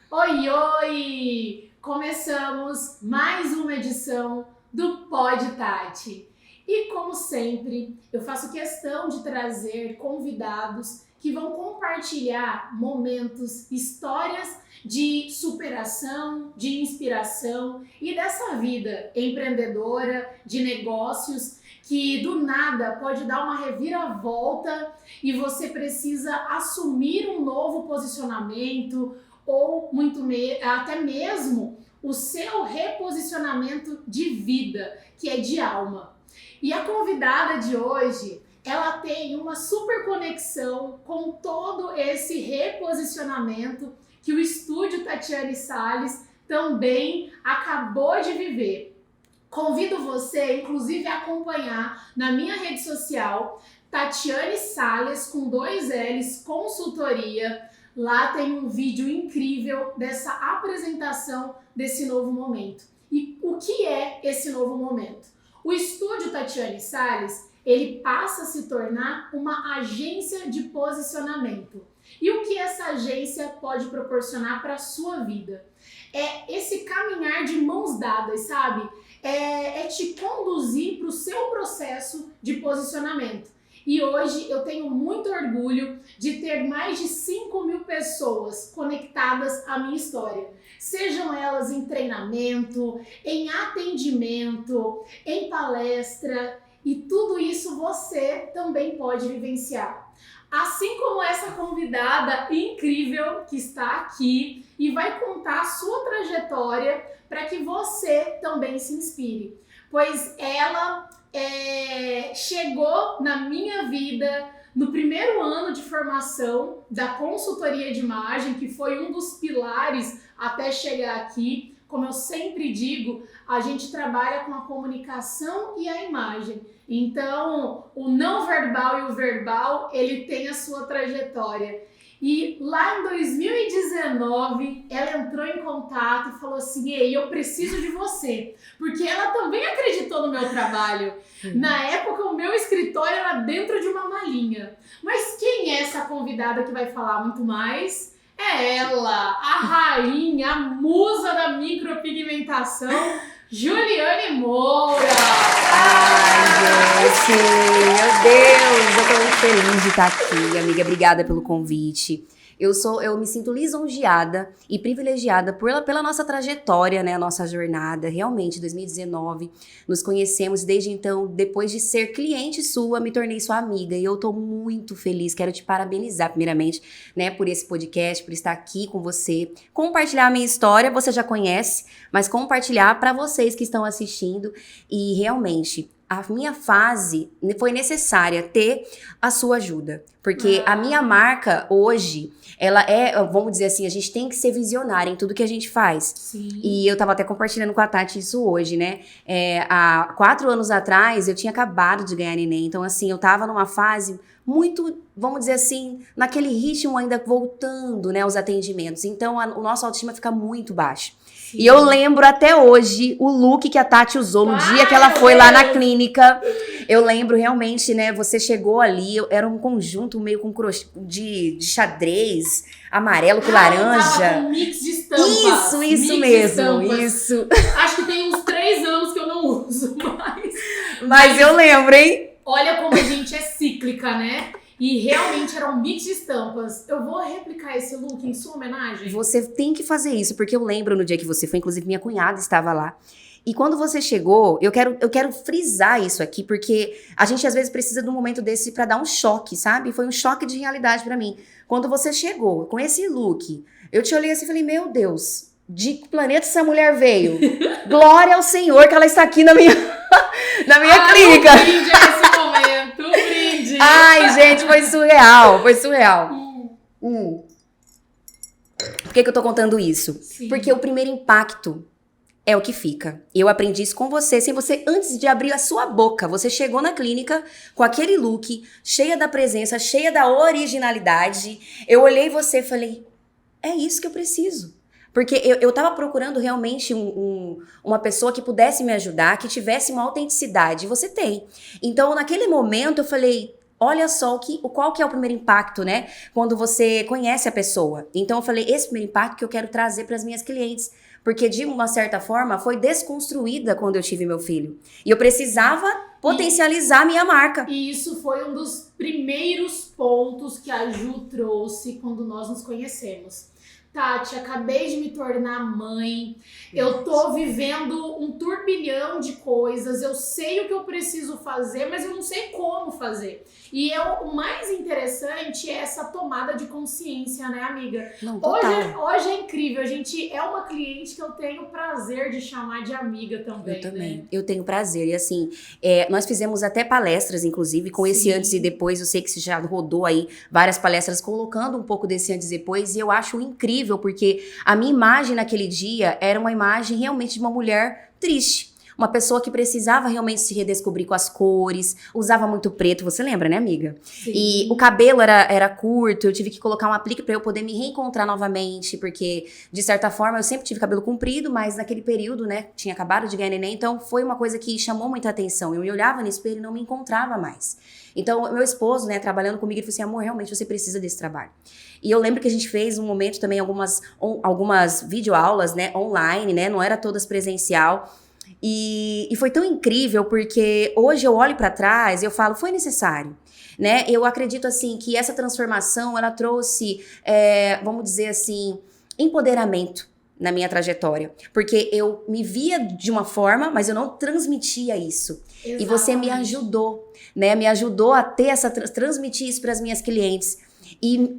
Oi, oi! Começamos mais uma edição do Pod Tati. E como sempre, eu faço questão de trazer convidados que vão compartilhar momentos, histórias de superação, de inspiração e dessa vida empreendedora, de negócios, que do nada pode dar uma reviravolta e você precisa assumir um novo posicionamento ou até mesmo o seu reposicionamento de vida, que é de alma. E a convidada de hoje, ela tem uma super conexão com todo esse reposicionamento que o estúdio Tatiane Salles também acabou de viver. Convido você, inclusive, a acompanhar na minha rede social, Tatiane Salles, com 2 L's, consultoria. Lá tem um vídeo incrível dessa apresentação desse novo momento. E o que é esse novo momento? O estúdio Tatiane Salles, ele passa a se tornar uma agência de posicionamento. E o que essa agência pode proporcionar para a sua vida? É esse caminhar de mãos dadas, sabe? É te conduzir para o seu processo de posicionamento. E hoje eu tenho muito orgulho de ter mais de 5.000 pessoas conectadas à minha história. Sejam elas em treinamento, em atendimento, em palestra, e tudo isso você também pode vivenciar. Assim como essa convidada incrível que está aqui e vai contar a sua trajetória para que você também se inspire. Pois ela chegou na minha vida no primeiro ano de formação da consultoria de imagem, que foi um dos pilares até chegar aqui. Como eu sempre digo, a gente trabalha com a comunicação e a imagem. Então, o não verbal e o verbal, ele tem a sua trajetória. E lá em 2019, ela entrou em contato e falou assim: ei, eu preciso de você. Porque ela também acreditou no meu trabalho. Na época, o meu escritório era dentro de uma malinha. Mas quem é essa convidada que vai falar muito mais? É ela, a rainha, a musa da micropigmentação, Juliane Moura! Ai, gente, meu Deus, eu tô muito feliz de estar aqui, amiga. Obrigada pelo convite. Eu me sinto lisonjeada e privilegiada pela nossa trajetória, né, a nossa jornada. Realmente, 2019, nos conhecemos desde então, depois de ser cliente sua, me tornei sua amiga e eu tô muito feliz. Quero te parabenizar, primeiramente, né, por esse podcast, por estar aqui com você, compartilhar a minha história, você já conhece, mas compartilhar para vocês que estão assistindo e realmente a minha fase foi necessária ter a sua ajuda, porque a minha marca hoje, ela vamos dizer assim, a gente tem que ser visionária em tudo que a gente faz. Sim. E eu tava até compartilhando com a Tati isso hoje, né? Há 4 anos atrás, eu tinha acabado de ganhar neném, então assim, eu tava numa fase muito, vamos dizer assim, naquele ritmo ainda voltando, né, os atendimentos. Então, o nosso autoestima fica muito baixo. Sim. E eu lembro até hoje o look que a Tati usou no dia que ela foi lá na clínica. Eu lembro realmente, né? Você chegou ali, era um conjunto meio com crochê de xadrez, amarelo com laranja. Tava com mix de estampas. Isso Mix mesmo, isso. Acho que tem uns 3 anos que eu não uso mais. Mas eu lembro, hein? Olha como a gente é cíclica, né? E realmente era um mix de estampas. Eu vou replicar esse look em sua homenagem? Você tem que fazer isso, porque eu lembro no dia que você foi, inclusive minha cunhada estava lá. E quando você chegou, eu quero frisar isso aqui, porque a gente às vezes precisa de um momento desse pra dar um choque, sabe? Foi um choque de realidade pra mim. Quando você chegou com esse look, eu te olhei assim e falei, meu Deus, de que planeta essa mulher veio? Glória ao Senhor que ela está aqui na minha clínica. Um brinde a esse momento, um brinde. Ai, gente, foi surreal, foi surreal. Por que eu tô contando isso? Sim. Porque o primeiro impacto é o que fica. Eu aprendi isso com você, sem você, antes de abrir a sua boca. Você chegou na clínica com aquele look, cheia da presença, cheia da originalidade. Eu olhei você e falei, é isso que eu preciso. Porque eu tava procurando realmente uma pessoa que pudesse me ajudar, que tivesse uma autenticidade. E você tem. Então, naquele momento, eu falei, olha só qual que é o primeiro impacto, né? Quando você conhece a pessoa. Então eu falei, esse primeiro impacto que eu quero trazer para as minhas clientes. Porque, de uma certa forma, foi desconstruída quando eu tive meu filho. E eu precisava potencializar a minha marca. E isso foi um dos primeiros pontos que a Ju trouxe quando nós nos conhecemos. Tati, acabei de me tornar mãe, eu tô vivendo um turbilhão de coisas, eu sei o que eu preciso fazer, mas eu não sei como fazer. E o mais interessante é essa tomada de consciência, né, amiga? Não, total. Hoje é incrível, a gente é uma cliente que eu tenho prazer de chamar de amiga também. Eu também, né? eu tenho prazer. E assim, nós fizemos até palestras, inclusive, com esse antes e depois. Eu sei que você já rodou aí várias palestras colocando um pouco desse antes e depois. E eu acho incrível, porque a minha imagem naquele dia era uma imagem realmente de uma mulher triste. Uma pessoa que precisava realmente se redescobrir com as cores, usava muito preto, você lembra, né, amiga? Sim. E o cabelo era curto, eu tive que colocar um aplique pra eu poder me reencontrar novamente, porque, de certa forma, eu sempre tive cabelo comprido, mas naquele período, né, tinha acabado de ganhar neném, então foi uma coisa que chamou muita atenção. Eu me olhava no espelho e não me encontrava mais. Então, meu esposo, né, trabalhando comigo, ele falou assim, amor, realmente você precisa desse trabalho. E eu lembro que a gente fez um momento também, algumas videoaulas, né, online, né, não era todas presencial. E foi tão incrível porque hoje eu olho pra trás e eu falo, foi necessário, né? Eu acredito assim que essa transformação ela trouxe, vamos dizer assim, empoderamento na minha trajetória, porque eu me via de uma forma, mas eu não transmitia isso. Exatamente. E você me ajudou, né? Me ajudou a ter transmitir isso para as minhas clientes. E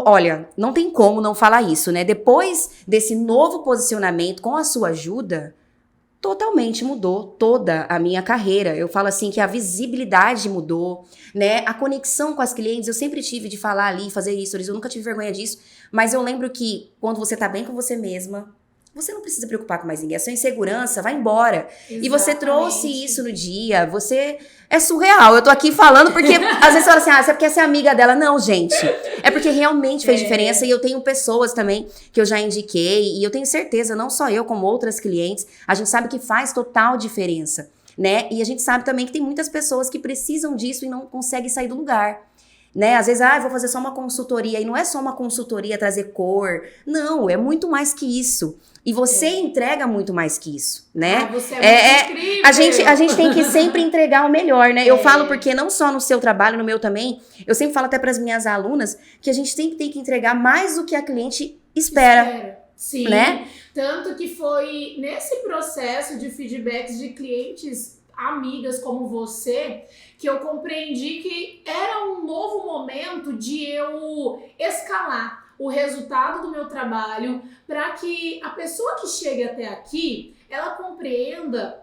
olha, não tem como não falar isso, né? Depois desse novo posicionamento com a sua ajuda, totalmente mudou toda a minha carreira. Eu falo assim que a visibilidade mudou, né? A conexão com as clientes, eu sempre tive de falar ali, fazer isso, eu nunca tive vergonha disso, mas eu lembro que quando você tá bem com você mesma, você não precisa preocupar com mais ninguém. A sua insegurança vai embora. Exatamente. E você trouxe isso no dia. Você é surreal. Eu tô aqui falando porque às vezes você fala assim, você quer ser amiga dela. Não, gente. É porque realmente fez diferença. E eu tenho pessoas também que eu já indiquei. E eu tenho certeza, não só eu, como outras clientes, a gente sabe que faz total diferença, né? E a gente sabe também que tem muitas pessoas que precisam disso e não conseguem sair do lugar. Né? Às vezes, eu vou fazer só uma consultoria. E não é só uma consultoria trazer cor. Não, é muito mais que isso. E você entrega muito mais que isso, né? Você é muito incrível. A gente tem que sempre entregar o melhor, né? Eu falo porque não só no seu trabalho, no meu também, eu sempre falo até para as minhas alunas que a gente sempre tem que entregar mais do que a cliente espera. Sim, né? Tanto que foi nesse processo de feedbacks de clientes, amigas como você, que eu compreendi que era um novo momento de eu escalar o resultado do meu trabalho para que a pessoa que chegue até aqui, ela compreenda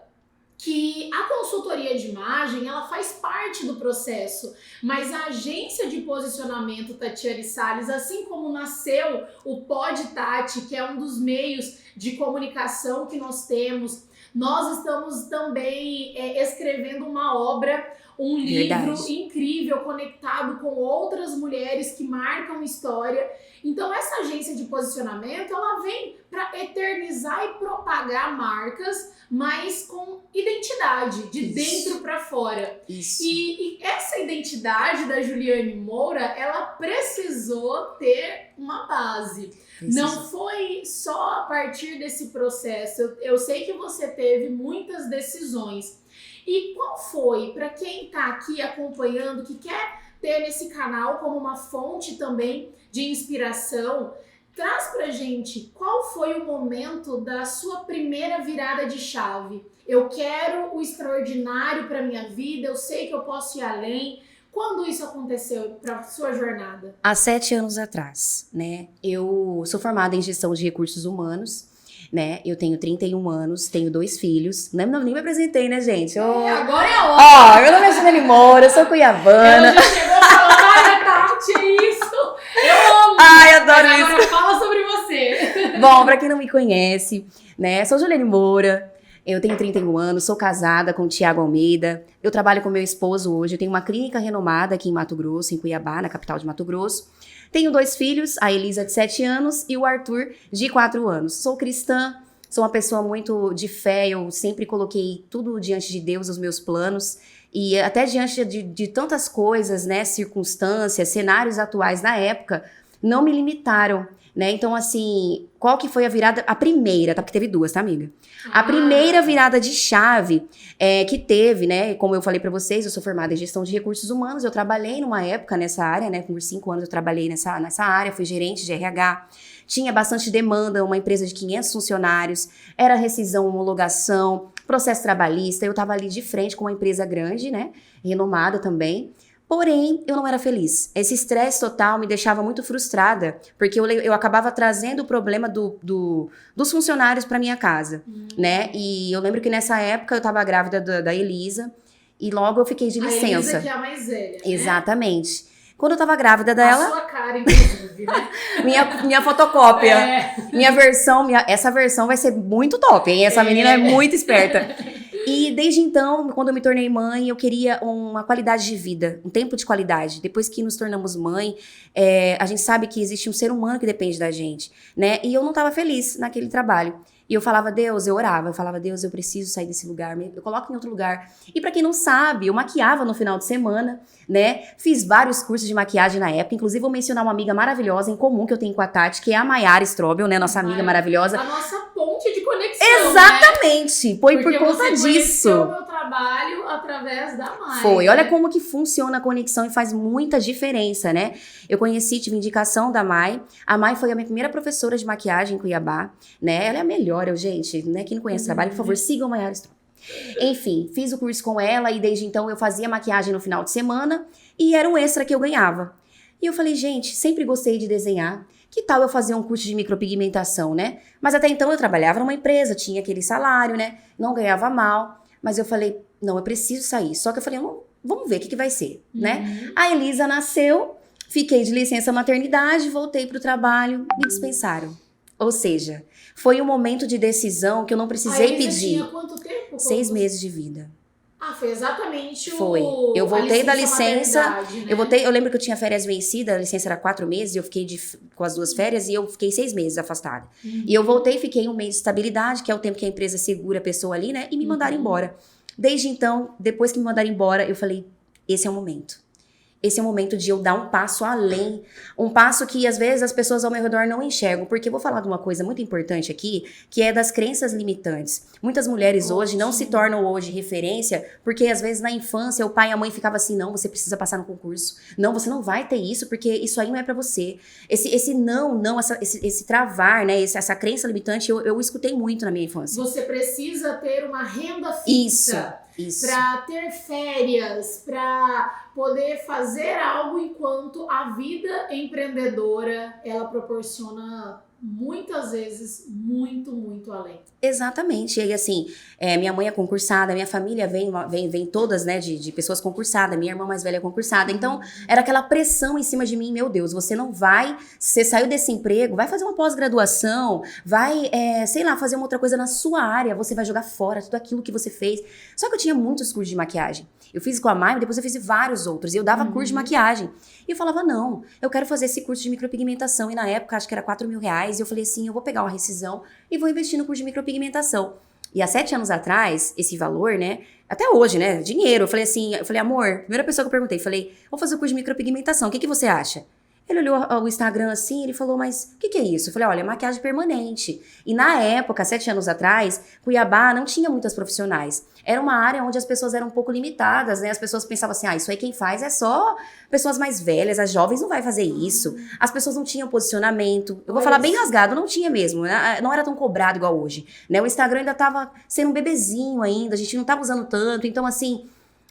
que a consultoria de imagem, ela faz parte do processo, mas a agência de posicionamento Tatiane Salles, assim como nasceu o Pod Tati, que é um dos meios de comunicação que nós temos, nós estamos também escrevendo uma obra, um livro incrível, conectado com outras mulheres que marcam história. Então essa agência de posicionamento, ela vem para eternizar e propagar marcas, mas com identidade, de dentro para fora. E essa identidade da Juliane Moura, ela precisou ter uma base. Não foi só a partir desse processo. Eu sei que você teve muitas decisões. E qual foi, para quem está aqui acompanhando, que quer ter nesse canal como uma fonte também de inspiração, traz pra gente qual foi o momento da sua primeira virada de chave. Eu quero o extraordinário para minha vida, eu sei que eu posso ir além. Quando isso aconteceu para sua jornada? Há 7 anos atrás, né? Eu sou formada em gestão de recursos humanos, né? Eu tenho 31 anos, tenho 2 filhos. Nem me apresentei, né, gente? Agora é a hora. Meu nome é Juliane Moura, eu sou cuiabana. Ela já chegou falando, Tati, é isso. Eu amo. Adoro isso. Agora fala sobre você. Bom, pra quem não me conhece, né? Sou Juliane Moura. Eu tenho 31 anos, sou casada com o Thiago Almeida. Eu trabalho com meu esposo hoje. Eu tenho uma clínica renomada aqui em Mato Grosso, em Cuiabá, na capital de Mato Grosso. Tenho 2 filhos, a Elisa de 7 anos e o Arthur de 4 anos. Sou cristã, sou uma pessoa muito de fé. Eu sempre coloquei tudo diante de Deus, os meus planos. E até diante de tantas coisas, né, circunstâncias, cenários atuais na época, não me limitaram, né? Então, assim, qual que foi a virada? A primeira, tá? Porque teve duas, tá, amiga? A primeira virada de chave que teve, né? Como eu falei pra vocês, eu sou formada em gestão de recursos humanos, eu trabalhei numa época nessa área, né? Por 5 anos eu trabalhei nessa área, fui gerente de RH. Tinha bastante demanda, uma empresa de 500 funcionários, era rescisão, homologação, processo trabalhista, eu tava ali de frente com uma empresa grande, né? Renomada também. Porém, eu não era feliz. Esse estresse total me deixava muito frustrada, porque eu acabava trazendo o problema dos funcionários para minha casa, né? E eu lembro que nessa época eu estava grávida da Elisa, e logo eu fiquei de licença. A Elisa que é a mais velha, né? Exatamente. Quando eu tava grávida dela... A sua cara, inclusive, né? minha fotocópia. Essa versão vai ser muito top, hein? Essa menina é muito esperta. E desde então, quando eu me tornei mãe, eu queria uma qualidade de vida, um tempo de qualidade. Depois que nos tornamos mãe, a gente sabe que existe um ser humano que depende da gente, né? E eu não estava feliz naquele trabalho. E eu falava, Deus, eu orava, eu falava, Deus, eu preciso sair desse lugar, eu coloco em outro lugar. E pra quem não sabe, eu maquiava no final de semana, né? Fiz vários cursos de maquiagem na época, inclusive vou mencionar uma amiga maravilhosa em comum que eu tenho com a Tati, que é a Mayara Strobel, né? Nossa amiga maravilhosa. A nossa ponte de conexão, exatamente, né? Foi por conta disso. O meu trabalho através da Mai. Foi, olha como que funciona a conexão e faz muita diferença, né? Eu conheci, tive indicação da Mai. A Mai foi a minha primeira professora de maquiagem em Cuiabá, né? Ela é a melhor, gente, né? Quem não conhece o trabalho, por favor, sigam a Mayara Strobel. Enfim, fiz o curso com ela e desde então eu fazia maquiagem no final de semana e era um extra que eu ganhava. E eu falei, gente, sempre gostei de desenhar. Que tal eu fazer um curso de micropigmentação, né? Mas até então eu trabalhava numa empresa, tinha aquele salário, né? Não ganhava mal. Mas eu falei, não, eu preciso sair. Só que eu falei, vamos ver o que vai ser, né? A Elisa nasceu, fiquei de licença maternidade, voltei pro trabalho, me dispensaram. Ou seja, foi um momento de decisão que eu não precisei pedir. Tinha quanto tempo? 6 meses de vida. Ah, foi exatamente Foi. Eu voltei da licença. Né? Eu lembro que eu tinha férias vencidas, a licença era 4 meses, eu fiquei com as 2 férias e eu fiquei 6 meses afastada. E eu voltei e fiquei 1 mês de estabilidade, que é o tempo que a empresa segura a pessoa ali, né? E me mandaram embora. Desde então, depois que me mandaram embora, eu falei, esse é o momento. Esse é o momento de eu dar um passo além, um passo que às vezes as pessoas ao meu redor não enxergam, porque eu vou falar de uma coisa muito importante aqui, que é das crenças limitantes. Muitas mulheres hoje não se tornam hoje referência, porque às vezes na infância o pai e a mãe ficavam assim, não, você precisa passar no concurso, não, você não vai ter isso, porque isso aí não é pra você. Esse travar, né, essa crença limitante, eu escutei muito na minha infância. Você precisa ter uma renda fixa. Isso. Para ter férias, para poder fazer algo enquanto a vida empreendedora, ela proporciona muitas vezes muito, muito além. Exatamente. E aí, assim, minha mãe é concursada, minha família vem todas, né, de pessoas concursadas, minha irmã mais velha é concursada. Então, era aquela pressão em cima de mim, meu Deus, você saiu desse emprego, vai fazer uma pós-graduação, vai, sei lá, fazer uma outra coisa na sua área, você vai jogar fora tudo aquilo que você fez. Só que eu tinha muitos cursos de maquiagem. Eu fiz com a Mai, depois eu fiz vários outros, e eu dava curso de maquiagem. E eu falava, não, eu quero fazer esse curso de micropigmentação, e na época, acho que era R$4.000, e eu falei assim, eu vou pegar uma rescisão e vou investir no curso de micropigmentação. E há 7 anos atrás, esse valor, né, até hoje, né, dinheiro, eu falei, amor, primeira pessoa que eu perguntei, falei, vou fazer o curso de micropigmentação, o que você acha? Ele olhou o Instagram assim, ele falou, mas o que é isso? Eu falei, olha, é maquiagem permanente. E na época, 7 anos atrás, Cuiabá não tinha muitas profissionais. Era uma área onde as pessoas eram um pouco limitadas, né? As pessoas pensavam assim, isso aí quem faz é só pessoas mais velhas, as jovens não vai fazer isso. As pessoas não tinham posicionamento. Eu vou falar bem rasgado, não tinha mesmo. Né? Não era tão cobrado igual hoje. Né? O Instagram ainda tava sendo um bebezinho ainda, a gente não tava usando tanto. Então, assim,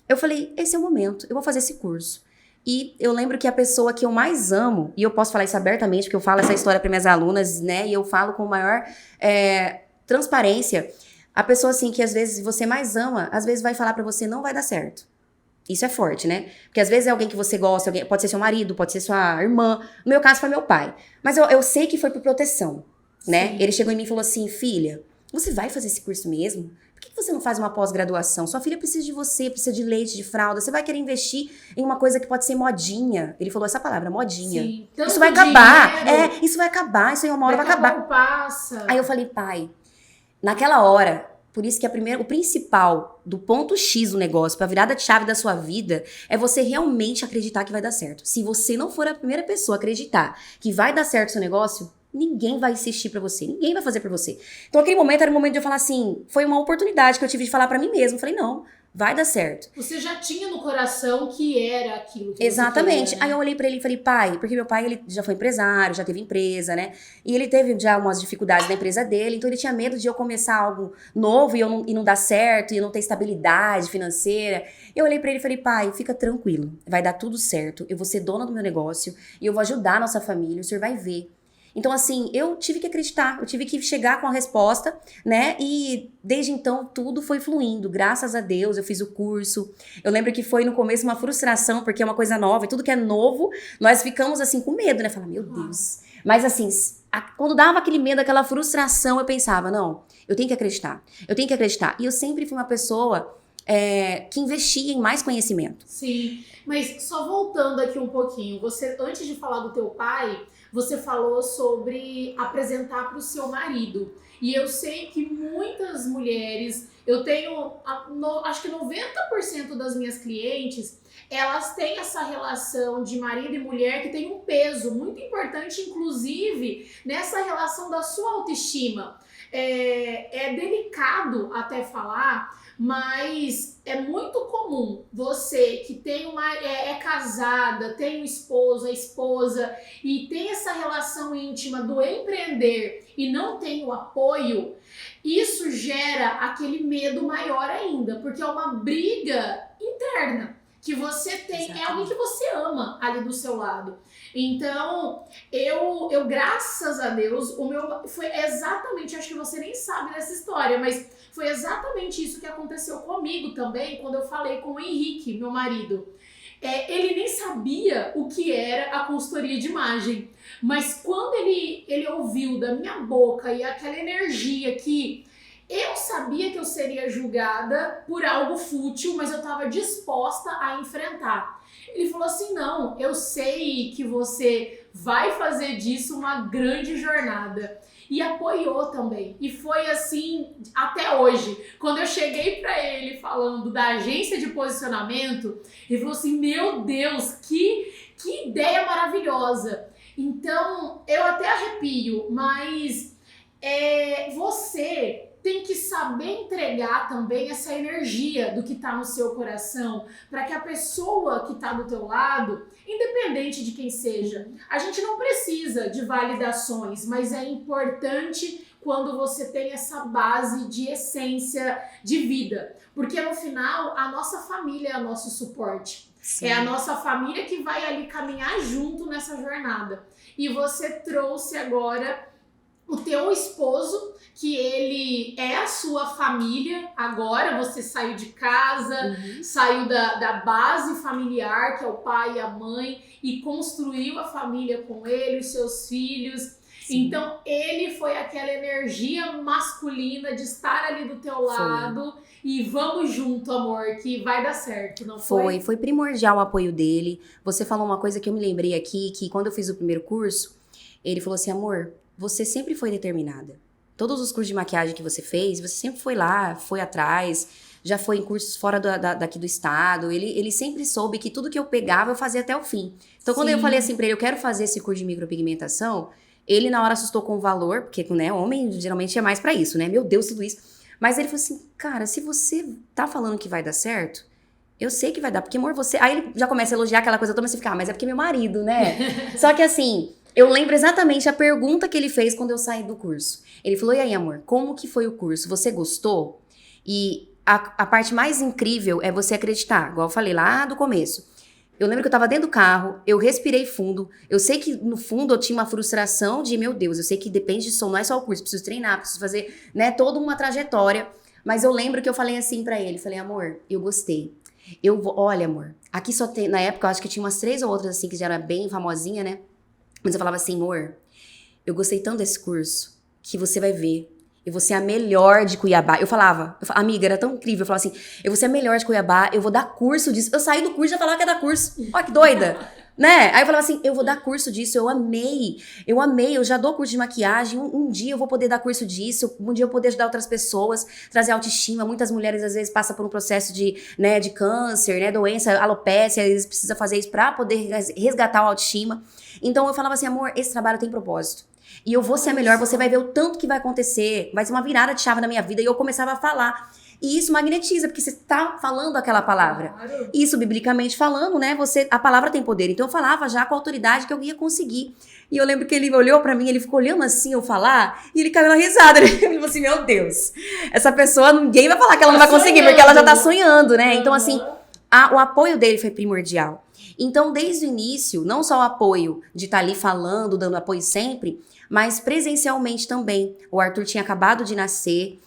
eu falei, esse é o momento, eu vou fazer esse curso. E eu lembro que a pessoa que eu mais amo, e eu posso falar isso abertamente, porque eu falo essa história para minhas alunas, né? E eu falo com maior transparência. A pessoa, assim, que às vezes você mais ama, às vezes vai falar para você, não vai dar certo. Isso é forte, né? Porque às vezes é alguém que você gosta, pode ser seu marido, pode ser sua irmã. No meu caso foi meu pai. Mas eu sei que foi por proteção, né? Sim. Ele chegou em mim e falou assim, filha, você vai fazer esse curso mesmo? Por que você não faz uma pós-graduação? Sua filha precisa de você, precisa de leite, de fralda. Você vai querer investir em uma coisa que pode ser modinha. Ele falou essa palavra, modinha. Sim, isso vai acabar. Isso vai acabar. Isso aí uma hora vai acabar. Passa. Aí eu falei, pai, naquela hora, Por isso que o principal do ponto X do negócio, pra virada de chave da sua vida, é você realmente acreditar que vai dar certo. Se você não for a primeira pessoa a acreditar que vai dar certo o seu negócio, ninguém vai insistir pra você, ninguém vai fazer pra você. Então aquele momento era o momento de eu falar assim, foi uma oportunidade que eu tive de falar pra mim mesma. Eu falei, não, vai dar certo. Você já tinha no coração que era aquilo que Exatamente. você queria, né? Aí eu olhei pra ele e falei, pai, porque meu pai, ele já foi empresário, já teve empresa, né? E ele teve já umas dificuldades na empresa dele, então ele tinha medo de eu começar algo novo e não dar certo, e eu não ter estabilidade financeira. Eu olhei pra ele e falei, pai, fica tranquilo, vai dar tudo certo, eu vou ser dona do meu negócio, e eu vou ajudar a nossa família, o senhor vai ver. Então, assim, eu tive que acreditar, eu tive que chegar com a resposta, né? E desde então tudo foi fluindo, graças a Deus, eu fiz o curso. Eu lembro que foi no começo uma frustração, porque é uma coisa nova, e tudo que é novo, nós ficamos assim com medo, né? Falar, meu Deus. Mas assim, quando dava aquele medo, aquela frustração, eu pensava, não, eu tenho que acreditar, eu tenho que acreditar. E eu sempre fui uma pessoa que investia em mais conhecimento. Sim, mas só voltando aqui um pouquinho, você, antes de falar do teu pai, você falou sobre apresentar para o seu marido. E eu sei que muitas mulheres, eu tenho, acho que 90% das minhas clientes, elas têm essa relação de marido e mulher que tem um peso muito importante, inclusive, nessa relação da sua autoestima. É delicado até falar, mas é muito comum você que tem é casada, tem um esposo, a esposa e tem essa relação íntima do empreender e não tem o apoio, isso gera aquele medo maior ainda, porque é uma briga interna que você tem. Exatamente. É alguém que você ama ali do seu lado. Então, eu graças a Deus, o meu foi exatamente, acho que você nem sabe dessa história, mas foi exatamente isso que aconteceu comigo também, quando eu falei com o Henrique, meu marido. Ele nem sabia o que era a consultoria de imagem, mas quando ele ouviu da minha boca e aquela energia que eu sabia que eu seria julgada por algo fútil, mas eu estava disposta a enfrentar. Ele falou assim, não, eu sei que você vai fazer disso uma grande jornada. E apoiou também. E foi assim até hoje. Quando eu cheguei para ele falando da agência de posicionamento, ele falou assim, meu Deus, que ideia maravilhosa. Então, eu até arrepio, mas você tem que saber entregar também essa energia do que está no seu coração, para que a pessoa que está do teu lado, independente de quem seja, a gente não precisa de validações, mas é importante quando você tem essa base de essência de vida, porque no final a nossa família é o nosso suporte. Sim. É a nossa família que vai ali caminhar junto nessa jornada. E você trouxe agora o teu esposo, que ele é a sua família, agora você saiu de casa, saiu da base familiar, que é o pai e a mãe, e construiu a família com ele, os seus filhos. Sim. Então, ele foi aquela energia masculina de estar ali do teu lado e vamos junto, amor, que vai dar certo, não foi? Foi primordial o apoio dele. Você falou uma coisa que eu me lembrei aqui, que quando eu fiz o primeiro curso, ele falou assim, amor, você sempre foi determinada. Todos os cursos de maquiagem que você fez, você sempre foi lá, foi atrás, já foi em cursos fora daqui do estado. Ele sempre soube que tudo que eu pegava, eu fazia até o fim. Então, quando eu falei assim pra ele, eu quero fazer esse curso de micropigmentação, ele na hora assustou com o valor, porque, né, homem geralmente é mais pra isso, né? Meu Deus, tudo isso. Mas ele falou assim, cara, se você tá falando que vai dar certo, eu sei que vai dar, porque, amor, você... Aí ele já começa a elogiar aquela coisa toda, mas você fica, mas é porque é meu marido, né? Só que assim... Eu lembro exatamente a pergunta que ele fez quando eu saí do curso. Ele falou, e aí, amor, como que foi o curso? Você gostou? E a parte mais incrível é você acreditar, igual eu falei lá do começo. Eu lembro que eu tava dentro do carro, eu respirei fundo. Eu sei que no fundo eu tinha uma frustração de, meu Deus, eu sei que depende de som, não é só o curso, preciso treinar, preciso fazer, né, toda uma trajetória. Mas eu lembro que eu falei assim pra ele, falei, amor, eu gostei. Olha, amor, aqui só tem, na época eu acho que tinha umas 3 ou outras assim que já era bem famosinha, né? Mas eu falava assim, amor, eu gostei tanto desse curso que você vai ver. Eu vou ser a melhor de Cuiabá. Eu falava, amiga, era tão incrível. Eu falava assim, eu vou ser a melhor de Cuiabá, eu vou dar curso disso. Eu saí do curso e já falava que ia dar curso. Olha que doida. Né? Aí eu falava assim, eu vou dar curso disso, eu amei, eu já dou curso de maquiagem, um dia eu vou poder dar curso disso, um dia eu vou poder ajudar outras pessoas, trazer autoestima. Muitas mulheres às vezes passam por um processo de, né, de câncer, né, doença, alopecia, às vezes precisa fazer isso pra poder resgatar a autoestima. Então eu falava assim, amor, esse trabalho tem propósito. E eu vou ser a melhor, você vai ver o tanto que vai acontecer, vai ser uma virada de chave na minha vida. E eu começava a falar. E isso magnetiza, porque você tá falando aquela palavra. Claro. Isso, biblicamente falando, né? A palavra tem poder. Então eu falava já com a autoridade que eu ia conseguir. E eu lembro que ele olhou pra mim, ele ficou olhando assim, eu falar, e ele caiu na risada. Ele falou assim, meu Deus, essa pessoa, ninguém vai falar que ela não vai conseguir, porque ela já tá sonhando, né? Então assim, o apoio dele foi primordial. Então, desde o início, não só o apoio de estar ali falando, dando apoio sempre, mas presencialmente também. O Arthur tinha acabado de nascer,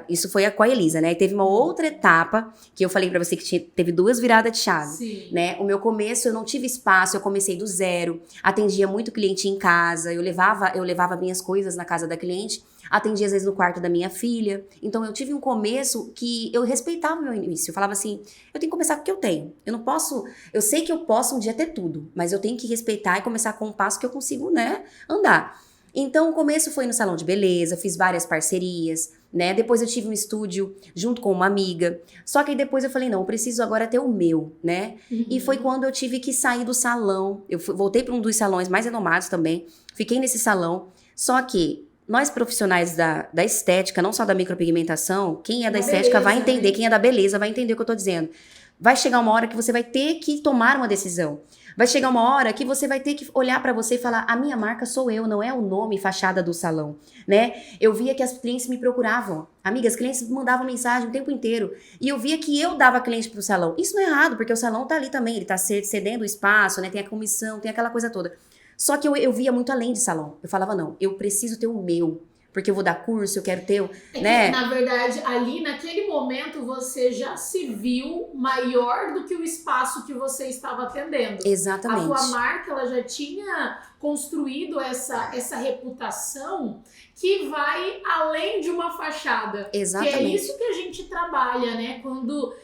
isso foi com a Elisa, né? E teve uma outra etapa, que eu falei pra você que teve 2 viradas de chave. Sim. Né? O meu começo, eu não tive espaço, eu comecei do zero, atendia muito cliente em casa, eu levava minhas coisas na casa da cliente, atendia às vezes no quarto da minha filha. Então eu tive um começo que eu respeitava o meu início. Eu falava assim, eu tenho que começar com o que eu tenho. Eu não posso, eu sei que eu posso um dia ter tudo, mas eu tenho que respeitar e começar com um passo que eu consigo, né, andar. Então o começo foi no salão de beleza, fiz várias parcerias, né? Depois eu tive um estúdio junto com uma amiga. Só que aí depois eu falei, não, eu preciso agora ter o meu, né? E foi quando eu tive que sair do salão. Voltei para um dos salões mais renomados também. Fiquei nesse salão. Só que nós profissionais da estética, não só da micropigmentação, quem é da estética vai entender, quem é da beleza vai entender o que eu tô dizendo. Vai chegar uma hora que você vai ter que tomar uma decisão. Vai chegar uma hora que você vai ter que olhar pra você e falar, a minha marca sou eu, não é o nome e fachada do salão, né? Eu via que as clientes me procuravam. Amigas, clientes mandavam mensagem o tempo inteiro. E eu via que eu dava cliente pro salão. Isso não é errado, porque o salão tá ali também, ele tá cedendo o espaço, né? Tem a comissão, tem aquela coisa toda. Só que eu via muito além de salão. Eu falava, não, eu preciso ter o meu. Porque eu vou dar curso, eu quero ter, né? Que, na verdade, ali naquele momento você já se viu maior do que o espaço que você estava atendendo. Exatamente. A tua marca, ela já tinha construído essa reputação que vai além de uma fachada. Exatamente. Que é isso que a gente trabalha, né? Quando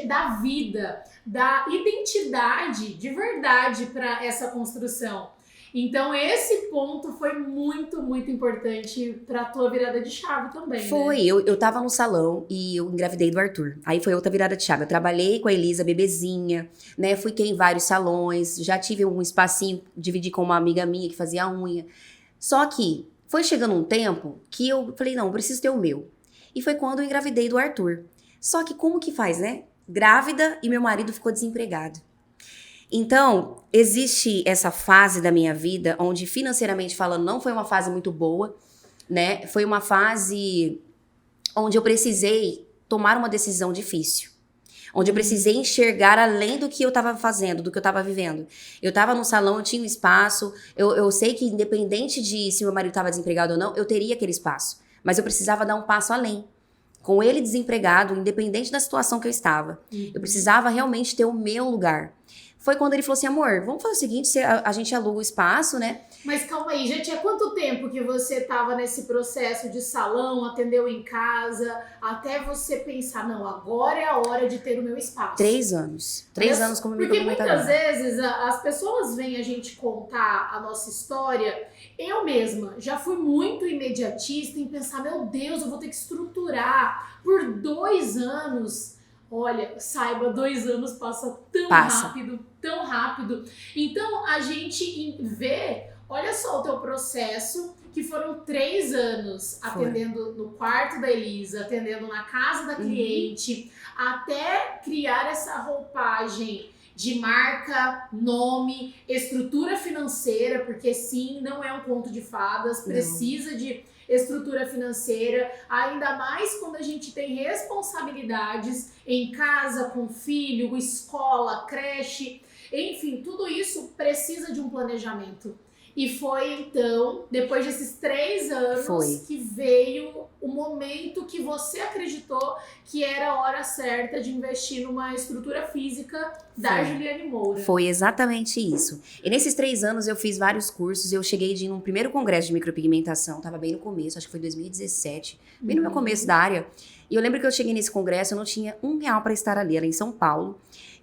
dá vida, dá identidade de verdade para essa construção. Então, esse ponto foi muito, muito importante pra tua virada de chave também, Foi, né? eu tava no salão e eu engravidei do Arthur. Aí foi outra virada de chave. Eu trabalhei com a Elisa, bebezinha, né? Fiquei em vários salões, já tive um espacinho, dividi com uma amiga minha que fazia unha. Só que foi chegando um tempo que eu falei, não, eu preciso ter o meu. E foi quando eu engravidei do Arthur. Só que como que faz, né? Grávida e meu marido ficou desempregado. Então, existe essa fase da minha vida onde, financeiramente falando, não foi uma fase muito boa, né? Foi uma fase onde eu precisei tomar uma decisão difícil. Onde eu precisei enxergar além do que eu estava fazendo, do que eu estava vivendo. Eu estava no salão, eu tinha um espaço, eu sei que independente de se meu marido estava desempregado ou não, eu teria aquele espaço. Mas eu precisava dar um passo além. Com ele desempregado, independente da situação que eu estava. Eu precisava realmente ter o meu lugar. Foi quando ele falou assim, amor, vamos fazer o seguinte, a gente aluga o espaço, né? Mas calma aí, já tinha quanto tempo que você tava nesse processo de salão, atendeu em casa, até você pensar, não, agora é a hora de ter o meu espaço? 3 anos. 3 anos como Porque micropigmentadora. muitas vezes as pessoas vêm a gente contar a nossa história. Eu mesma já fui muito imediatista em pensar, meu Deus, eu vou ter que estruturar por 2 anos. Olha, saiba, 2 anos passa rápido, tão rápido. Então, a gente vê, olha só o teu processo, que foram 3 anos atendendo no quarto da Elisa, atendendo na casa da cliente, até criar essa roupagem de marca, nome, estrutura financeira, porque sim, não é um conto de fadas, precisa de estrutura financeira, ainda mais quando a gente tem responsabilidades em casa, com filho, escola, creche, enfim, tudo isso precisa de um planejamento. E foi então, depois desses 3 anos, que veio o momento que você acreditou que era a hora certa de investir numa estrutura física da Juliane Moura. Foi exatamente isso. E nesses 3 anos eu fiz vários cursos, eu cheguei de ir num primeiro congresso de micropigmentação, tava bem no começo, acho que foi 2017, bem no meu começo da área. E eu lembro que eu cheguei nesse congresso, eu não tinha R$1 para estar ali, era em São Paulo,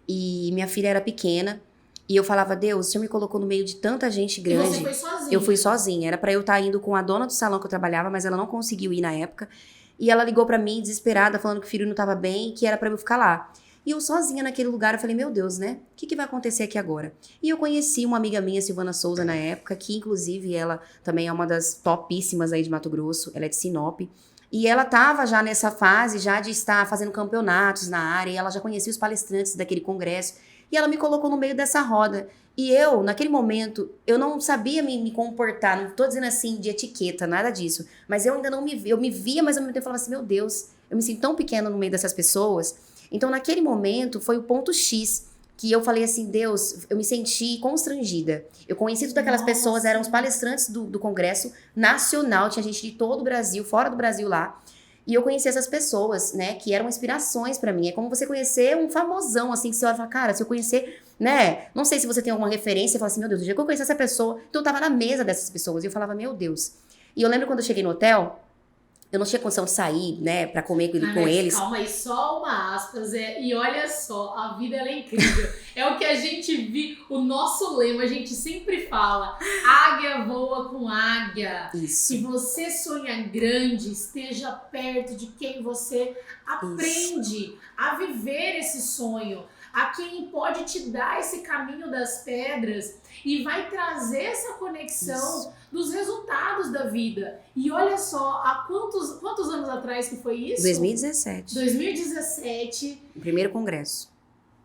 e minha filha era pequena. E eu falava, Deus, o Senhor me colocou no meio de tanta gente E grande. você foi sozinha. Eu fui sozinha. Era pra eu estar indo com a dona do salão que eu trabalhava, mas ela não conseguiu ir na época. E ela ligou pra mim, desesperada, falando que o filho não tava bem, que era pra eu ficar lá. E eu sozinha naquele lugar, eu falei, meu Deus, né? O que vai acontecer aqui agora? E eu conheci uma amiga minha, Silvana Souza, na época, que inclusive ela também é uma das topíssimas aí de Mato Grosso. Ela é de Sinop. E ela tava já nessa fase, já de estar fazendo campeonatos na área, e ela já conhecia os palestrantes daquele congresso. E ela me colocou no meio dessa roda. E eu, naquele momento, eu não sabia me comportar, não tô dizendo assim de etiqueta, nada disso. Mas eu ainda não me via, eu me via, mas ao mesmo tempo eu falava assim, meu Deus, eu me sinto tão pequena no meio dessas pessoas. Então, naquele momento, foi o ponto X, que eu falei assim, Deus, eu me senti constrangida. Eu conheci todas aquelas pessoas, eram os palestrantes do Congresso Nacional, tinha gente de todo o Brasil, fora do Brasil lá. E eu conheci essas pessoas, né, que eram inspirações pra mim. É como você conhecer um famosão, assim, que você olha e fala, cara, se eu conhecer, né, não sei se você tem alguma referência, você fala assim, meu Deus, do dia que eu conheci essa pessoa, então eu tava na mesa dessas pessoas, e eu falava, meu Deus. E eu lembro quando eu cheguei no hotel, eu não tinha condição de sair, né, pra comer com eles. Calma aí, só uma aspas. E olha só, a vida ela é incrível. É o que a gente viu, o nosso lema, a gente sempre fala: águia voa com águia. Isso. Se você sonha grande, esteja perto de quem você aprende a viver esse sonho, a quem pode te dar esse caminho das pedras e vai trazer essa conexão dos resultados da vida. E olha só, há quantos anos atrás que foi isso? 2017. 2017. O primeiro congresso.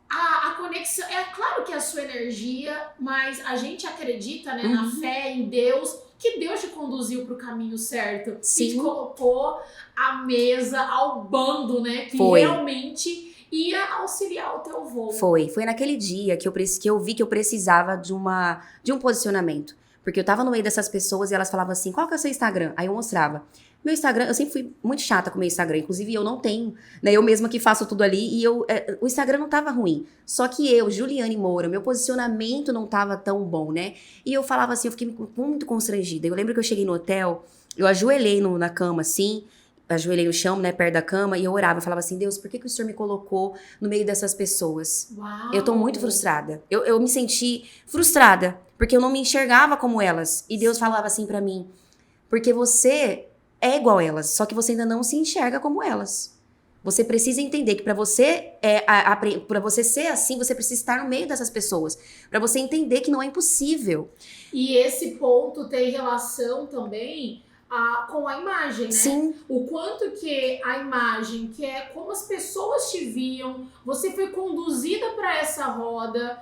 A conexão, é claro que é a sua energia, mas a gente acredita, né, na fé em Deus, que Deus te conduziu para o caminho certo. Sim. E te colocou à mesa, ao bando, né, que Foi. realmente ia auxiliar o teu voo. Foi naquele dia que eu vi que eu precisava de um posicionamento. Porque eu tava no meio dessas pessoas e elas falavam assim, qual que é o seu Instagram? Aí eu mostrava. Meu Instagram, eu sempre fui muito chata com o meu Instagram, inclusive eu não tenho, né? Eu mesma que faço tudo ali e o Instagram não tava ruim. Só que eu, Juliane Moura, meu posicionamento não tava tão bom, né? E eu falava assim, eu fiquei muito constrangida. Eu lembro que eu cheguei no hotel, eu ajoelhei na cama assim, ajoelhei no chão, né, perto da cama, e eu orava, eu falava assim, Deus, por que o Senhor me colocou no meio dessas pessoas? Uau. Eu tô muito frustrada. Eu me senti frustrada, porque eu não me enxergava como elas. E Deus falava assim pra mim, porque você é igual a elas, só que você ainda não se enxerga como elas. Você precisa entender que pra você para você ser assim, você precisa estar no meio dessas pessoas, pra você entender que não é impossível. E esse ponto tem relação também com a imagem, né? Sim. O quanto que a imagem, que é como as pessoas te viam, você foi conduzida para essa roda,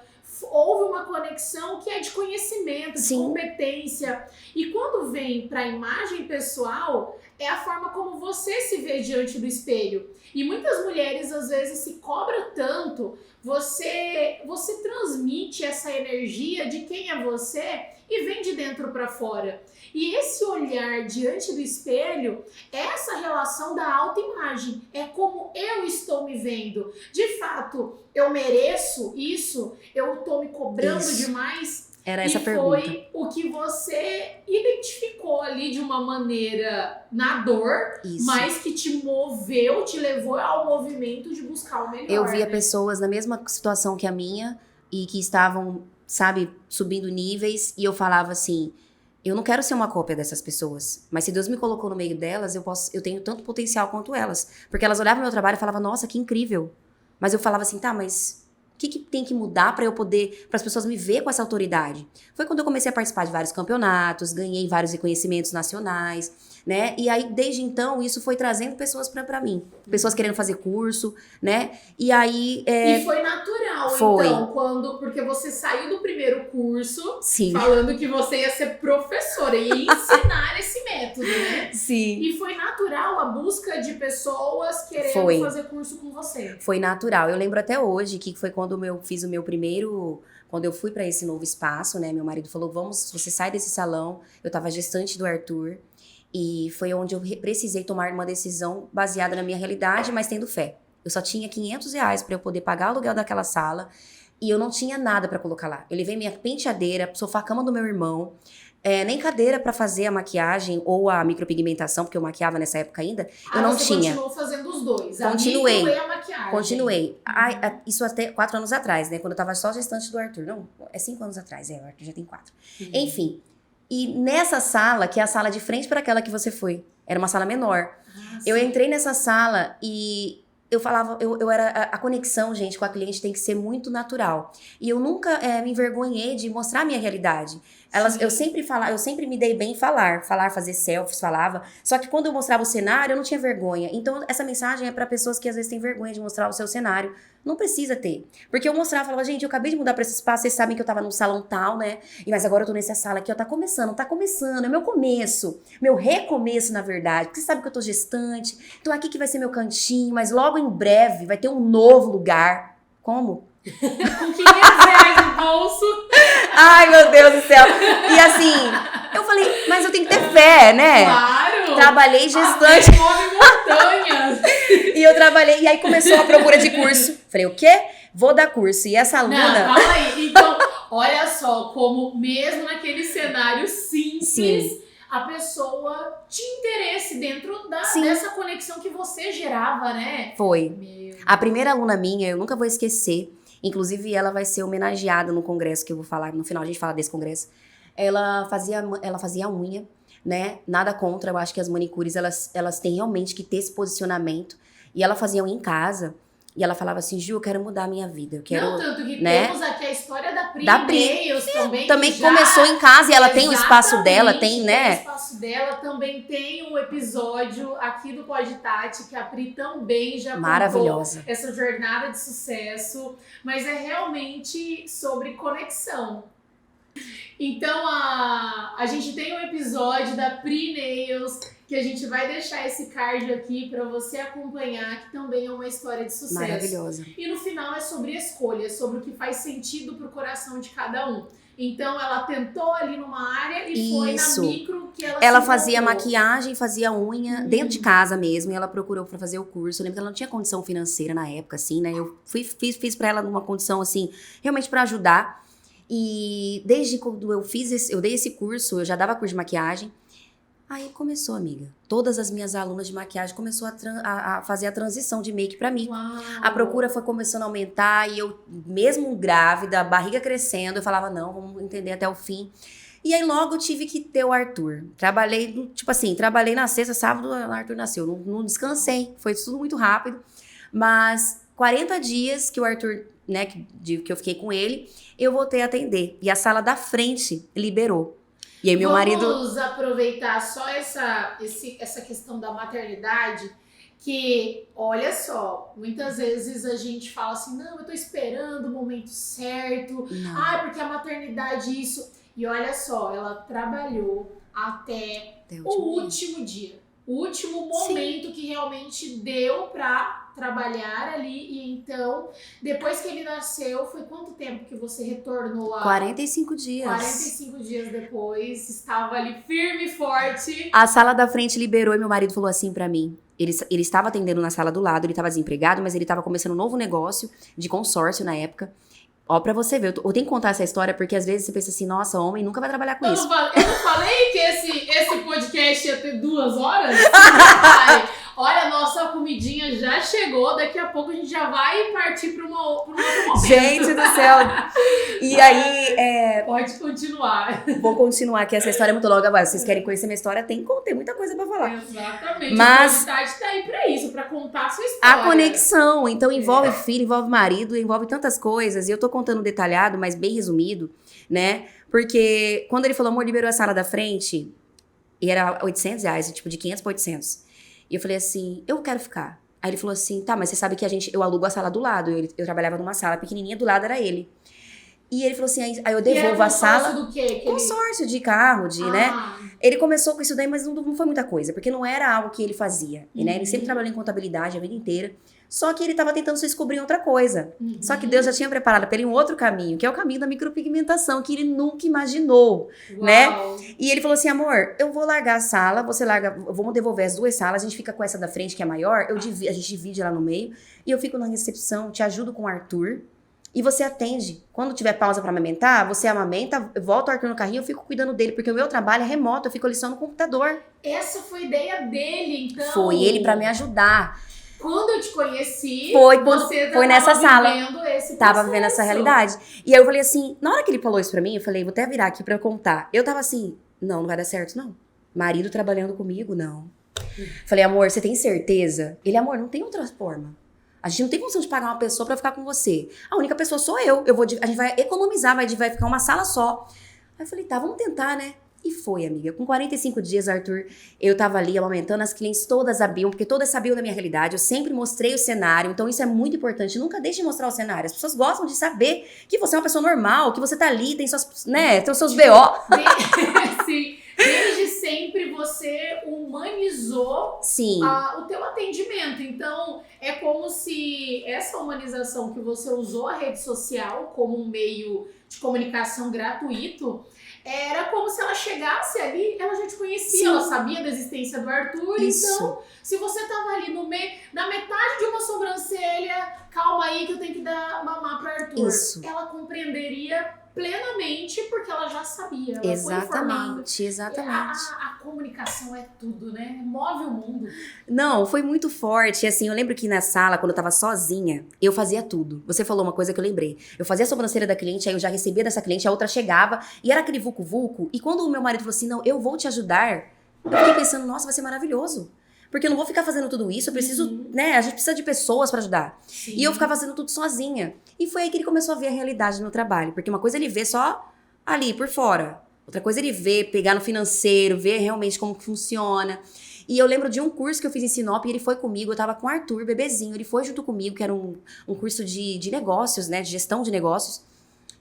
houve uma conexão que é de conhecimento, de competência. E quando vem para a imagem pessoal, é a forma como você se vê diante do espelho. E muitas mulheres às vezes se cobram tanto, você transmite essa energia de quem é você e vem de dentro para fora. E esse olhar diante do espelho é essa relação da autoimagem. É como eu estou me vendo. De fato, eu mereço isso? Eu estou me cobrando demais? Era essa pergunta. E foi o que você identificou ali de uma maneira na dor, mas que te moveu, te levou ao movimento de buscar o melhor. Eu via pessoas na mesma situação que a minha e que estavam, sabe, subindo níveis, e eu falava assim, eu não quero ser uma cópia dessas pessoas, mas se Deus me colocou no meio delas, eu tenho tanto potencial quanto elas. Porque elas olhavam meu trabalho e falavam, nossa, que incrível. Mas eu falava assim, tá, mas o que tem que mudar para as pessoas me ver com essa autoridade? Foi quando eu comecei a participar de vários campeonatos, ganhei vários reconhecimentos nacionais, né? E aí, desde então, isso foi trazendo pessoas pra mim. Pessoas querendo fazer curso, né? E aí... E foi natural, então, porque você saiu do primeiro curso falando que você ia ser professora, ia ensinar esse método, né? Sim. E foi natural a busca de pessoas querendo fazer curso com você. Foi natural. Eu lembro até hoje que foi quando eu fiz o meu primeiro... Quando eu fui pra esse novo espaço, né? Meu marido falou, você sai desse salão. Eu tava gestante do Arthur. E foi onde eu precisei tomar uma decisão baseada na minha realidade, mas tendo fé. Eu só tinha R$500 para eu poder pagar o aluguel daquela sala e eu não tinha nada para colocar lá. Eu levei minha penteadeira, sofá-cama do meu irmão, nem cadeira pra fazer a maquiagem ou a micropigmentação, porque eu maquiava nessa época ainda, eu não você tinha. continuou fazendo os dois, Continuei. a micro e a maquiagem. Continuei. Isso até 4 anos atrás, né? Quando eu tava só gestante do Arthur. Não, é 5 anos atrás, o Arthur já tem 4. Enfim, e nessa sala, que é a sala de frente para aquela que você foi, era uma sala menor. Eu entrei nessa sala e eu falava, eu era, a conexão, gente, com a cliente tem que ser muito natural. E eu nunca me envergonhei de mostrar a minha realidade. Eu sempre falava, eu sempre me dei bem em falar, fazer selfies, falava. Só que quando eu mostrava o cenário, eu não tinha vergonha. Então, essa mensagem é para pessoas que às vezes têm vergonha de mostrar o seu cenário. Não precisa ter. Porque eu mostrava, falava, gente, eu acabei de mudar pra esse espaço, vocês sabem que eu tava num salão tal, né? Mas agora eu tô nessa sala aqui, ó, tá começando, é meu começo. Meu recomeço, na verdade. Porque você sabe que eu tô gestante, então aqui que vai ser meu cantinho, mas logo em breve vai ter um novo lugar. Como? Com 500 reais no bolso. Ai, meu Deus do céu. E assim, eu falei, mas eu tenho que ter fé, né? Claro. Trabalhei gestante. Move montanhas. E eu trabalhei, e aí começou a procura de curso. Falei, o quê? Vou dar curso. E essa aluna... Não, calma aí. Então, olha só, como mesmo naquele cenário simples, a pessoa tinha interesse dentro dessa conexão que você gerava, né? Foi. A primeira aluna minha, eu nunca vou esquecer. Inclusive, ela vai ser homenageada no congresso que eu vou falar. No final, a gente fala desse congresso. Ela fazia a unha, né? Nada contra. Eu acho que as manicures, elas têm realmente que ter esse posicionamento. E ela fazia unha em casa. E ela falava assim, Ju, eu quero mudar a minha vida. Eu quero, não, tanto que né? Temos aqui a história da Pri Nails também. Também que começou em casa e ela tem o espaço dela, tem, né? Tem o espaço dela, também tem um episódio aqui do Pod Tati, que a Pri também já contou essa jornada de sucesso. Mas é realmente sobre conexão. Então, a gente tem um episódio da Pri Nails, que a gente vai deixar esse card aqui para você acompanhar, que também é uma história de sucesso. Maravilhosa. E no final é sobre escolha, sobre o que faz sentido pro coração de cada um. Então, ela tentou ali numa área e foi na micro que ela fazia maquiagem, fazia unha dentro de casa mesmo, e ela procurou pra fazer o curso. Eu lembro que ela não tinha condição financeira na época, assim, né? Eu fiz pra ela numa condição, assim, realmente pra ajudar. E desde quando eu dei esse curso, eu já dava curso de maquiagem. Aí começou, amiga. Todas as minhas alunas de maquiagem começou a fazer a transição de make pra mim. Uau. A procura foi começando a aumentar e eu, mesmo grávida, a barriga crescendo, eu falava, não, vamos entender até o fim. E aí logo eu tive que ter o Arthur. Trabalhei na sexta, sábado, o Arthur nasceu. Não descansei, foi tudo muito rápido. Mas 40 dias que o Arthur, né, que eu fiquei com ele, eu voltei a atender. E a sala da frente liberou. E aí meu marido... Vamos aproveitar só essa questão da maternidade, que, olha só, muitas vezes a gente fala assim, não, eu tô esperando o momento certo, porque a maternidade isso... E olha só, ela trabalhou até o último dia. O último momento que realmente deu pra trabalhar ali. E então, depois que ele nasceu, foi quanto tempo que você retornou a... 45 dias. 45 dias depois, estava ali firme e forte. A sala da frente liberou e meu marido falou assim pra mim. Ele estava atendendo na sala do lado, ele estava desempregado, mas ele estava começando um novo negócio de consórcio na época. Ó, pra você ver, eu tenho que contar essa história porque às vezes você pensa assim, nossa, homem nunca vai trabalhar com isso. Eu não falei que esse podcast ia ter 2 horas? Olha, a nossa comidinha já chegou, daqui a pouco a gente já vai partir para um outro momento. Gente do céu! E aí, Pode continuar. Vou continuar, que essa história é muito longa. Agora, se vocês querem conhecer minha história, tem muita coisa pra falar. Exatamente. Mas a vontade tá aí pra isso, pra contar a sua história. A conexão, então envolve filho, envolve marido, envolve tantas coisas. E eu tô contando detalhado, mas bem resumido, né? Porque quando ele falou, amor, liberou a sala da frente, e era R$800, tipo de 500 para 800. E eu falei assim, eu quero ficar. Aí ele falou assim, tá, mas você sabe que eu alugo a sala do lado. Eu trabalhava numa sala pequenininha, do lado era ele. E ele falou assim, aí eu devolvo a sala. Do quê? Consórcio de carro, né? Ele começou com isso daí, mas não foi muita coisa, porque não era algo que ele fazia, né? Ele sempre trabalhou em contabilidade a vida inteira. Só que ele estava tentando se descobrir outra coisa. Só que Deus já tinha preparado para ele um outro caminho, que é o caminho da micropigmentação, que ele nunca imaginou, né? E ele falou assim, amor, eu vou largar a sala, você larga, vamos devolver as 2 salas, a gente fica com essa da frente, que é maior, a gente divide lá no meio, e eu fico na recepção, te ajudo com o Arthur, E você atende. Quando tiver pausa pra amamentar, você amamenta, volta o Arthur no carrinho, eu fico cuidando dele, porque o meu trabalho é remoto, eu fico ali só no computador. Essa foi a ideia dele, então. Foi ele pra me ajudar. Quando eu te conheci, Foi foi nessa sala. Vivendo esse Tava vivendo essa realidade. E aí eu falei assim, na hora que ele falou isso pra mim, eu falei, vou até virar aqui pra eu contar. Eu tava assim, não vai dar certo, não. Marido trabalhando comigo, não. Falei, amor, você tem certeza? Ele, amor, não tem outra forma. A gente não tem condição de pagar uma pessoa pra ficar com você. A única pessoa sou eu. A gente vai economizar, vai ficar uma sala só. Aí eu falei, tá, vamos tentar, né? E foi, amiga. Com 45 dias, Arthur, eu tava ali amamentando, as clientes todas sabiam, porque todas sabiam da minha realidade. Eu sempre mostrei o cenário, então isso é muito importante. Nunca deixe de mostrar o cenário. As pessoas gostam de saber que você é uma pessoa normal, que você tá ali, tem suas, né, tem os seus BO. Sim. Desde sempre você humanizou Sim. O teu atendimento. Então, é como se essa humanização que você usou a rede social como um meio de comunicação gratuito, era como se ela chegasse ali, ela já te conhecia, Sim. ela sabia da existência do Arthur. Isso. Então, se você tava ali no meio, na metade de uma sobrancelha, calma aí que eu tenho que dar mamar para Arthur. Isso. Ela compreenderia plenamente porque ela já sabia, ela foi informada. Exatamente. A comunicação é tudo, né? Move o mundo. Não, foi muito forte. Assim, eu lembro que na sala, quando eu tava sozinha, eu fazia tudo. Você falou uma coisa que eu lembrei. Eu fazia a sobrancelha da cliente, aí eu já recebia dessa cliente, a outra chegava, e era aquele vucu-vucu. E quando o meu marido falou assim, não, eu vou te ajudar, eu fiquei pensando, nossa, vai ser maravilhoso. Porque eu não vou ficar fazendo tudo isso, eu preciso, né, a gente precisa de pessoas pra ajudar. Sim. E eu ficava fazendo tudo sozinha. E foi aí que ele começou a ver a realidade do meu trabalho. Porque uma coisa ele vê só ali, por fora. Outra coisa ele vê, pegar no financeiro, ver realmente como que funciona. E eu lembro de um curso que eu fiz em Sinop, e ele foi comigo, eu tava com o Arthur, bebezinho, ele foi junto comigo, que era um curso de negócios, né, de gestão de negócios.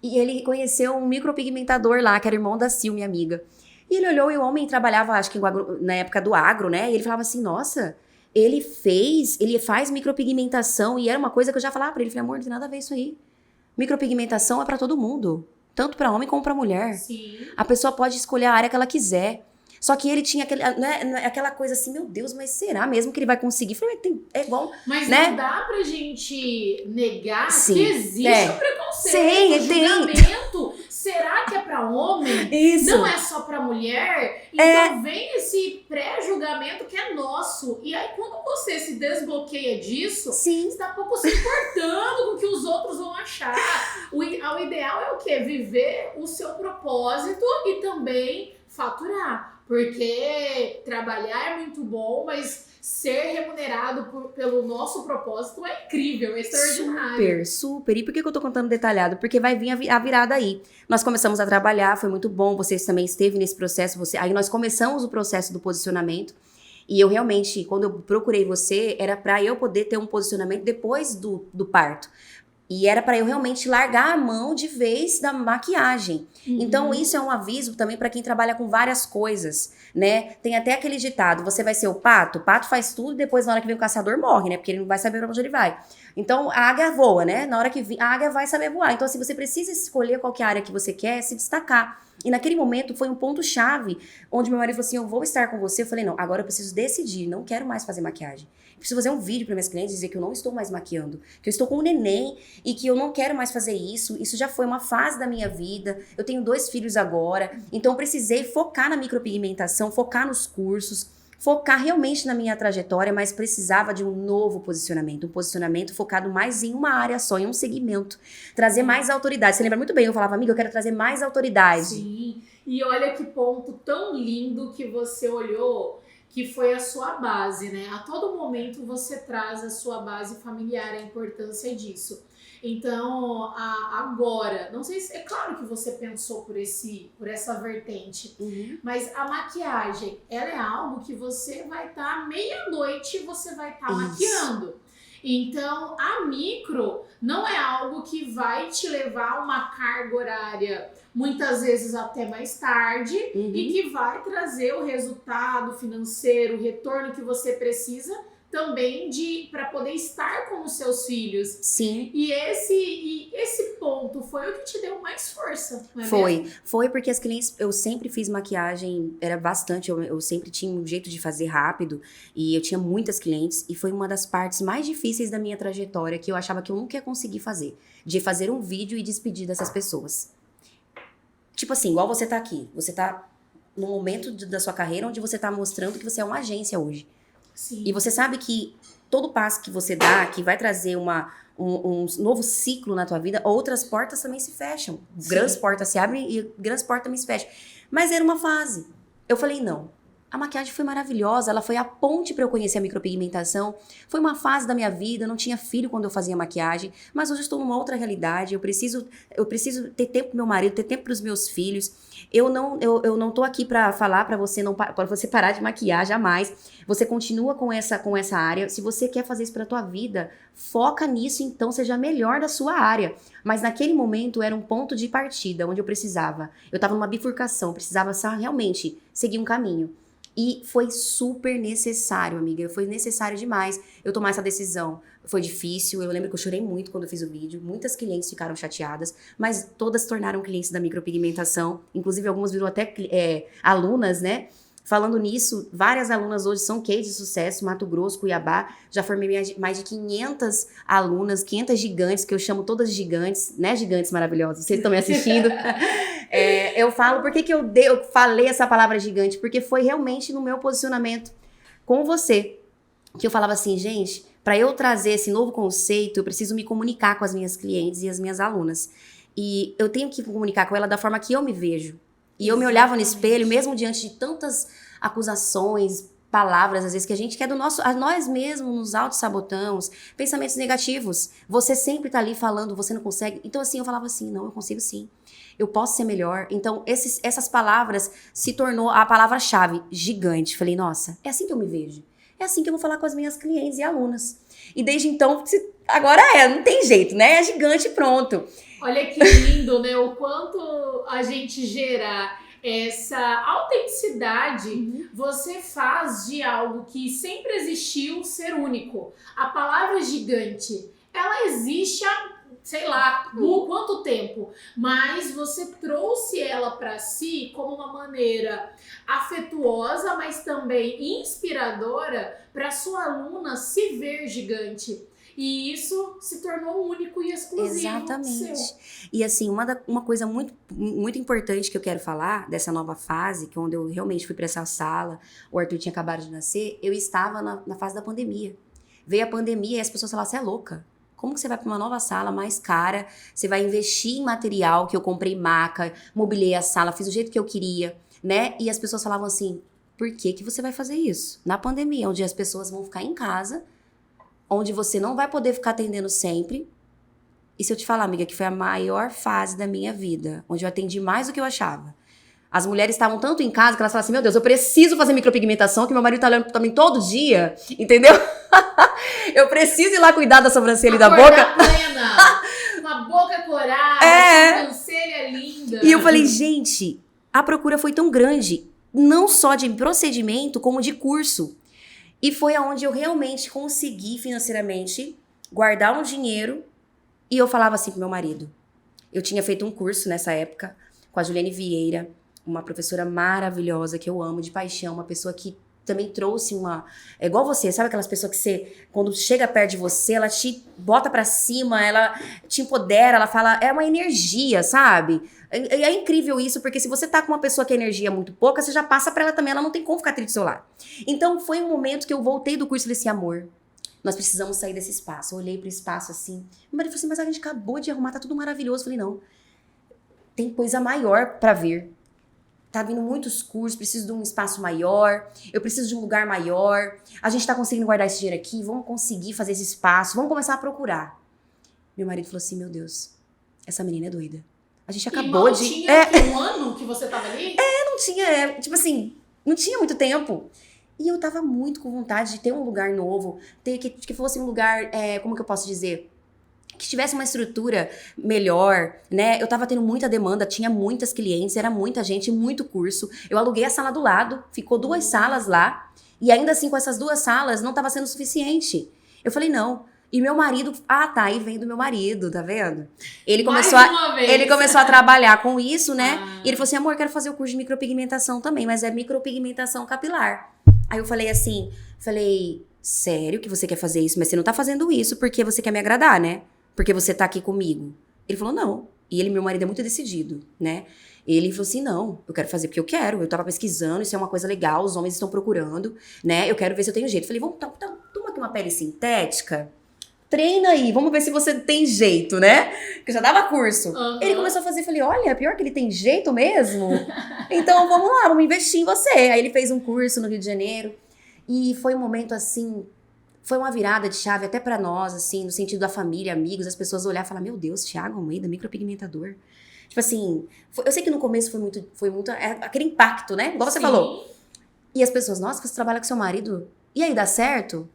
E ele conheceu um micropigmentador lá, que era irmão da Sil, minha amiga. E ele olhou e o homem trabalhava, acho que na época do agro, né? E ele falava assim, nossa, ele faz micropigmentação. E era uma coisa que eu já falava pra ele. Falei, amor, não tem nada a ver isso aí. Micropigmentação é pra todo mundo. Tanto pra homem como pra mulher. Sim. A pessoa pode escolher a área que ela quiser. Só que ele tinha aquela coisa assim, meu Deus, mas será mesmo que ele vai conseguir? Falei, é igual, mas né? Não dá pra gente negar Sim, que existe o preconceito, Sim, o julgamento. Será que é pra homem? Isso. Não é só pra mulher? Então vem esse pré-julgamento que é nosso. E aí quando você se desbloqueia disso, Sim. você tá pouco se importando com o que os outros vão achar. O ideal é o quê? Viver o seu propósito e também faturar. Porque trabalhar é muito bom, mas ser remunerado pelo nosso propósito é incrível, é extraordinário. Super. E por que eu tô contando detalhado? Porque vai vir a virada aí. Nós começamos a trabalhar, foi muito bom, vocês também esteve nesse processo. Aí nós começamos o processo do posicionamento. E eu realmente, quando eu procurei você, era pra eu poder ter um posicionamento depois do parto. E era pra eu realmente largar a mão de vez da maquiagem. Então, isso é um aviso também pra quem trabalha com várias coisas, né? Tem até aquele ditado, você vai ser o pato faz tudo e depois na hora que vem o caçador morre, né? Porque ele não vai saber pra onde ele vai. Então, a águia voa, né? Na hora que a águia vai saber voar. Então, assim, você precisa escolher qual que é a área que você quer, se destacar. E naquele momento foi um ponto-chave, onde meu marido falou assim, eu vou estar com você. Eu falei, não, agora eu preciso decidir, não quero mais fazer maquiagem. Eu preciso fazer um vídeo para minhas clientes, dizer que eu não estou mais maquiando, que eu estou com um neném e que eu não quero mais fazer isso. Isso já foi uma fase da minha vida. Eu tenho 2 filhos agora, então eu precisei focar na micropigmentação, focar nos cursos, focar realmente na minha trajetória, mas precisava de um novo posicionamento, um posicionamento focado mais em uma área só, em um segmento, trazer mais autoridade. Você lembra muito bem, eu falava, amiga, eu quero trazer mais autoridade. Sim, e olha que ponto tão lindo que você olhou, que foi a sua base, né? A todo momento você traz a sua base familiar, a importância disso. Então, agora, não sei se é claro que você pensou por essa vertente, mas a maquiagem, ela é algo que você vai estar meia-noite, você vai estar maquiando. Então, a micro não é algo que vai te levar a uma carga horária muitas vezes até mais tarde e que vai trazer o resultado financeiro, o retorno que você precisa também para poder estar com os seus filhos. Sim. E esse ponto foi o que te deu mais força, não é mesmo? Foi porque as clientes, eu sempre fiz maquiagem, era bastante, eu sempre tinha um jeito de fazer rápido, e eu tinha muitas clientes, e foi uma das partes mais difíceis da minha trajetória, que eu achava que eu nunca ia conseguir fazer, de fazer um vídeo e despedir dessas pessoas. Tipo assim, igual você tá aqui, você tá no momento da sua carreira onde você tá mostrando que você é uma agência hoje. Sim. E você sabe que todo passo que você dá, que vai trazer um novo ciclo na tua vida, outras portas também se fecham. Sim. Grandes portas se abrem e grandes portas também se fecham. Mas era uma fase. Eu falei, não. A maquiagem foi maravilhosa, ela foi a ponte para eu conhecer a micropigmentação. Foi uma fase da minha vida, eu não tinha filho quando eu fazia maquiagem, mas hoje eu estou numa outra realidade, eu preciso ter tempo pro meu marido, ter tempo pros meus filhos. Eu não tô aqui para falar para você para você parar de maquiar jamais. Você continua com essa área. Se você quer fazer isso para tua vida, foca nisso, então seja melhor da sua área. Mas naquele momento era um ponto de partida onde eu precisava. Eu estava numa bifurcação, precisava realmente seguir um caminho. E foi super necessário, amiga. Foi necessário demais eu tomar essa decisão. Foi difícil, eu lembro que eu chorei muito quando eu fiz o vídeo. Muitas clientes ficaram chateadas, mas todas se tornaram clientes da micropigmentação. Inclusive, algumas viram até alunas, né? Falando nisso, várias alunas hoje são case de sucesso, Mato Grosso, Cuiabá. Já formei mais de 500 alunas, 500 gigantes, que eu chamo todas de gigantes, né? Gigantes maravilhosas. Vocês estão me assistindo? Eu falo, por que eu falei essa palavra gigante? Porque foi realmente no meu posicionamento com você. Que eu falava assim, gente, para eu trazer esse novo conceito, eu preciso me comunicar com as minhas clientes e as minhas alunas. E eu tenho que comunicar com ela da forma que eu me vejo. E eu me olhava no espelho, mesmo diante de tantas acusações, palavras, às vezes, que a gente quer a nós mesmos nos auto-sabotamos, pensamentos negativos. Você sempre tá ali falando, você não consegue. Então, assim, eu falava assim, não, eu consigo sim. Eu posso ser melhor. Então, essas palavras se tornou a palavra-chave, gigante. Falei, nossa, é assim que eu me vejo. É assim que eu vou falar com as minhas clientes e alunas. E desde então, agora não tem jeito, né? É gigante e pronto. Olha que lindo, né? O quanto a gente gera essa autenticidade, você faz de algo que sempre existiu ser único. A palavra gigante, ela existe há, sei lá, por quanto tempo, mas você trouxe ela para si como uma maneira afetuosa, mas também inspiradora para sua aluna se ver gigante. E isso se tornou único e exclusivo. Exatamente. Seu. E assim, uma coisa muito, muito importante que eu quero falar dessa nova fase, que onde eu realmente fui para essa sala, o Arthur tinha acabado de nascer, eu estava na fase da pandemia. Veio a pandemia e as pessoas falaram, você é louca? Como que você vai para uma nova sala mais cara? Você vai investir em material, que eu comprei maca, mobilei a sala, fiz do jeito que eu queria, né? E as pessoas falavam assim, por que você vai fazer isso? Na pandemia, onde as pessoas vão ficar em casa, onde você não vai poder ficar atendendo sempre. E se eu te falar, amiga, que foi a maior fase da minha vida, onde eu atendi mais do que eu achava. As mulheres estavam tanto em casa que elas falavam assim, meu Deus, eu preciso fazer micropigmentação, que meu marido tá olhando também todo dia, entendeu? Eu preciso ir lá cuidar da sobrancelha e da boca. Plena, uma boca corada, sobrancelha linda. E eu falei, gente, a procura foi tão grande, não só de procedimento, como de curso. E foi aonde eu realmente consegui financeiramente guardar um dinheiro. E eu falava assim pro meu marido. Eu tinha feito um curso nessa época com a Juliane Vieira, uma professora maravilhosa que eu amo de paixão, uma pessoa que também trouxe é igual você, sabe aquelas pessoas que você, quando chega perto de você, ela te bota pra cima, ela te empodera, ela fala, é uma energia, sabe? É incrível isso, porque se você tá com uma pessoa que a energia é muito pouca, você já passa pra ela também, ela não tem como ficar triste do seu lado. Então foi um momento que eu voltei do curso e falei assim, amor, nós precisamos sair desse espaço. Eu olhei pro espaço assim, meu marido falou assim, mas a gente acabou de arrumar, tá tudo maravilhoso. Eu falei, não, tem coisa maior pra vir. Tá vindo muitos cursos, preciso de um espaço maior, eu preciso de um lugar maior, a gente tá conseguindo guardar esse dinheiro aqui, vamos conseguir fazer esse espaço, vamos começar a procurar. Meu marido falou assim, meu Deus, essa menina é doida. A gente acabou de... Tinha um ano que você tava ali? Não tinha, tipo assim, não tinha muito tempo. E eu tava muito com vontade de ter um lugar novo, que fosse um lugar, como que eu posso dizer? Que tivesse uma estrutura melhor, né? Eu tava tendo muita demanda, tinha muitas clientes, era muita gente, muito curso. Eu aluguei a sala do lado, ficou 2 salas lá. E ainda assim, com essas 2 salas, não estava sendo suficiente. Eu falei, não. E meu marido, aí vem do meu marido, tá vendo? Ele começou, ele começou a trabalhar com isso, né? E ele falou assim, amor, eu quero fazer o curso de micropigmentação também, mas é micropigmentação capilar. Aí eu falei assim, sério que você quer fazer isso? Mas você não tá fazendo isso porque você quer me agradar, né? Porque você tá aqui comigo. Ele falou, não. E meu marido é muito decidido, né? Ele falou assim, não, eu quero fazer porque eu quero. Eu tava pesquisando, isso é uma coisa legal, os homens estão procurando, né? Eu quero ver se eu tenho jeito. Eu falei, toma aqui uma pele sintética, treina aí, vamos ver se você tem jeito, né? Porque eu já dava curso. Ele começou a fazer, falei, olha, pior que ele tem jeito mesmo. Então vamos lá, vamos investir em você. Aí ele fez um curso no Rio de Janeiro. E foi um momento assim, foi uma virada de chave até pra nós, assim, no sentido da família, amigos, as pessoas olhar e falar, meu Deus, Thiago Almeida, micropigmentador. Tipo assim, eu sei que no começo foi muito aquele impacto, né? Igual você falou. E as pessoas, nossa, você trabalha com seu marido? E aí, dá certo?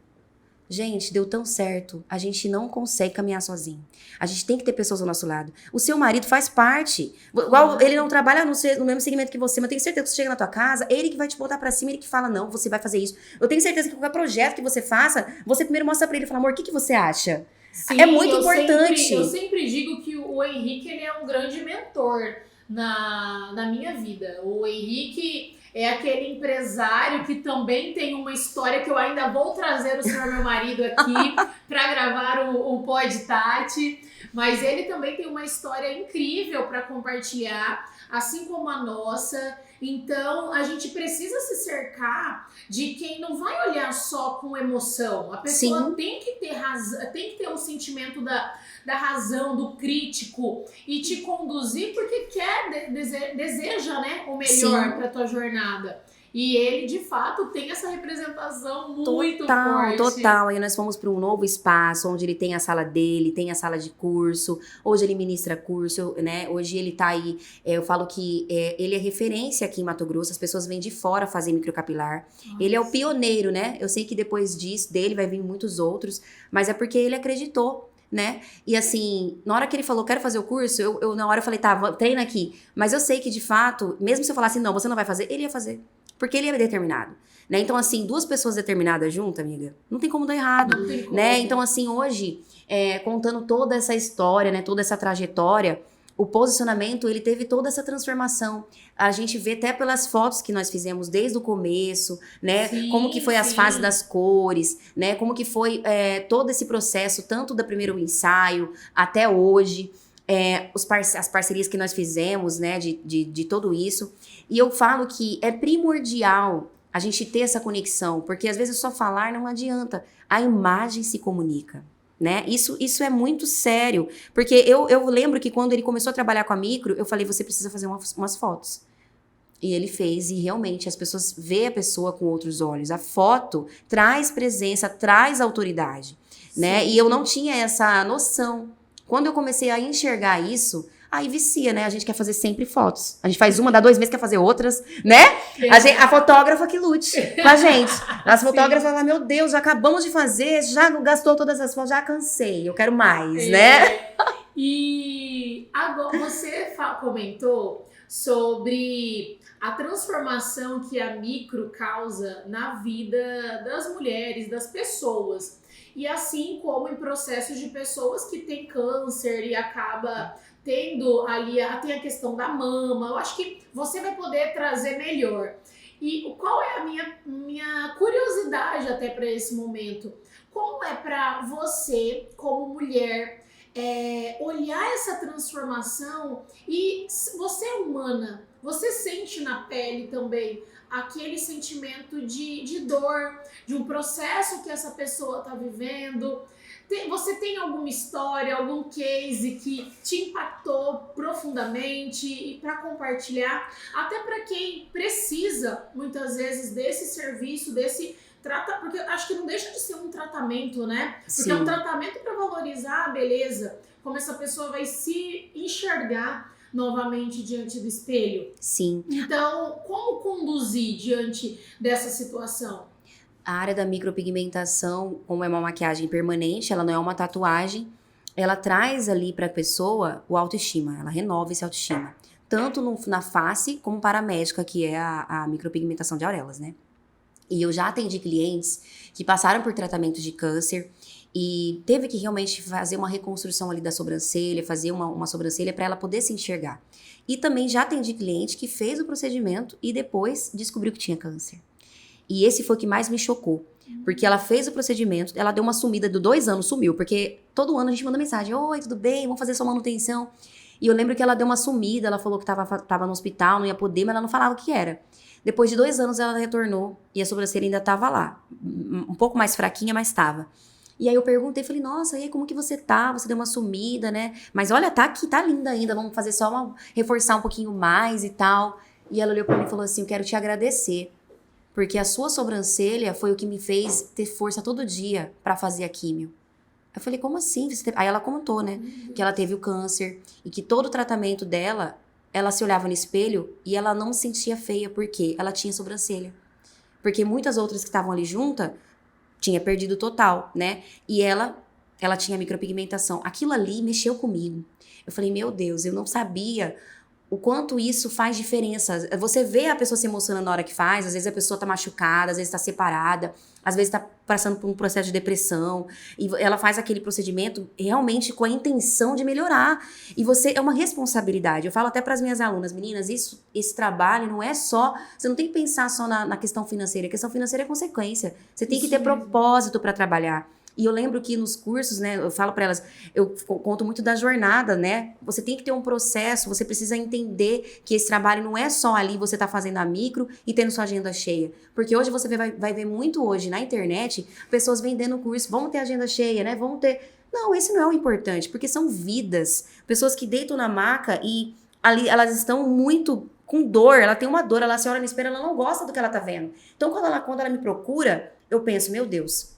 Gente, deu tão certo. A gente não consegue caminhar sozinho. A gente tem que ter pessoas ao nosso lado. O seu marido faz parte. Igual ele não trabalha no mesmo segmento que você, mas eu tenho certeza que você chega na tua casa, ele que vai te botar pra cima, ele que fala, não, você vai fazer isso. Eu tenho certeza que qualquer projeto que você faça, você primeiro mostra pra ele e fala, amor, o que você acha? Sim, é muito importante. Eu sempre digo que o Henrique, ele é um grande mentor na minha vida. O Henrique é aquele empresário que também tem uma história que eu ainda vou trazer o senhor meu marido aqui para gravar o Pod Tati, mas ele também tem uma história incrível para compartilhar, assim como a nossa. Então a gente precisa se cercar de quem não vai olhar só com emoção. A pessoa tem que ter razão, tem que ter um sentimento da razão, do crítico e te conduzir porque quer, deseja, né, o melhor para tua jornada. E ele, de fato, tem essa representação muito forte. Total. Aí nós fomos para um novo espaço, onde ele tem a sala dele, tem a sala de curso. Hoje ele ministra curso, né? Hoje ele tá aí, eu falo que ele é referência aqui em Mato Grosso, as pessoas vêm de fora fazer microcapilar. Nossa. Ele é o pioneiro, né? Eu sei que depois dele vai vir muitos outros, mas é porque ele acreditou, né? E assim, na hora que ele falou, quero fazer o curso, eu na hora eu falei, tá, treina aqui. Mas eu sei que, de fato, mesmo se eu falasse, não, você não vai fazer, ele ia fazer. Porque ele é determinado, né? Então, assim, 2 pessoas determinadas juntas, amiga, não tem como dar errado, não tem como, né? Então, assim, hoje, contando toda essa história, né? Toda essa trajetória, o posicionamento, ele teve toda essa transformação. A gente vê até pelas fotos que nós fizemos desde o começo, né? Sim, como que foi as fases das cores, né? Como que foi todo esse processo, tanto do primeiro ensaio até hoje. As parcerias que nós fizemos, né, de tudo isso. E eu falo que é primordial a gente ter essa conexão, porque às vezes só falar não adianta, a imagem se comunica, né? Isso é muito sério, porque eu lembro que quando ele começou a trabalhar com a micro, eu falei, você precisa fazer umas fotos. E ele fez, e realmente as pessoas veem a pessoa com outros olhos. A foto traz presença, traz autoridade, né? E eu não tinha essa noção. Quando eu comecei a enxergar isso, aí vicia, né? A gente quer fazer sempre fotos. A gente faz uma, dá 2 meses, quer fazer outras, né? A fotógrafa que lute com a gente. As fotógrafas falam, meu Deus, já acabamos de fazer, já gastou todas as fotos, já cansei, eu quero mais, né? E agora você comentou sobre a transformação que a micro causa na vida das mulheres, das pessoas. E assim como em processos de pessoas que têm câncer e acaba tendo ali, tem a questão da mama. Eu acho que você vai poder trazer melhor. E qual é a minha curiosidade até para esse momento? Como é para você, como mulher, olhar essa transformação e você é humana, você sente na pele também aquele sentimento de dor, de um processo que essa pessoa está vivendo. Você tem alguma história, algum case que te impactou profundamente e para compartilhar, até para quem precisa muitas vezes desse serviço, porque eu acho que não deixa de ser um tratamento, né? Porque Sim. É um tratamento para valorizar a beleza, como essa pessoa vai se enxergar novamente diante do espelho. Sim. Então, como conduzir diante dessa situação? A área da micropigmentação, como é uma maquiagem permanente, ela não é uma tatuagem, ela traz ali para a pessoa o autoestima, ela renova esse autoestima. Tanto na face, como para a médica, que é a micropigmentação de auréolas, né? E eu já atendi clientes que passaram por tratamento de câncer e teve que realmente fazer uma reconstrução ali da sobrancelha, fazer uma sobrancelha para ela poder se enxergar. E também já atendi cliente que fez o procedimento e depois descobriu que tinha câncer. E esse foi o que mais me chocou. Porque ela fez o procedimento, ela deu uma sumida de 2 anos, sumiu. Porque todo ano a gente manda mensagem, oi, tudo bem? Vamos fazer sua manutenção. E eu lembro que ela deu uma sumida, ela falou que tava no hospital, não ia poder, mas ela não falava o que era. Depois de 2 anos ela retornou e a sobrancelha ainda tava lá. Um pouco mais fraquinha, mas tava. E aí eu perguntei, falei, nossa, e aí como que você tá? Você deu uma sumida, né? Mas olha, tá aqui, tá linda ainda, vamos fazer só reforçar um pouquinho mais e tal. E ela olhou pra mim e falou assim, eu quero te agradecer. Porque a sua sobrancelha foi o que me fez ter força todo dia pra fazer a químio. Eu falei, como assim? Aí ela contou, né? Que ela teve o câncer e que todo o tratamento dela, ela se olhava no espelho e ela não se sentia feia. Por quê? Ela tinha sobrancelha. Porque muitas outras que estavam ali juntas tinha perdido total, né? E ela tinha micropigmentação. Aquilo ali mexeu comigo. Eu falei, meu Deus, eu não sabia o quanto isso faz diferença. Você vê a pessoa se emocionando na hora que faz, às vezes a pessoa tá machucada, às vezes tá separada, às vezes tá passando por um processo de depressão, e ela faz aquele procedimento realmente com a intenção de melhorar. E você, é uma responsabilidade. Eu falo até pras minhas alunas, meninas, esse trabalho não é só, você não tem que pensar só na questão financeira, a questão financeira é consequência. Você tem que ter propósito para trabalhar. E eu lembro que nos cursos, né, eu falo para elas, eu conto muito da jornada, né? Você tem que ter um processo, você precisa entender que esse trabalho não é só ali você tá fazendo a micro e tendo sua agenda cheia. Porque hoje você vai ver muito hoje na internet, pessoas vendendo curso, vamos ter agenda cheia, né? Vamos ter... Não, esse não é o importante, porque são vidas. Pessoas que deitam na maca e ali elas estão muito com dor, ela tem uma dor, ela se olha no espelho, ela não gosta do que ela tá vendo. Então quando ela me procura, eu penso, meu Deus,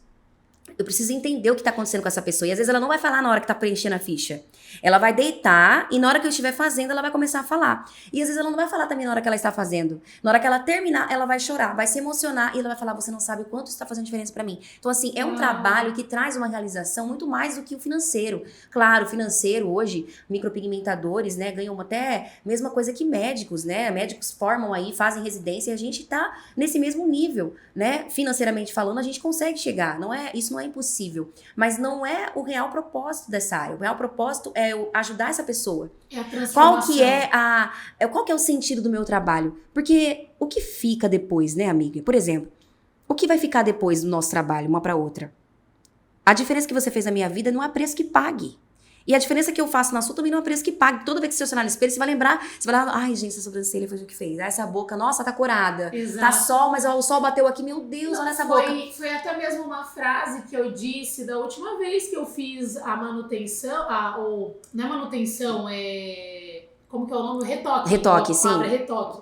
eu preciso entender o que tá acontecendo com essa pessoa. E às vezes ela não vai falar na hora que tá preenchendo a ficha. Ela vai deitar e na hora que eu estiver fazendo, ela vai começar a falar. E às vezes ela não vai falar também na hora que ela está fazendo. Na hora que ela terminar, ela vai chorar, vai se emocionar e ela vai falar, você não sabe o quanto isso tá fazendo diferença pra mim. Então assim, é um trabalho que traz uma realização muito mais do que o financeiro. Claro, o financeiro hoje, micropigmentadores, né, ganham até mesma coisa que médicos, né? Médicos formam aí, fazem residência e a gente tá nesse mesmo nível, né? Financeiramente falando, a gente consegue chegar. Isso não é impossível, mas não é o real propósito dessa área. O real propósito é eu ajudar essa pessoa. É a transformação. Qual que é o sentido do meu trabalho? Porque o que fica depois, né, amiga? Por exemplo, o que vai ficar depois do nosso trabalho, uma pra outra? A diferença que você fez na minha vida não há preço que pague. E a diferença que eu faço na sua também não há preço que pague. Toda vez que você olhar no espelho, você vai lembrar, ai, gente, essa sobrancelha foi o que fez. Essa boca, nossa, tá corada. Exato. Tá sol, mas o sol bateu aqui, meu Deus, olha essa boca. Foi até mesmo uma frase que eu disse da última vez que eu fiz a manutenção, não é manutenção, como que é o nome? Retoque. Retoque, sim. A palavra sim. retoque.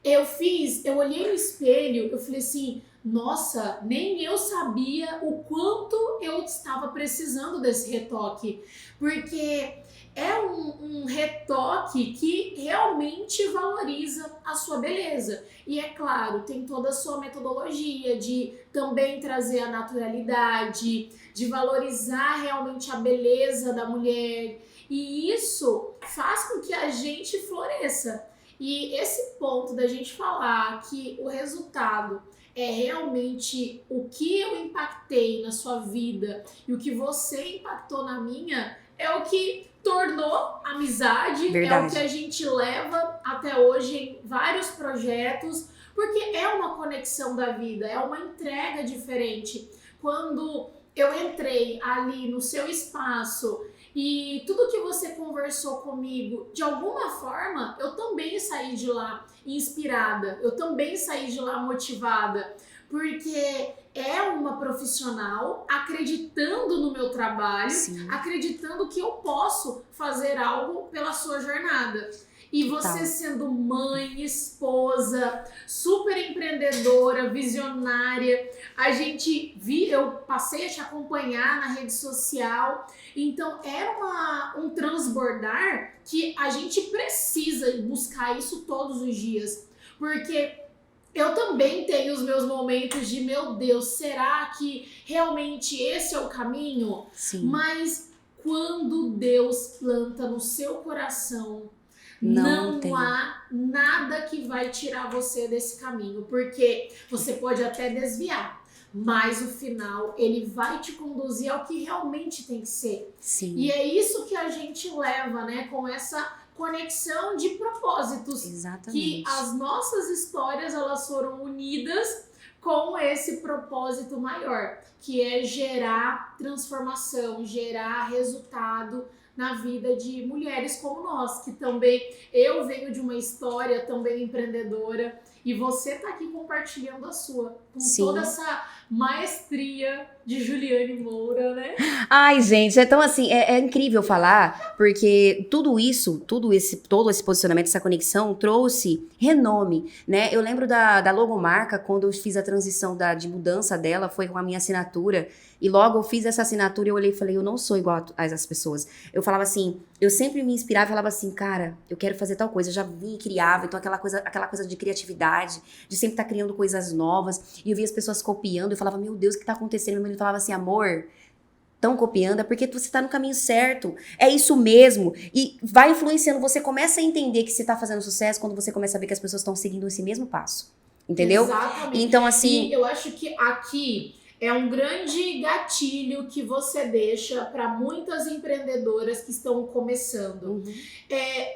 Eu olhei no espelho, eu falei assim, nossa, nem eu sabia o quanto eu estava precisando desse retoque. Porque é um retoque que realmente valoriza a sua beleza. E é claro, tem toda a sua metodologia de também trazer a naturalidade, de valorizar realmente a beleza da mulher. E isso faz com que a gente floresça. E esse ponto da gente falar que o resultado é realmente o que eu impactei na sua vida e o que você impactou na minha, é o que tornou amizade, Verdade. É o que a gente leva até hoje em vários projetos, porque é uma conexão da vida, é uma entrega diferente. Quando eu entrei ali no seu espaço e tudo que você conversou comigo, de alguma forma, eu também saí de lá inspirada, eu também saí de lá motivada, porque é uma profissional acreditando no meu trabalho, Sim. acreditando que eu posso fazer algo pela sua jornada. E você sendo mãe, esposa, super empreendedora, visionária, eu passei a te acompanhar na rede social, então era um transbordar que a gente precisa buscar isso todos os dias, porque eu também tenho os meus momentos de, meu Deus, será que realmente esse é o caminho? Sim. Mas quando Deus planta no seu coração, Não tem. há nada que vai tirar você desse caminho, porque você pode até desviar, mas o final ele vai te conduzir ao que realmente tem que ser. Sim. E é isso que a gente leva, né, com essa conexão de propósitos. Exatamente. Que as nossas histórias elas foram unidas com esse propósito maior, que é gerar transformação, gerar resultado na vida de mulheres como nós, que também, eu venho de uma história também empreendedora, e você tá aqui compartilhando a sua, com Sim. toda essa maestria de Juliane Moura, né? Ai, gente, então assim, é incrível falar, porque todo esse posicionamento, essa conexão trouxe renome, né? Eu lembro da logomarca, quando eu fiz a transição de mudança dela, foi com a minha assinatura, e logo eu fiz essa assinatura e eu olhei e falei, eu não sou igual a essas pessoas. Eu falava assim, eu sempre me inspirava e falava assim, cara, eu quero fazer tal coisa, eu já vim e criava, então aquela coisa de criatividade, de sempre estar criando coisas novas, e eu via as pessoas copiando, eu falava, meu Deus, o que tá acontecendo? Meu marido falava assim, amor, estão copiando, é porque você tá no caminho certo, é isso mesmo, e vai influenciando, você começa a entender que você tá fazendo sucesso quando você começa a ver que as pessoas estão seguindo esse mesmo passo, entendeu? Exatamente. Então assim... E eu acho que aqui é um grande gatilho que você deixa para muitas empreendedoras que estão começando.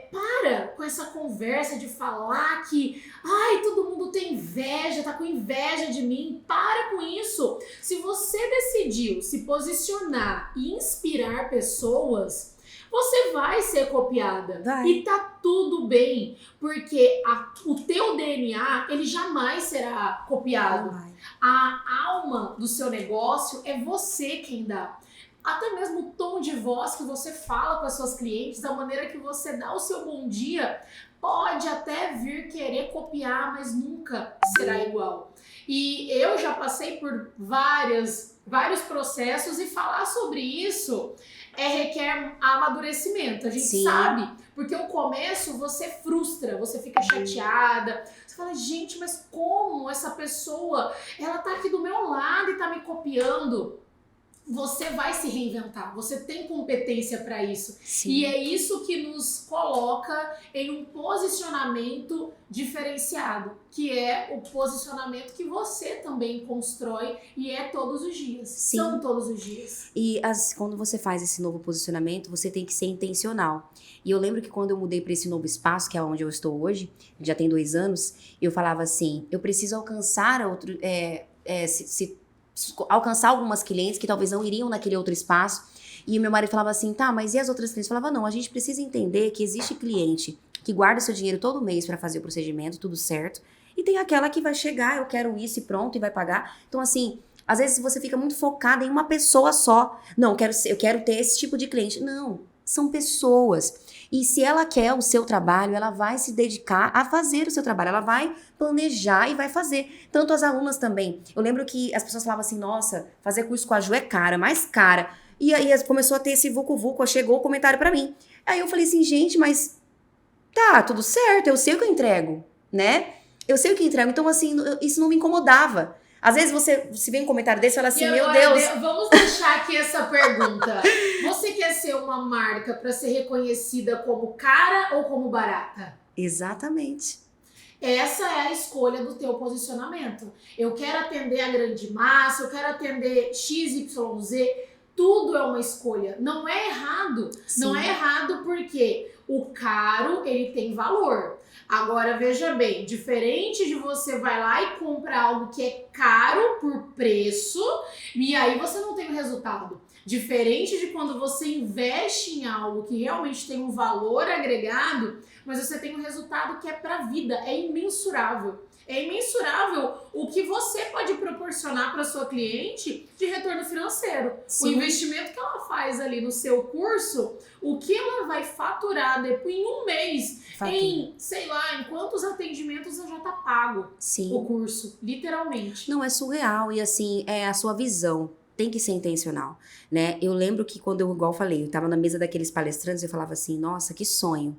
Para com essa conversa de falar que ai, todo mundo tem inveja, tá com inveja de mim. Para com isso. Se você decidiu se posicionar e inspirar pessoas, você vai ser copiada. Vai. E tá tudo bem, porque o teu DNA, ele jamais será copiado. A alma do seu negócio é você quem dá. Até mesmo o tom de voz que você fala com as suas clientes, a maneira que você dá o seu bom dia, pode até vir querer copiar, mas nunca será igual. E eu já passei por vários processos, e falar sobre isso requer amadurecimento. A gente Sim. sabe, porque o começo você frustra, você fica chateada, você fala, gente, mas como essa pessoa, ela tá aqui do meu lado e tá me copiando? Você vai se reinventar, você tem competência para isso. Sim. E é isso que nos coloca em um posicionamento diferenciado, que é o posicionamento que você também constrói, e é todos os dias. Sim. São todos os dias. E quando você faz esse novo posicionamento, você tem que ser intencional. E eu lembro que quando eu mudei para esse novo espaço, que é onde eu estou hoje, já tem 2 anos, eu falava assim, eu preciso alcançar alcançar algumas clientes que talvez não iriam naquele outro espaço. E o meu marido falava assim, tá, mas e as outras clientes? Eu falava, não, a gente precisa entender que existe cliente que guarda o seu dinheiro todo mês para fazer o procedimento, tudo certo, e tem aquela que vai chegar, eu quero isso e pronto, e vai pagar. Então, assim, às vezes você fica muito focada em uma pessoa só. Não, eu quero ter esse tipo de cliente. Não, são pessoas. E se ela quer o seu trabalho, ela vai se dedicar a fazer o seu trabalho. Ela vai planejar e vai fazer. Tanto as alunas também. Eu lembro que as pessoas falavam assim, nossa, fazer curso com a Ju é cara, mais cara. E aí começou a ter esse vucu-vucu, chegou o comentário pra mim. Aí eu falei assim, gente, mas tá, tudo certo, eu sei o que eu entrego, né? Eu sei o que eu entrego, então assim, isso não me incomodava. Às vezes você, se vem um comentário desse, fala assim, E meu agora, Deus. vamos deixar aqui essa pergunta. Você quer ser uma marca para ser reconhecida como cara ou como barata? Exatamente. Essa é a escolha do teu posicionamento. Eu quero atender a grande massa, eu quero atender XYZ. Tudo é uma escolha. Não é errado. Sim. Não é errado porque o caro, ele tem valor. Agora, veja bem, diferente de você vai lá e comprar algo que é caro por preço, e aí você não tem o resultado. Diferente de quando você investe em algo que realmente tem um valor agregado, mas você tem um resultado que é para a vida, é imensurável. É imensurável o que você pode proporcionar para sua cliente de retorno financeiro. Sim. O investimento que ela faz ali no seu curso, o que ela vai faturar depois em um mês, em, sei lá, em quantos atendimentos já tá pago. Sim. O curso, literalmente. Não, é surreal e assim, é a sua visão. Tem que ser intencional, né? Eu lembro que quando eu, igual eu falei, eu tava na mesa daqueles palestrantes, eu falava assim, nossa, que sonho.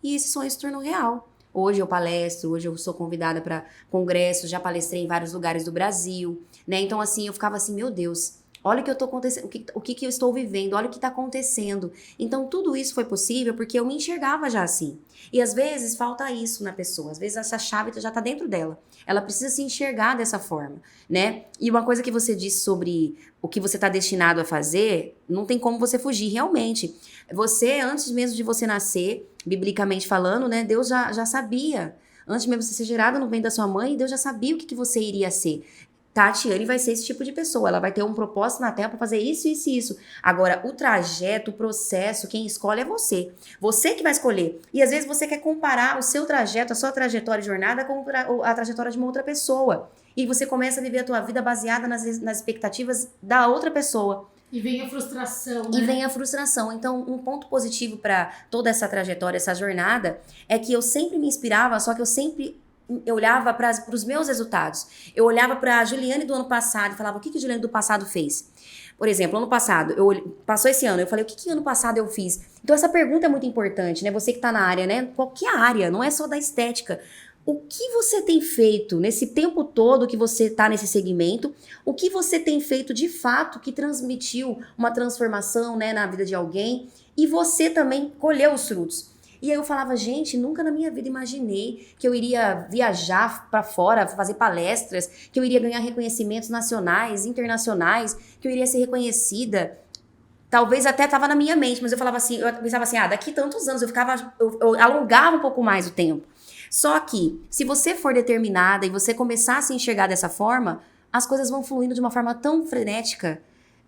E esse sonho se tornou real. Hoje eu palestro, hoje eu sou convidada para congressos, já palestrei em vários lugares do Brasil, né? Então, assim, eu ficava assim, meu Deus, Olha o que eu tô acontecendo, o que eu estou vivendo, olha o que tá acontecendo. Então, tudo isso foi possível porque eu me enxergava já assim. E às vezes falta isso na pessoa, às vezes essa chave já tá dentro dela. Ela precisa se enxergar dessa forma, né? E uma coisa que você disse sobre o que você tá destinado a fazer, não tem como você fugir, realmente. Você, antes mesmo de você nascer, biblicamente falando, né? Deus já sabia. Antes mesmo de você ser gerada no ventre da sua mãe, Deus já sabia o que você iria ser. Tatiane vai ser esse tipo de pessoa, ela vai ter um propósito na Terra para fazer isso, isso e isso. Agora, o trajeto, o processo, quem escolhe é você. Você que vai escolher. E às vezes você quer comparar o seu trajeto, a sua trajetória e jornada com a trajetória de uma outra pessoa. E você começa a viver a tua vida baseada nas expectativas da outra pessoa. E vem a frustração, né? E vem a frustração. Então, um ponto positivo para toda essa trajetória, essa jornada, é que eu sempre me inspirava, só que eu olhava para os meus resultados. Eu olhava para a Juliane do ano passado e falava, o que a Juliane do passado fez? Por exemplo, ano passado, passou esse ano, eu falei, o que ano passado eu fiz? Então, essa pergunta é muito importante, né? Você que tá na área, né? Qualquer área, não é só da estética. O que você tem feito nesse tempo todo que você tá nesse segmento? O que você tem feito de fato que transmitiu uma transformação, né, na vida de alguém? E você também colheu os frutos. E aí eu falava, gente, nunca na minha vida imaginei que eu iria viajar para fora, fazer palestras, que eu iria ganhar reconhecimentos nacionais, internacionais, que eu iria ser reconhecida. Talvez até estava na minha mente, mas eu falava assim, eu pensava assim, daqui tantos anos eu alongava um pouco mais o tempo. Só que, se você for determinada e você começar a se enxergar dessa forma, as coisas vão fluindo de uma forma tão frenética.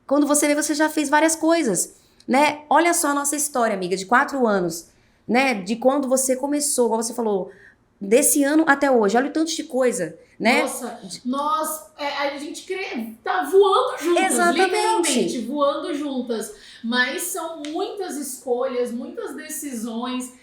Quando você vê, você já fez várias coisas, né? Olha só a nossa história, amiga, de 4 anos. Né, de quando você começou, igual você falou, desse ano até hoje, olha o tanto de coisa, né? Nossa, a gente tá voando juntas, exatamente, literalmente, voando juntas, mas são muitas escolhas, muitas decisões,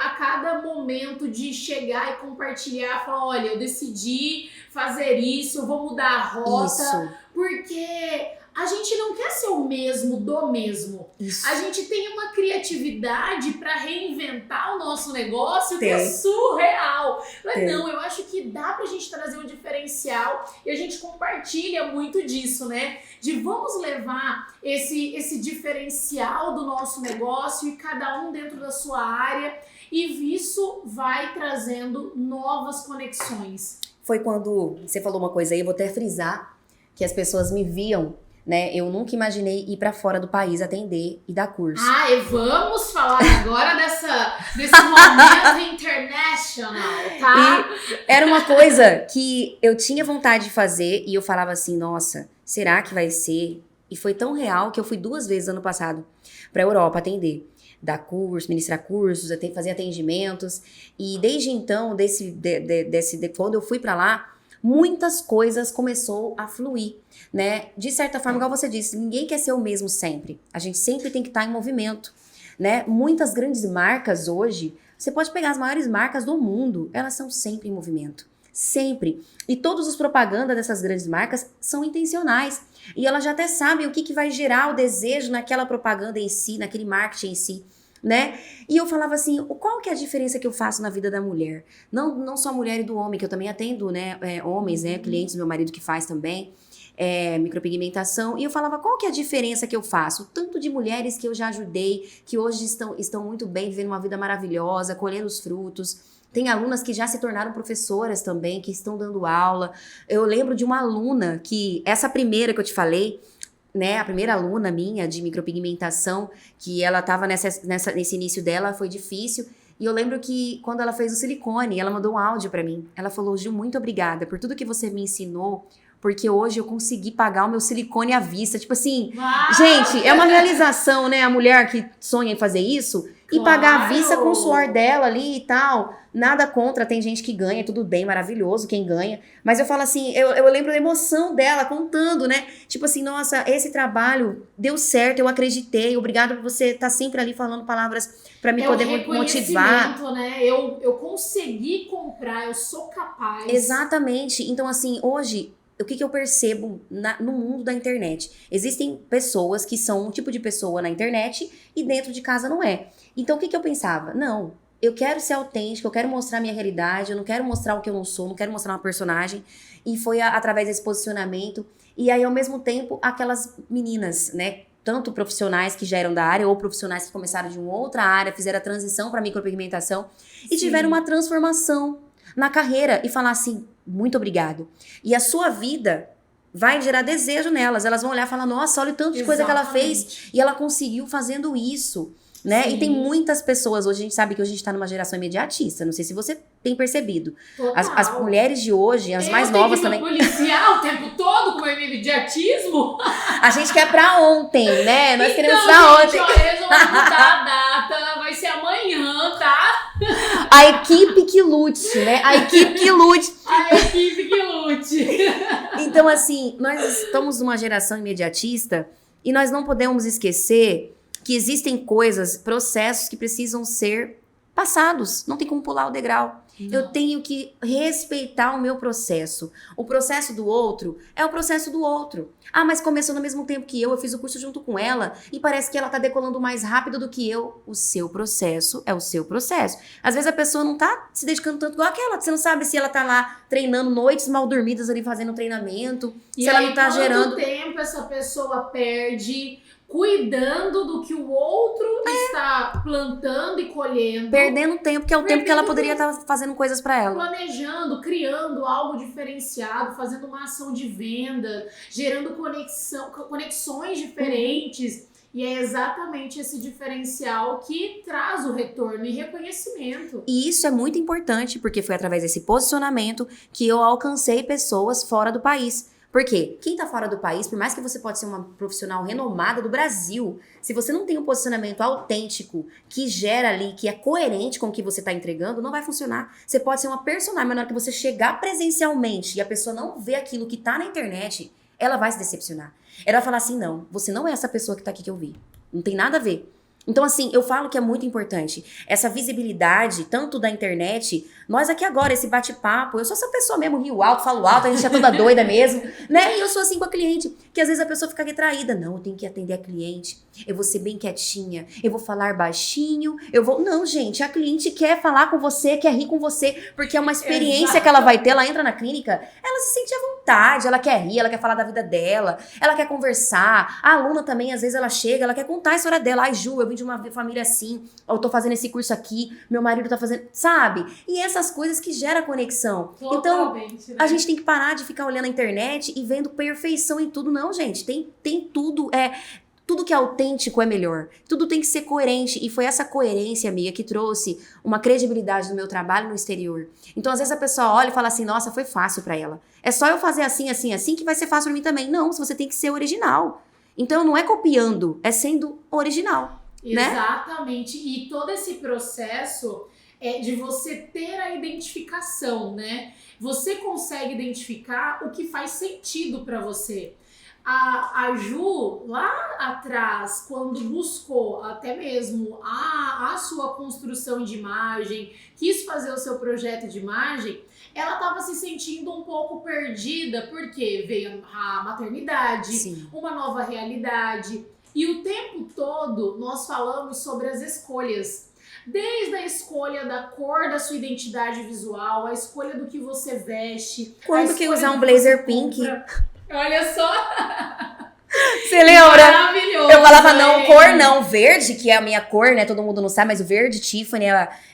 a cada momento de chegar e compartilhar, falar, olha, eu decidi fazer isso, eu vou mudar a rota, porque a gente não quer ser o mesmo do mesmo. Isso. A gente tem uma criatividade para reinventar o nosso negócio que é surreal. Mas não, eu acho que dá pra gente trazer um diferencial e a gente compartilha muito disso, né? De vamos levar esse diferencial do nosso negócio e cada um dentro da sua área, e isso vai trazendo novas conexões. Foi quando você falou uma coisa aí, eu vou até frisar, que as pessoas me viam, né? Eu nunca imaginei ir pra fora do país atender e dar curso. E vamos falar agora desse momento international, tá? E era uma coisa que eu tinha vontade de fazer e eu falava assim, nossa, será que vai ser? E foi tão real que eu fui 2 vezes ano passado pra Europa atender. Dar curso, ministrar cursos, fazer atendimentos. E desde então, quando eu fui pra lá, muitas coisas começou a fluir, né? De certa forma, igual você disse, ninguém quer ser o mesmo sempre. A gente sempre tem que estar em movimento, né? Muitas grandes marcas hoje, você pode pegar as maiores marcas do mundo, elas são sempre em movimento. Sempre. E todas as propagandas dessas grandes marcas são intencionais. E elas já até sabem o que vai gerar o desejo naquela propaganda em si, naquele marketing em si. Né? E eu falava assim, qual que é a diferença que eu faço na vida da mulher? Não só a mulher e do homem, que eu também atendo, né? Homens, né? Clientes, meu marido que faz também, micropigmentação. E eu falava, qual que é a diferença que eu faço? Tanto de mulheres que eu já ajudei, que hoje estão muito bem, vivendo uma vida maravilhosa, colhendo os frutos. Tem alunas que já se tornaram professoras também, que estão dando aula. Eu lembro de uma aluna que, essa primeira que eu te falei, né, a primeira aluna minha de micropigmentação, que ela estava nesse início dela, foi difícil. E eu lembro que quando ela fez o silicone, ela mandou um áudio pra mim. Ela falou, Gil, muito obrigada por tudo que você me ensinou, porque hoje eu consegui pagar o meu silicone à vista. Tipo assim, gente, é uma realização, né? A mulher que sonha em fazer isso e pagar à vista com o suor dela ali e tal. Nada contra, tem gente que ganha, tudo bem, maravilhoso quem ganha. Mas eu falo assim, eu lembro da emoção dela contando, né? Tipo assim, nossa, esse trabalho deu certo, eu acreditei. Obrigada por você estar sempre ali falando palavras pra me poder motivar. Né? Eu consegui comprar, eu sou capaz. Exatamente. Então assim, hoje, o que eu percebo no mundo da internet? Existem pessoas que são um tipo de pessoa na internet e dentro de casa não é. Então o que eu pensava? Não, eu quero ser autêntica, eu quero mostrar a minha realidade, eu não quero mostrar o que eu não sou, não quero mostrar uma personagem. E foi através desse posicionamento. E aí, ao mesmo tempo, aquelas meninas, né? Tanto profissionais que já eram da área, ou profissionais que começaram de uma outra área, fizeram a transição para micropigmentação e tiveram uma transformação na carreira e falar assim, muito obrigado. E a sua vida vai gerar desejo nelas. Elas vão olhar e falar, nossa, olha o tanto de coisa que ela fez e ela conseguiu fazendo isso. Né? Sim. E tem muitas pessoas, hoje a gente sabe que hoje a gente tá numa geração imediatista, não sei se você tem percebido. As mulheres de hoje, as mais novas também. Policial o tempo todo com o imediatismo? A gente quer pra ontem, né? Nós queremos então, pra gente, ontem. Ó, eles vão mudar a data, vai ser amanhã, tá? A equipe que lute, né? A equipe que lute. A equipe que lute. Então, assim, nós estamos numa geração imediatista e nós não podemos esquecer que existem coisas, processos que precisam ser passados. Não tem como pular o degrau. Não. Eu tenho que respeitar o meu processo. O processo do outro é o processo do outro. Ah, mas começou no mesmo tempo que eu fiz o curso junto com ela e parece que ela tá decolando mais rápido do que eu. O seu processo é o seu processo. Às vezes a pessoa não tá se dedicando tanto igual aquela. Você não sabe se ela tá lá treinando noites mal dormidas ali fazendo treinamento. E se ela não tá gerando... quanto tempo essa pessoa perde cuidando do que o outro está plantando e colhendo. Perdendo tempo, que é o tempo que ela poderia estar fazendo coisas pra ela. Planejando, criando algo diferenciado, fazendo uma ação de venda, gerando conexões diferentes. E é exatamente esse diferencial que traz o retorno e reconhecimento. E isso é muito importante, porque foi através desse posicionamento que eu alcancei pessoas fora do país. Por quê? Quem tá fora do país, por mais que você pode ser uma profissional renomada do Brasil, se você não tem um posicionamento autêntico que gera ali, que é coerente com o que você tá entregando, não vai funcionar. Você pode ser uma personagem, mas na hora que você chegar presencialmente e a pessoa não vê aquilo que tá na internet, ela vai se decepcionar. Ela vai falar assim, não, você não é essa pessoa que tá aqui que eu vi. Não tem nada a ver. Então, assim, eu falo que é muito importante essa visibilidade, tanto da internet, nós aqui agora, esse bate-papo, eu sou essa pessoa mesmo, rio alto, falo alto, a gente é toda doida mesmo, né? E eu sou assim com a cliente, que às vezes a pessoa fica retraída. Não, eu tenho que atender a cliente, eu vou ser bem quietinha, eu vou falar baixinho, eu vou... Não, gente, a cliente quer falar com você, quer rir com você, porque é uma experiência que ela vai ter, ela entra na clínica, ela se sente à vontade, ela quer rir, ela quer falar da vida dela, ela quer conversar. A aluna também, às vezes ela chega, ela quer contar a história dela. Ai, Ju, eu vim de uma família assim, eu tô fazendo esse curso aqui, meu marido tá fazendo, sabe? E essas coisas que geram conexão. Totalmente, então, né? a gente tem que parar de ficar olhando a internet e vendo perfeição em tudo. Não, gente, tem tudo, tudo que é autêntico é melhor. Tudo tem que ser coerente. E foi essa coerência, amiga, que trouxe uma credibilidade no meu trabalho no exterior. Então, às vezes a pessoa olha e fala assim, nossa, foi fácil pra ela. É só eu fazer assim, assim, assim que vai ser fácil pra mim também. Não, você tem que ser original. Então, não é copiando, é sendo original. Exatamente. Né? E todo esse processo é de você ter a identificação, né? Você consegue identificar o que faz sentido pra você. A Ju, lá atrás, quando buscou até mesmo a sua construção de imagem, quis fazer o seu projeto de imagem, ela estava se sentindo um pouco perdida, porque veio a maternidade, sim, uma nova realidade. E o tempo todo nós falamos sobre as escolhas. Desde a escolha da cor da sua identidade visual, a escolha do que você veste. Quando que usar um blazer pink? Olha só! Você lembra? Maravilhoso! Eu falava não, cor não, verde, que é a minha cor, né? Todo mundo não sabe, mas o verde Tiffany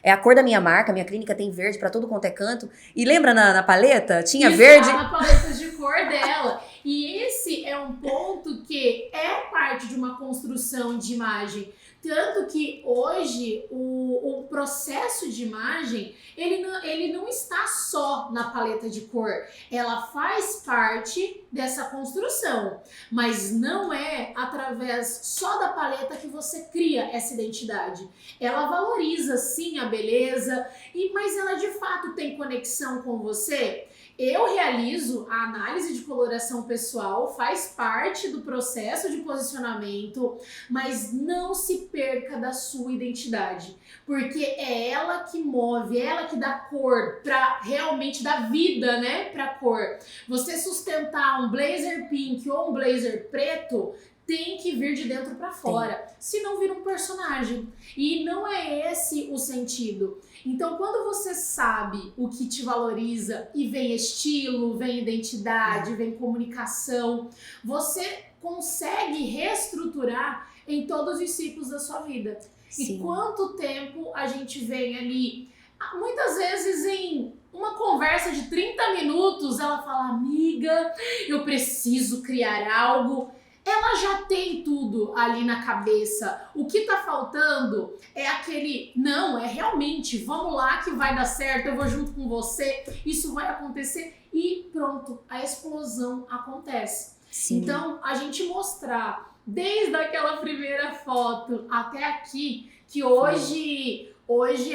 é a cor da minha marca. Minha clínica tem verde pra todo quanto é canto. E lembra na paleta? Tinha isso, verde. Na paleta de cor dela. E esse é um ponto que é parte de uma construção de imagem. Tanto que hoje o processo de imagem, ele não está só na paleta de cor. Ela faz parte dessa construção, mas não é através só da paleta que você cria essa identidade. Ela valoriza sim a beleza, mas ela de fato tem conexão com você. Eu realizo a análise de coloração pessoal, faz parte do processo de posicionamento, mas não se perca da sua identidade, porque é ela que move, é ela que dá cor para realmente dar vida, né, para cor. Você sustentar um blazer pink ou um blazer preto tem que vir de dentro pra fora, senão vira um personagem. E não é esse o sentido. Então, quando você sabe o que te valoriza e vem estilo, vem identidade, vem comunicação, você consegue reestruturar em todos os ciclos da sua vida. Sim. E quanto tempo a gente vem ali, muitas vezes em uma conversa de 30 minutos, ela fala, amiga, eu preciso criar algo. Ela já tem tudo ali na cabeça. O que tá faltando é aquele, não, é realmente, vamos lá que vai dar certo, eu vou junto com você, isso vai acontecer e pronto, a explosão acontece. Sim. Então, a gente mostrar desde aquela primeira foto até aqui, que hoje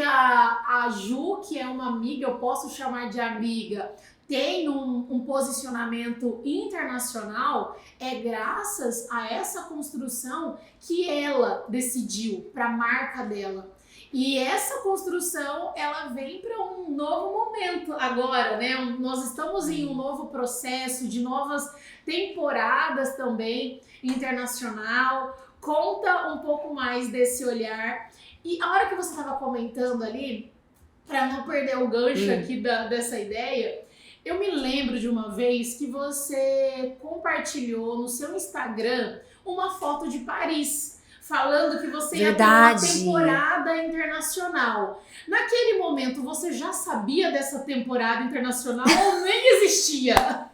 a Ju, que é uma amiga, eu posso chamar de amiga, tem um posicionamento internacional, é graças a essa construção que ela decidiu para a marca dela. E essa construção, ela vem para um novo momento agora, né? Nós estamos em um novo processo de novas temporadas também, internacional. Conta um pouco mais desse olhar. E a hora que você estava comentando ali, para não perder o gancho aqui dessa ideia, eu me lembro de uma vez que você compartilhou no seu Instagram uma foto de Paris, falando que você ia ter uma temporada internacional. Naquele momento, você já sabia dessa temporada internacional ou nem existia?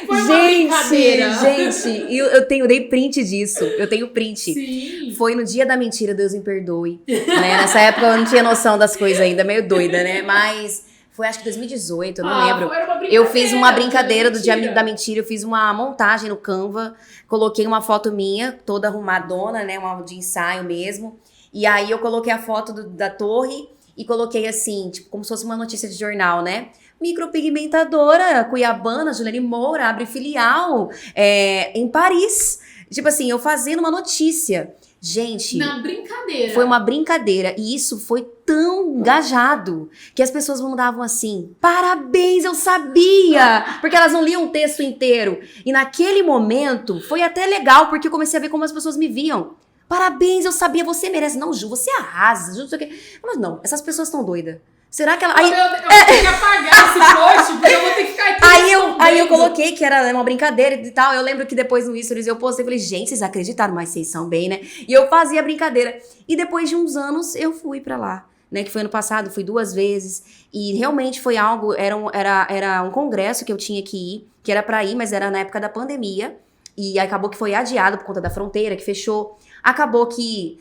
Foi uma brincadeira. Gente, eu dei print disso. Eu tenho print. Sim. Foi no dia da mentira, Deus me perdoe. Né? Nessa época eu não tinha noção das coisas ainda, meio doida, né? Mas foi acho que 2018, eu não lembro. Eu fiz uma brincadeira do dia da mentira, eu fiz uma montagem no Canva, coloquei uma foto minha, toda arrumadona, né? Uma de ensaio mesmo. E aí eu coloquei a foto da torre e coloquei assim, tipo, como se fosse uma notícia de jornal, né? Micropigmentadora cuiabana, Juliane Moura, abre filial em Paris. Tipo assim, eu fazendo uma notícia. Gente, na brincadeira. Foi uma brincadeira. E isso foi tão engajado que as pessoas mandavam assim, parabéns, eu sabia! Porque elas não liam o texto inteiro. E naquele momento, foi até legal, porque eu comecei a ver como as pessoas me viam. Parabéns, eu sabia, você merece. Não, Ju, você arrasa. Ju, não sei o quê. Mas não, essas pessoas estão doidas. Será que ela... Aí, eu vou ter que apagar esse post, porque eu vou ter que ficar aqui aí eu coloquei que era uma brincadeira e tal. Eu lembro que depois no Stories eu postei e falei, gente, vocês acreditaram, mas vocês são bem, né? E eu fazia brincadeira. E depois de uns anos, eu fui pra lá, né? Que foi ano passado, fui 2 vezes. E realmente foi algo, era um congresso que eu tinha que ir, que era pra ir, mas era na época da pandemia. E acabou que foi adiado por conta da fronteira, que fechou. Acabou que...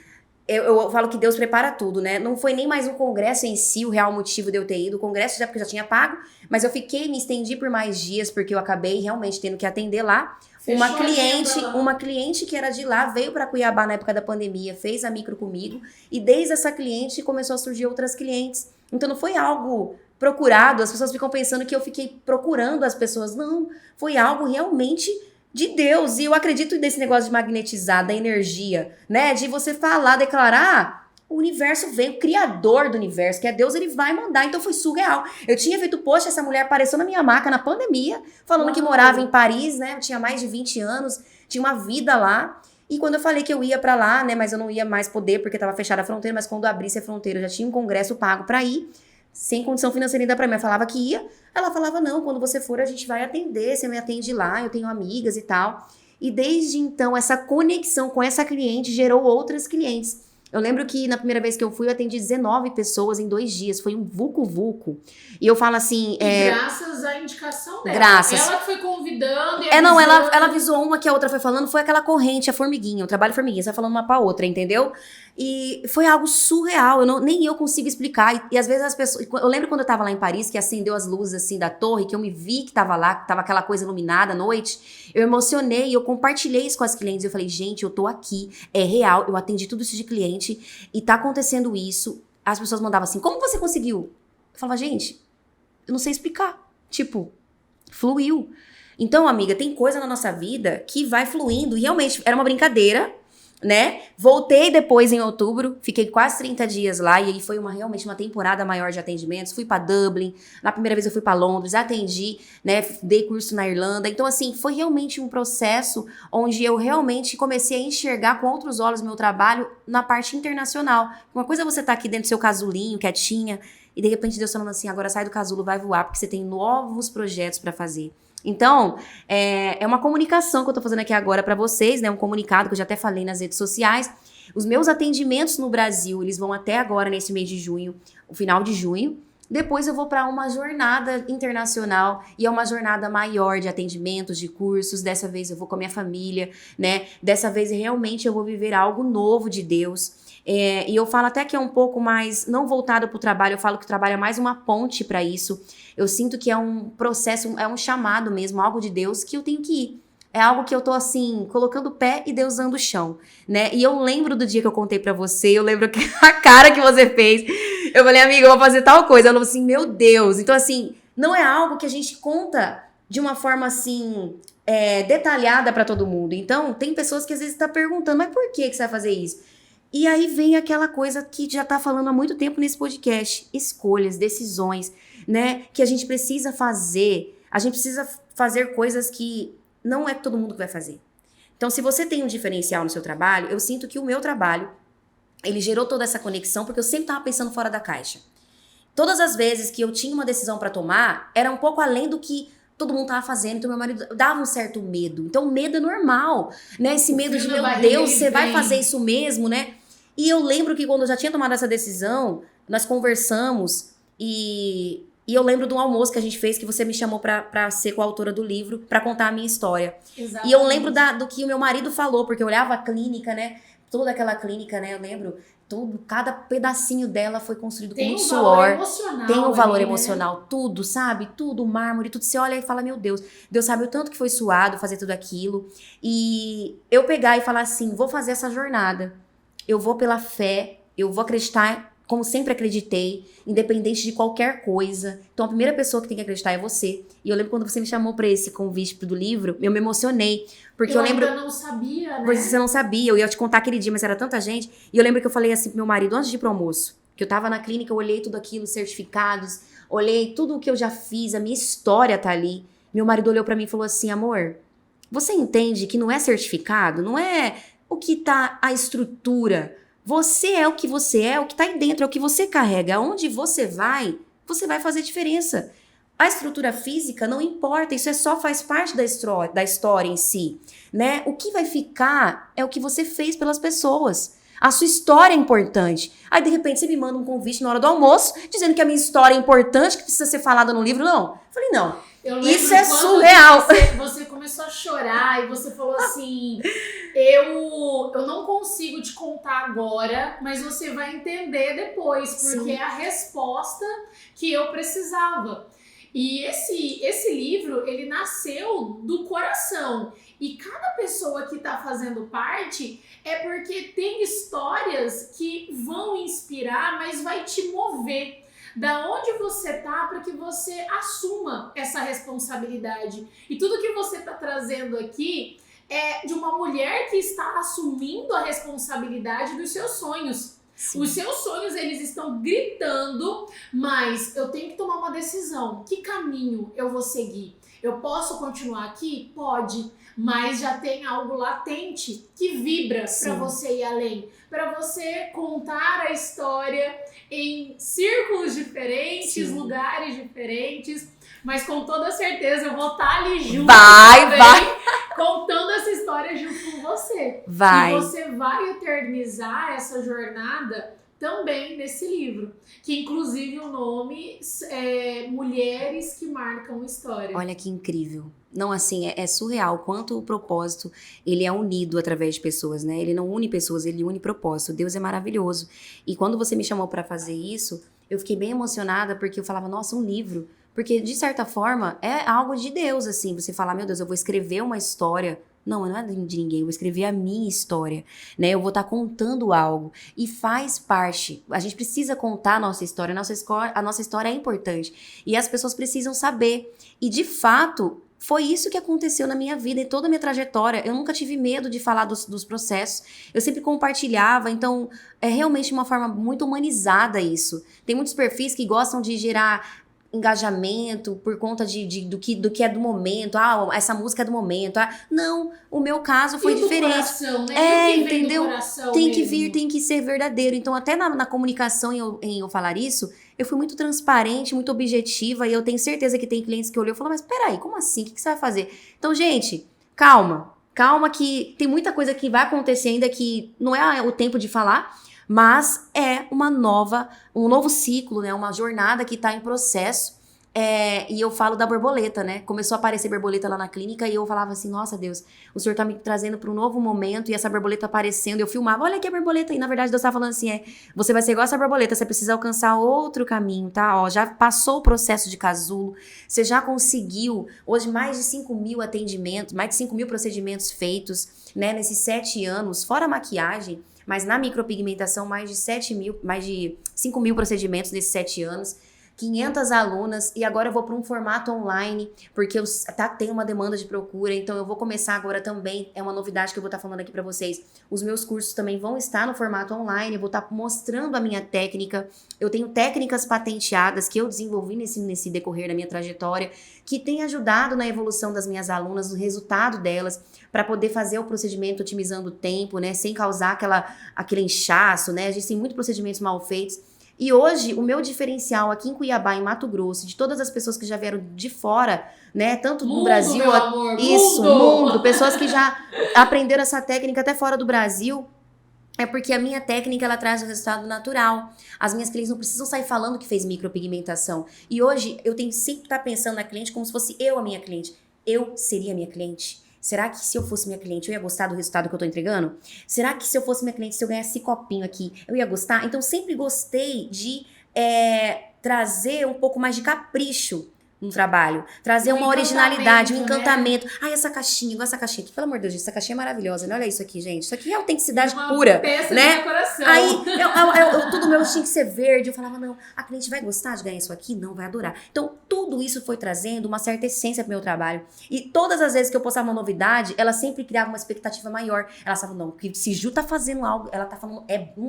Eu falo que Deus prepara tudo, né? Não foi nem mais o congresso em si o real motivo de eu ter ido. O congresso já porque eu já tinha pago, mas eu me estendi por mais dias, porque eu acabei realmente tendo que atender lá. Uma cliente que era de lá veio para Cuiabá na época da pandemia, fez a micro comigo, e desde essa cliente começou a surgir outras clientes. Então não foi algo procurado, as pessoas ficam pensando que eu fiquei procurando as pessoas. Não, foi algo realmente de Deus. E eu acredito nesse negócio de magnetizar, da energia, né? De você falar, declarar, o universo veio, o criador do universo, que é Deus, ele vai mandar. Então foi surreal. Eu tinha feito post, essa mulher apareceu na minha maca na pandemia, falando que morava em Paris, né? Eu tinha mais de 20 anos, tinha uma vida lá. E quando eu falei que eu ia pra lá, né? Mas eu não ia mais poder, porque tava fechada a fronteira, mas quando abrisse a fronteira, eu já tinha um congresso pago pra ir, sem condição financeira ainda pra mim. Eu falava que ia, ela falava, não, quando você for a gente vai atender, você me atende lá, eu tenho amigas e tal. E desde então, essa conexão com essa cliente gerou outras clientes. Eu lembro que na primeira vez que eu fui, eu atendi 19 pessoas em 2 dias. Foi um vucu-vucu. E eu falo assim... graças à indicação dela. Graças. Ela que foi convidando e ela avisou uma que a outra foi falando. Foi aquela corrente, a formiguinha. O trabalho formiguinha. Você vai falando uma pra outra, entendeu? E foi algo surreal. Nem eu consigo explicar. E às vezes as pessoas... Eu lembro quando eu tava lá em Paris, que acendeu as luzes assim da torre, que eu me vi que tava lá, que tava aquela coisa iluminada à noite. Eu emocionei e eu compartilhei isso com as clientes. Eu falei, gente, eu tô aqui. É real. Eu atendi tudo isso de cliente. E tá acontecendo isso. As pessoas mandavam assim, como você conseguiu? Eu falava, gente, eu não sei explicar. Tipo, fluiu. Então, amiga, tem coisa na nossa vida que vai fluindo. E realmente, era uma brincadeira. né? Voltei depois em outubro, fiquei quase 30 dias lá e aí foi realmente uma temporada maior de atendimentos. Fui pra Dublin, na primeira vez eu fui pra Londres, atendi, né? Dei curso na Irlanda. Então, assim, foi realmente um processo onde eu realmente comecei a enxergar com outros olhos meu trabalho na parte internacional. Uma coisa é você tá aqui dentro do seu casulinho, quietinha, e de repente Deus falando assim, agora sai do casulo, vai voar, porque você tem novos projetos pra fazer. Então, é uma comunicação que eu tô fazendo aqui agora pra vocês, né? Um comunicado que eu já até falei nas redes sociais. Os meus atendimentos no Brasil, eles vão até agora, nesse mês de junho, o final de junho. Depois eu vou para uma jornada internacional e é uma jornada maior de atendimentos, de cursos. Dessa vez eu vou com a minha família, né? Dessa vez realmente eu vou viver algo novo de Deus. E eu falo até que é um pouco mais, não voltado para o trabalho, eu falo que o trabalho é mais uma ponte para isso. Eu sinto que é um processo, é um chamado mesmo, algo de Deus que eu tenho que ir. É algo que eu tô assim, colocando o pé e Deus dando o chão, né? E eu lembro do dia que eu contei pra você, eu lembro a cara que você fez. Eu falei, amiga, eu vou fazer tal coisa. Ela falou assim, meu Deus. Então, assim, não é algo que a gente conta de uma forma assim, detalhada pra todo mundo. Então, tem pessoas que às vezes tá perguntando, mas por que você vai fazer isso? E aí vem aquela coisa que já tá falando há muito tempo nesse podcast. Escolhas, decisões, né? Que a gente precisa fazer. A gente precisa fazer coisas que não é todo mundo que vai fazer. Então, se você tem um diferencial no seu trabalho, eu sinto que o meu trabalho, ele gerou toda essa conexão, porque eu sempre tava pensando fora da caixa. Todas as vezes que eu tinha uma decisão pra tomar, era um pouco além do que todo mundo tava fazendo, então meu marido dava um certo medo. Então, o medo é normal, né? Esse medo de, meu Deus, você vai fazer isso mesmo, né? E eu lembro que quando eu já tinha tomado essa decisão, nós conversamos e eu lembro de um almoço que a gente fez, que você me chamou pra ser coautora do livro, pra contar a minha história. Exatamente. E eu lembro do que o meu marido falou, porque eu olhava a clínica, né? Toda aquela clínica, né? Eu lembro, cada pedacinho dela foi construído com muito suor. Tem um valor emocional, né? Tudo, sabe? Tudo, mármore, tudo. Você olha e fala, meu Deus, Deus sabe o tanto que foi suado fazer tudo aquilo. E eu pegar e falar assim, vou fazer essa jornada. Eu vou pela fé, eu vou acreditar como sempre acreditei, independente de qualquer coisa. Então, a primeira pessoa que tem que acreditar é você. E eu lembro quando você me chamou pra esse convite do livro, eu me emocionei. Porque eu lembro... ainda não sabia, né? Você não sabia, eu ia te contar aquele dia, mas era tanta gente. E eu lembro que eu falei assim pro meu marido, antes de ir pro almoço, que eu tava na clínica, eu olhei tudo aquilo, certificados, olhei tudo o que eu já fiz, a minha história tá ali. Meu marido olhou pra mim e falou assim, amor, você entende que não é certificado, não é o que tá a estrutura. Você é o que você é, o que tá aí dentro, é o que você carrega. Onde você vai fazer diferença. A estrutura física não importa, isso só faz parte da história em si, né? O que vai ficar é o que você fez pelas pessoas. A sua história é importante. Aí, de repente, você me manda um convite na hora do almoço, dizendo que a minha história é importante, que precisa ser falada no livro. Não. Eu falei, não. Isso é surreal. Você começou a chorar e você falou assim, eu não consigo te contar agora, mas você vai entender depois, porque é a resposta que eu precisava. E esse livro, ele nasceu do coração. E cada pessoa que tá fazendo parte é porque tem histórias que vão inspirar, mas vai te mover. Da onde você tá para que você assuma essa responsabilidade. E tudo que você tá trazendo aqui é de uma mulher que está assumindo a responsabilidade dos seus sonhos. Sim. Os seus sonhos, eles estão gritando, mas eu tenho que tomar uma decisão. Que caminho eu vou seguir? Eu posso continuar aqui? Pode, mas já tem algo latente que vibra para você ir além, para você contar a história em círculos diferentes, lugares diferentes, mas com toda certeza eu vou estar ali junto também, contando essa história junto com você. E você vai eternizar essa jornada também nesse livro, que inclusive o nome é Mulheres que Marcam História. Olha que incrível. Não, assim, é surreal quanto o propósito, ele é unido através de pessoas, né? Ele não une pessoas, ele une propósito. Deus é maravilhoso. E quando você me chamou pra fazer isso, eu fiquei bem emocionada, porque eu falava, nossa, um livro. Porque, de certa forma, é algo de Deus, assim. Você falar, meu Deus, eu vou escrever uma história. Não é de ninguém, eu vou escrever a minha história, né? Eu vou estar contando algo. E faz parte. A gente precisa contar a nossa história. A nossa história é importante. E as pessoas precisam saber. E, de fato, foi isso que aconteceu na minha vida, em toda a minha trajetória. Eu nunca tive medo de falar dos processos. Eu sempre compartilhava, então é realmente uma forma muito humanizada isso. Tem muitos perfis que gostam de gerar engajamento por conta do que é do momento. Ah, essa música é do momento. Ah, não, o meu caso foi diferente. Coração, né? Entendeu? Tem que mesmo. vir, tem que ser verdadeiro. Então, até na comunicação, em eu falar isso, eu fui muito transparente, muito objetiva, e eu tenho certeza que tem clientes que olhou e falaram, mas peraí, como assim? O que você vai fazer? Então, gente, calma. Calma que tem muita coisa que vai acontecer ainda que não é o tempo de falar, mas é um novo ciclo, né? Uma jornada que está em processo. E eu falo da borboleta, né? Começou a aparecer borboleta lá na clínica e eu falava assim, nossa Deus, o Senhor tá me trazendo para um novo momento e essa borboleta aparecendo. Eu filmava, olha aqui a borboleta. E na verdade Deus tava falando assim, você vai ser igual essa borboleta, você precisa alcançar outro caminho, tá? Ó, já passou o processo de casulo, você já conseguiu, hoje mais de 5 mil atendimentos, mais de 5 mil procedimentos feitos, né? Nesses 7 anos, fora a maquiagem, mas na micropigmentação mais de 5 mil procedimentos nesses 7 anos. 500 alunas e agora eu vou para um formato online, porque tem uma demanda de procura, então eu vou começar agora também, é uma novidade que eu vou estar falando aqui para vocês, os meus cursos também vão estar no formato online, eu vou estar mostrando a minha técnica, eu tenho técnicas patenteadas que eu desenvolvi nesse decorrer da minha trajetória, que tem ajudado na evolução das minhas alunas, no resultado delas, para poder fazer o procedimento otimizando o tempo, né, sem causar aquele inchaço, né, a gente tem muitos procedimentos mal feitos. E hoje, o meu diferencial aqui em Cuiabá, em Mato Grosso, de todas as pessoas que já vieram de fora, né, tanto do Brasil... Meu amor, mundo! Pessoas que já aprenderam essa técnica até fora do Brasil, é porque a minha técnica, ela traz o resultado natural. As minhas clientes não precisam sair falando que fez micropigmentação. E hoje, eu tenho sempre que estar pensando na cliente como se fosse eu a minha cliente. Eu seria a minha cliente. Será que se eu fosse minha cliente, eu ia gostar do resultado que eu tô entregando? Será que se eu fosse minha cliente, se eu ganhasse esse copinho aqui, eu ia gostar? Então, sempre gostei de trazer um pouco mais de capricho no trabalho. Trazer uma originalidade, um encantamento. Né? Ai, essa caixinha, igual essa caixinha aqui. Pelo amor de Deus, gente, essa caixinha é maravilhosa, né? Olha isso aqui, gente. Isso aqui é autenticidade pura, peça né? de decoração. Aí, tudo meu tinha que ser verde. Eu falava, não, a cliente vai gostar de ganhar isso aqui? Não, vai adorar. Então, tudo isso foi trazendo uma certa essência pro meu trabalho. E todas as vezes que eu postava uma novidade, ela sempre criava uma expectativa maior. Ela falava, não, porque se Ju tá fazendo algo, ela tá falando,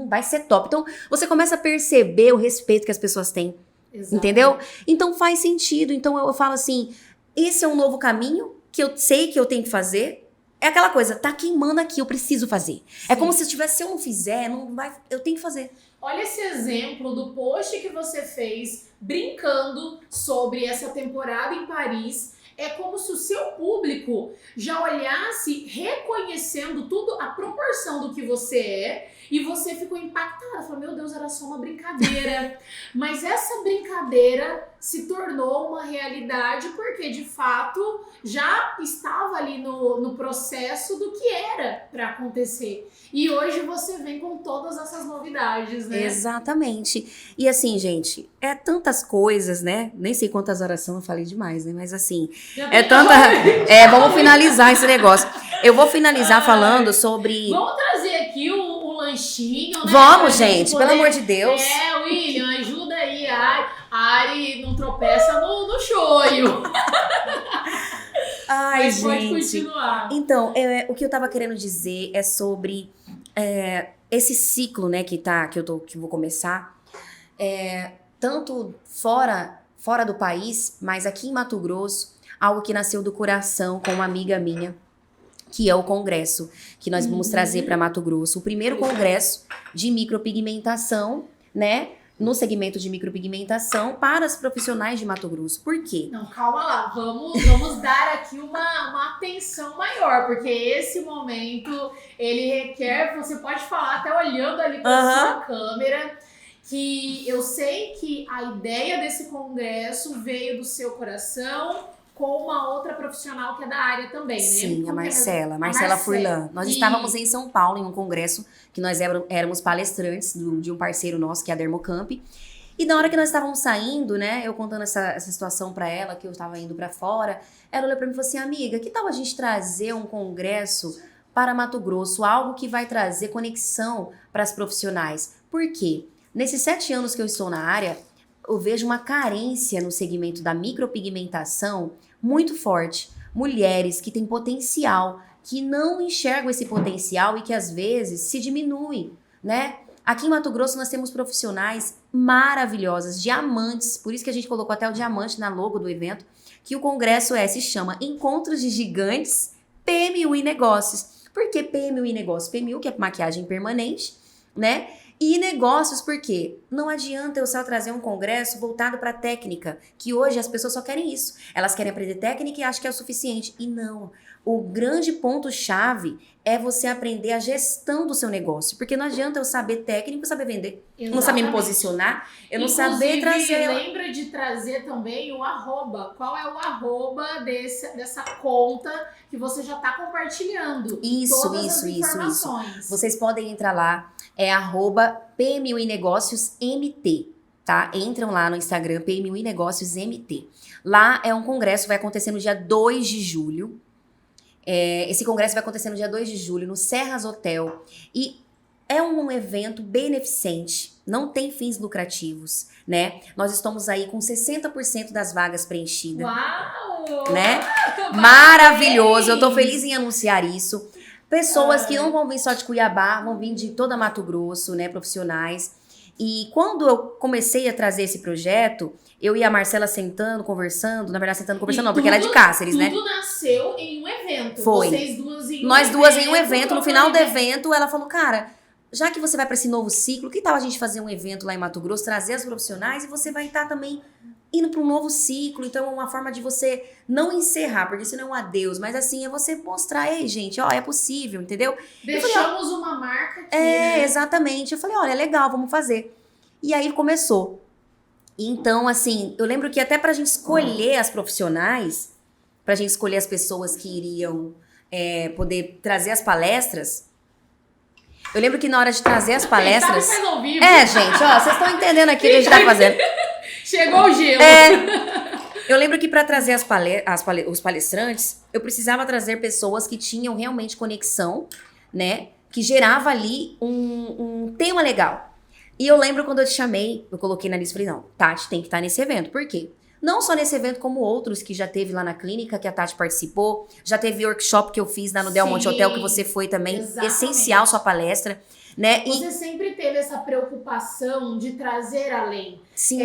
vai ser top. Então, você começa a perceber o respeito que as pessoas têm. Exato. Entendeu? Então faz sentido. Então eu falo assim, esse é um novo caminho que eu sei que eu tenho que fazer. É aquela coisa, tá queimando aqui, eu preciso fazer. Sim. É como se eu não fizer, eu tenho que fazer. Olha esse exemplo do post que você fez brincando sobre essa temporada em Paris. É como se o seu público já olhasse reconhecendo tudo, a proporção do que você é, e você ficou impactada. Falou, meu Deus, era só uma brincadeira. Mas essa brincadeira se tornou uma realidade porque, de fato, já estava ali no processo do que era para acontecer. E hoje você vem com todas essas novidades, né? Exatamente. E assim, gente, é tantas coisas, né? Nem sei quantas horas são, eu falei demais, né? Mas assim, vamos finalizar esse negócio. Eu vou finalizar falando sobre... Vamos trazer aqui o lanchinho, né? Vamos, gente, pelo amor de Deus. William, ajuda aí. A Ari não tropeça no shoyu. Ai, mas gente. Pode continuar. Então, o que eu tava querendo dizer é sobre esse ciclo, né, que eu vou começar. Tanto fora do país, mas aqui em Mato Grosso, algo que nasceu do coração com uma amiga minha, que é o congresso que nós vamos trazer para Mato Grosso. O primeiro congresso de micropigmentação, né? No segmento de micropigmentação para os profissionais de Mato Grosso. Por quê? Não, calma lá. Vamos dar aqui uma atenção maior, porque esse momento, ele requer, você pode falar até olhando ali para a sua câmera, que eu sei que a ideia desse congresso veio do seu coração, com uma outra profissional que é da área também, né? Sim, a Marcela Furlan. Nós estávamos em São Paulo, em um congresso, que nós éramos palestrantes de um parceiro nosso, que é a Dermocamp. E na hora que nós estávamos saindo, né, eu contando essa situação pra ela, que eu estava indo pra fora, ela olhou pra mim e falou assim, amiga, que tal a gente trazer um congresso para Mato Grosso, algo que vai trazer conexão para as profissionais? Por quê? Nesses 7 anos que eu estou na área, eu vejo uma carência no segmento da micropigmentação muito forte. mulheres que têm potencial, que não enxergam esse potencial e que às vezes se diminui, né? Aqui em Mato Grosso nós temos profissionais maravilhosas, diamantes, por isso que a gente colocou até o diamante na logo do evento, que o congresso se chama Encontros de Gigantes PMU e Negócios. Por que PMU e Negócios? PMU, que é maquiagem permanente, né? E negócios, porque não adianta eu só trazer um congresso voltado para técnica, que hoje as pessoas só querem isso. Elas querem aprender técnica e acham que é o suficiente. E não. O grande ponto-chave é você aprender a gestão do seu negócio. Porque não adianta eu saber técnica e saber vender. Exatamente. Não saber me posicionar, eu não Inclusive, saber trazer... lembra de trazer também o arroba. Qual é o arroba dessa conta que você já está compartilhando? Isso. Vocês podem entrar lá, é @PMU e Negócios MT, tá? Entram lá no Instagram, PMU e Negócios MT. Lá é um congresso, vai acontecer no dia 2 de julho. Esse congresso vai acontecer no dia 2 de julho, no Serras Hotel. E é um evento beneficente, não tem fins lucrativos, né? Nós estamos aí com 60% das vagas preenchidas. Uau! Né? Maravilhoso, eu tô feliz em anunciar isso. Pessoas que não vão vir só de Cuiabá, vão vir de toda Mato Grosso, né? Profissionais. E quando eu comecei a trazer esse projeto, eu e a Marcela sentando, conversando, na verdade sentando, conversando não, porque ela é de Cáceres, né? Tudo nasceu em um evento. Foi. Vocês duas em um Nós evento. duas em um evento, no final do evento, ela falou, cara, já que você vai para esse novo ciclo, que tal a gente fazer um evento lá em Mato Grosso, trazer as profissionais e você vai estar também indo para um novo ciclo. Então é uma forma de você não encerrar, porque isso não é um adeus, mas assim, é você mostrar, ei gente, ó, é possível, entendeu? Deixamos uma marca aqui, né? Exatamente. Eu falei, olha, é legal, vamos fazer. E aí começou. Então, assim, eu lembro que até pra gente escolher as profissionais, pra gente escolher as pessoas que iriam poder trazer as palestras, eu lembro que na hora de trazer as palestras... gente, ó, vocês estão entendendo aqui o que a gente tá fazendo. Chegou o gelo. Eu lembro que para trazer os palestrantes, eu precisava trazer pessoas que tinham realmente conexão, né? Que gerava ali um tema legal. E eu lembro quando eu te chamei, eu coloquei na lista e falei, não, Tati tem que estar nesse evento. Por quê? Não só nesse evento, como outros que já teve lá na clínica, que a Tati participou. Já teve workshop que eu fiz lá no Del Monte Hotel, que você foi também. Exatamente. Essencial sua palestra. Né? Você sempre teve essa preocupação de trazer além. Sim.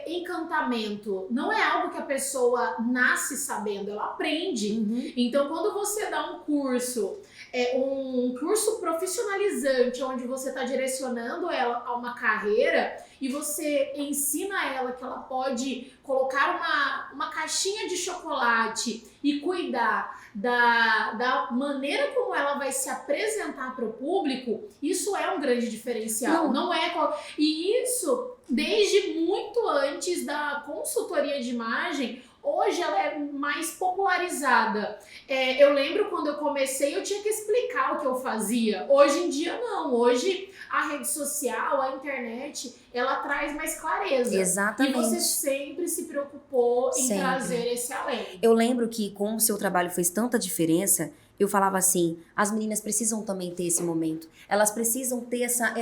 Encantamento não é algo que a pessoa nasce sabendo, ela aprende. Uhum. Então, quando você dá um curso profissionalizante, onde você está direcionando ela a uma carreira e você ensina ela que ela pode colocar uma caixinha de chocolate e cuidar da maneira como ela vai se apresentar para o público, isso é um grande diferencial. E isso, desde muito antes da consultoria de imagem, hoje ela é mais popularizada. Eu lembro quando eu comecei, eu tinha que explicar o que eu fazia. Hoje em dia, não. Hoje, a rede social, a internet, ela traz mais clareza. Exatamente. E você sempre se preocupou em trazer esse além. Eu lembro que, como o seu trabalho fez tanta diferença, eu falava assim, as meninas precisam também ter esse momento. Elas precisam ter essa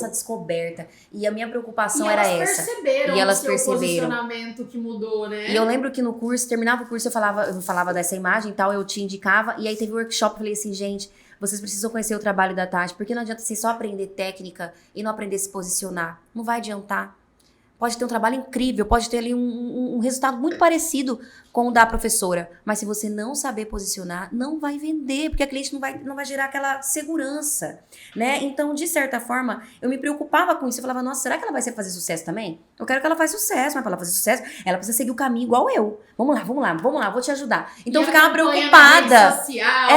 descoberta. E a minha preocupação era essa. E elas perceberam o posicionamento que mudou, né? E eu lembro que no curso, terminava o curso, eu falava dessa imagem e tal, eu te indicava. E aí teve um workshop, eu falei assim, gente, vocês precisam conhecer o trabalho da Tati, porque não adianta você só aprender técnica e não aprender a se posicionar. Não vai adiantar. Pode ter um trabalho incrível, pode ter ali um resultado muito parecido com o da professora. Mas se você não saber posicionar, não vai vender, porque a cliente não vai gerar aquela segurança, né? Então, de certa forma, eu me preocupava com isso. Eu falava, nossa, será que ela vai fazer sucesso também? Eu quero que ela faça sucesso, mas para ela fazer sucesso, ela precisa seguir o caminho igual eu. Vamos lá, vou te ajudar. Então, eu ficava preocupada. Na rede social,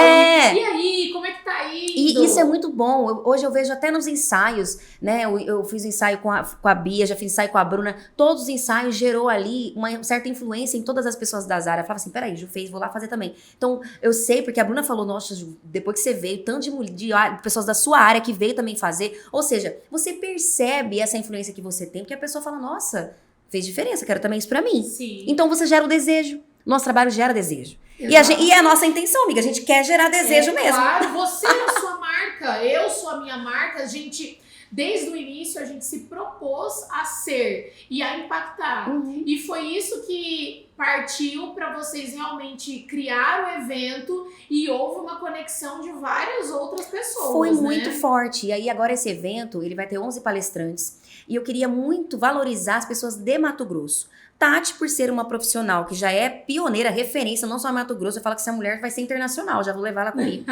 e aí, como é que tá indo? E isso é muito bom. Hoje eu vejo até nos ensaios, né? Eu fiz um ensaio com a Bia, já fiz ensaio com a Bruna. Todos os ensaios gerou ali uma certa influência em todas as pessoas das áreas. Eu falava assim, peraí, Ju fez, vou lá fazer também. Então, eu sei, porque a Bruna falou, nossa, Ju, depois que você veio, tanto de pessoas da sua área que veio também fazer. Ou seja, você percebe essa influência que você tem, porque a pessoa fala, nossa, fez diferença, quero também isso pra mim. Sim. Então, você gera o desejo. Nosso trabalho gera desejo. E é a nossa intenção, amiga. A gente quer gerar desejo mesmo. Claro, você é a sua marca, eu sou a minha marca. A gente desde o início a gente se propôs a ser e a impactar. E foi isso que partiu para vocês realmente criar o evento e houve uma conexão de várias outras pessoas. Foi muito forte. E aí agora esse evento, ele vai ter 11 palestrantes. E eu queria muito valorizar as pessoas de Mato Grosso. Tati, por ser uma profissional que já é pioneira, referência, não só em Mato Grosso, eu falo que essa mulher vai ser internacional, já vou levar ela comigo.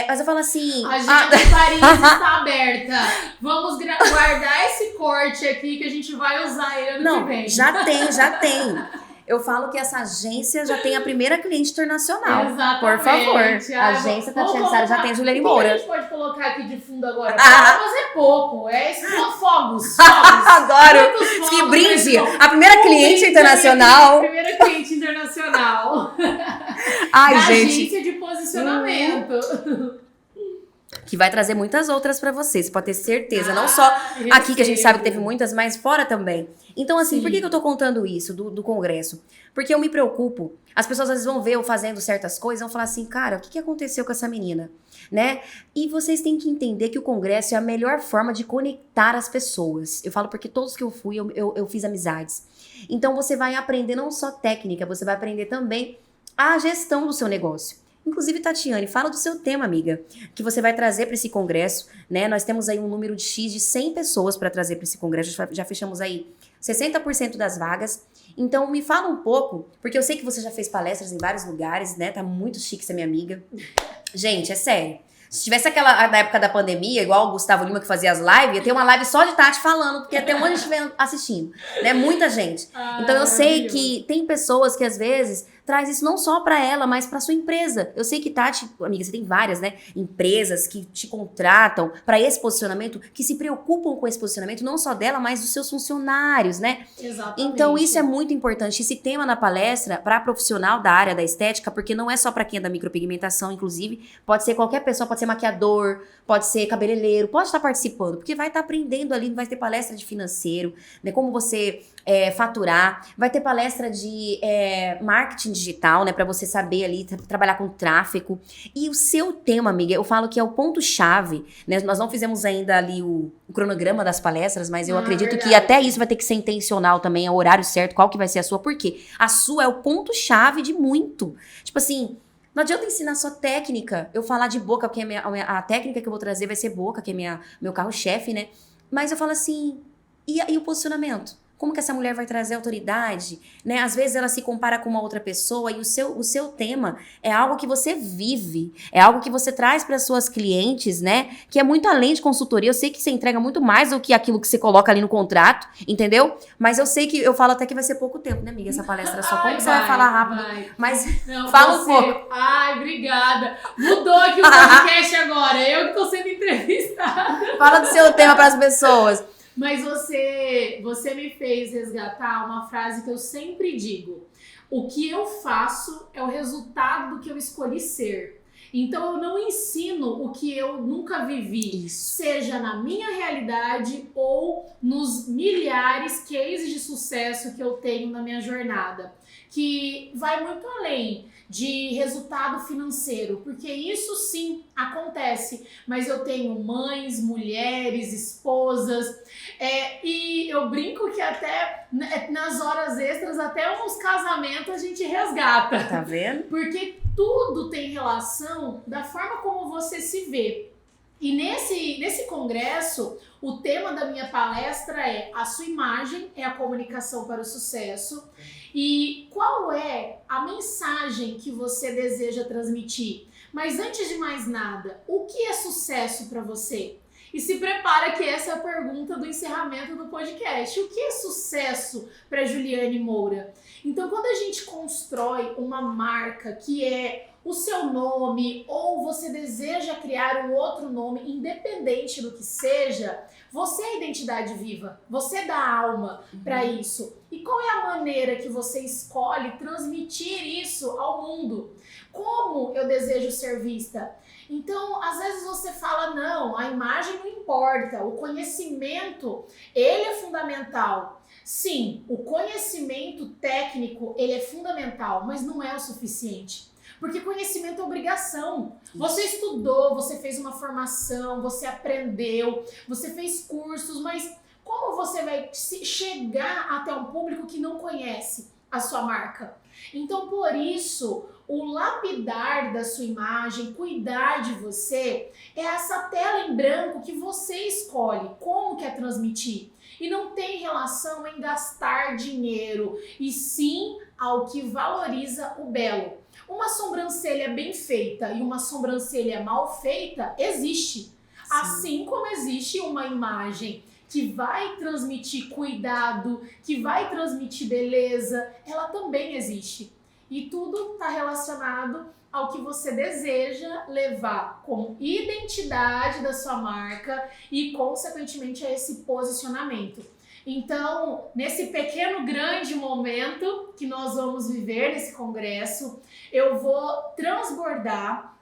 Mas eu falo assim... A agenda de Paris está aberta. Vamos guardar esse corte aqui que a gente vai usar ele ano que vem. Já tem. Eu falo que essa agência já tem a primeira cliente internacional. Exatamente. Por favor. A agência Tatiana Sara já tem Juliane Moura. O que a gente pode colocar aqui de fundo agora? Mas é pouco. Fogos. Adoro. Que brinde. A primeira cliente internacional. A primeira cliente internacional. Ai, da gente. Agência de posicionamento. Que vai trazer muitas outras pra vocês, pode ter certeza. Não só aqui, que a gente sabe que teve muitas, mas fora também. Então, assim, Sim. por que eu tô contando isso do congresso? Porque eu me preocupo. As pessoas às vezes vão ver eu fazendo certas coisas e vão falar assim, cara, o que aconteceu com essa menina? Né? E vocês têm que entender que o congresso é a melhor forma de conectar as pessoas. Eu falo porque todos que eu fui, eu fiz amizades. Então, você vai aprender não só técnica, você vai aprender também a gestão do seu negócio. Inclusive, Tatiane, fala do seu tema, amiga, que você vai trazer para esse congresso, né? Nós temos aí um número de X de 100 pessoas para trazer para esse congresso, já fechamos aí 60% das vagas. Então, me fala um pouco, porque eu sei que você já fez palestras em vários lugares, né? Tá muito chique essa minha amiga. Gente, é sério. Se tivesse aquela da época da pandemia, igual o Gustavo Lima que fazia as lives, ia ter uma live só de Tati falando, porque ia ter um monte de gente assistindo, né? Muita gente. Então eu sei que tem pessoas que às vezes traz isso não só pra ela, mas pra sua empresa. Eu sei que Tati, amiga, você tem várias, né? Empresas que te contratam pra esse posicionamento, que se preocupam com esse posicionamento, não só dela, mas dos seus funcionários, né? Exatamente. Então isso é muito importante. Esse tema na palestra, pra profissional da área da estética, porque não é só pra quem é da micropigmentação, inclusive, pode ser qualquer pessoa, pode ser maquiador, pode ser cabeleireiro, pode estar participando, porque vai estar aprendendo ali, vai ter palestra de financeiro, né? Como você faturar, vai ter palestra de marketing digital, né? Pra você saber ali, trabalhar com tráfego. E o seu tema, amiga, eu falo que é o ponto-chave, né? Nós não fizemos ainda ali o cronograma das palestras, mas eu acredito que até isso vai ter que ser intencional também, é o horário certo, qual que vai ser a sua, porque a sua é o ponto-chave de muito. Tipo assim, não adianta ensinar só técnica, eu falar de boca, porque a técnica que eu vou trazer vai ser boca, que é meu carro-chefe, né? Mas eu falo assim, e o posicionamento? Como que essa mulher vai trazer autoridade, né? Às vezes ela se compara com uma outra pessoa e o seu tema é algo que você vive, é algo que você traz para suas clientes, né? Que é muito além de consultoria. Eu sei que você entrega muito mais do que aquilo que você coloca ali no contrato, entendeu? Mas eu sei que eu falo até que vai ser pouco tempo, né, amiga? Essa palestra só. Como que você vai falar rápido? Mas não, fala um pouco. Ai, obrigada. Mudou aqui o podcast agora. Eu que tô sendo entrevistada. Fala do seu tema para as pessoas. Mas você me fez resgatar uma frase que eu sempre digo. O que eu faço é o resultado do que eu escolhi ser. Então eu não ensino o que eu nunca vivi, seja na minha realidade ou nos milhares cases de sucesso que eu tenho na minha jornada, que vai muito além de resultado financeiro, porque isso sim acontece, mas eu tenho mães, mulheres, esposas, e eu brinco que até nas horas extras, até uns casamentos a gente resgata. Tá vendo? Porque tudo tem relação da forma como você se vê. E nesse congresso, o tema da minha palestra é a sua imagem é a comunicação para o sucesso. E qual é a mensagem que você deseja transmitir? Mas antes de mais nada, o que é sucesso para você? E se prepara que essa é a pergunta do encerramento do podcast. O que é sucesso para Juliane Moura? Então, quando a gente constrói uma marca que é o seu nome ou você deseja criar um outro nome, independente do que seja, você é a identidade viva, você dá alma para isso. E qual é a maneira que você escolhe transmitir isso ao mundo? Como eu desejo ser vista? Então, às vezes você fala, não, a imagem não importa, o conhecimento, ele é fundamental. Sim, o conhecimento técnico, ele é fundamental, mas não é o suficiente. Porque conhecimento é obrigação. Você estudou, você fez uma formação, você aprendeu, você fez cursos, mas como você vai chegar até um público que não conhece a sua marca? Então, por isso, o lapidar da sua imagem, cuidar de você, é essa tela em branco que você escolhe como quer transmitir. E não tem relação em gastar dinheiro, e sim ao que valoriza o belo. Uma sobrancelha bem feita e uma sobrancelha mal feita existe. Sim. Assim como existe uma imagem que vai transmitir cuidado, que vai transmitir beleza, ela também existe. E tudo está relacionado ao que você deseja levar como identidade da sua marca e, consequentemente, a esse posicionamento. Então, nesse pequeno, grande momento que nós vamos viver nesse congresso, eu vou transbordar.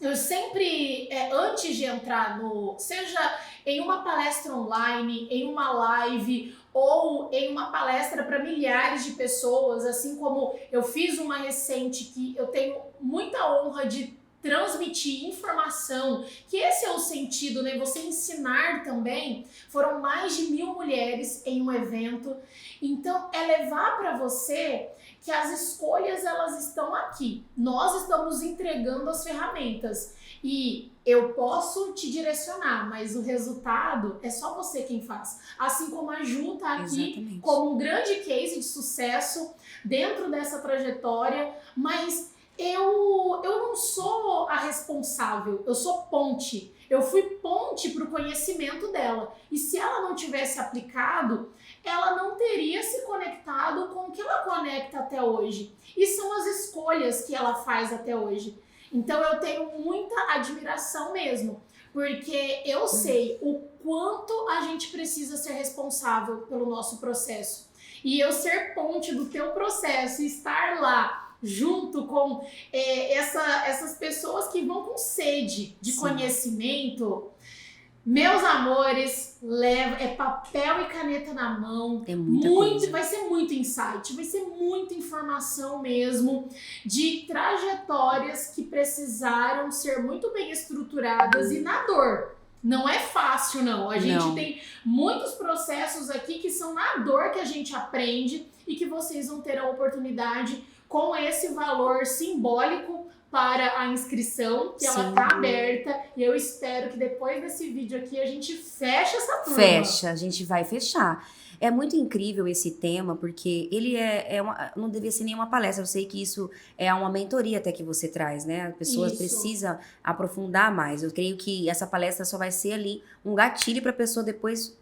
Eu sempre, antes de entrar seja em uma palestra online, em uma live ou em uma palestra para milhares de pessoas, assim como eu fiz uma recente que eu tenho muita honra de transmitir informação, que esse é o sentido, né? Você ensinar também. Foram mais de 1000 mulheres em um evento. Então, é levar para você que as escolhas, elas estão aqui. Nós estamos entregando as ferramentas. E eu posso te direcionar, mas o resultado é só você quem faz. Assim como a Ju está aqui. Exatamente. Como um grande case de sucesso dentro dessa trajetória, mas eu não sou a responsável, eu sou ponte. Eu fui ponte para o conhecimento dela. E se ela não tivesse aplicado, ela não teria se conectado com o que ela conecta até hoje. E são as escolhas que ela faz até hoje. Então eu tenho muita admiração mesmo, porque eu sei o quanto a gente precisa ser responsável pelo nosso processo. E eu ser ponte do teu processo e estar lá junto com essas pessoas que vão com sede de Sim. conhecimento. Meus amores, é papel e caneta na mão. É muita coisa. Vai ser muito insight, vai ser muita informação mesmo de trajetórias que precisaram ser muito bem estruturadas e na dor. Não é fácil, não. A gente tem muitos processos aqui que são na dor que a gente aprende e que vocês vão ter a oportunidade com esse valor simbólico para a inscrição, que Sim. ela tá aberta, e eu espero que depois desse vídeo aqui a gente feche essa turma. Fecha, a gente vai fechar. É muito incrível esse tema, porque ele não devia ser nenhuma palestra, eu sei que isso é uma mentoria até que você traz, né? As pessoas precisam aprofundar mais. Eu creio que essa palestra só vai ser ali um gatilho para a pessoa depois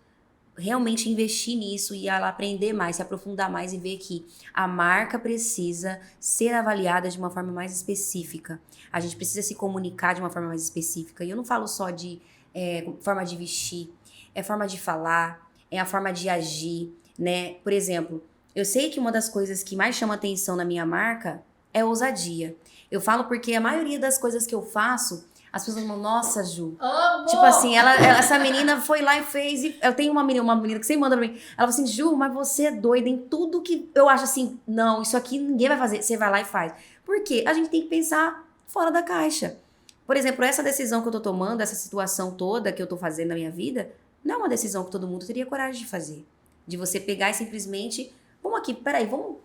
realmente investir nisso e ela aprender mais, se aprofundar mais e ver que a marca precisa ser avaliada de uma forma mais específica. A gente precisa se comunicar de uma forma mais específica. E eu não falo só de forma de vestir, é forma de falar, é a forma de agir, né? Por exemplo, eu sei que uma das coisas que mais chama atenção na minha marca é ousadia. Eu falo porque a maioria das coisas que eu faço, as pessoas falam, nossa, Ju. Amor. Tipo assim, essa menina foi lá e fez. E eu tenho uma menina que sempre manda pra mim. Ela fala assim, Ju, mas você é doida em tudo que eu acho assim. Não, isso aqui ninguém vai fazer. Você vai lá e faz. Por quê? A gente tem que pensar fora da caixa. Por exemplo, essa decisão que eu tô tomando, essa situação toda que eu tô fazendo na minha vida, não é uma decisão que todo mundo teria coragem de fazer. De você pegar e simplesmente, vamos aqui, peraí, vamos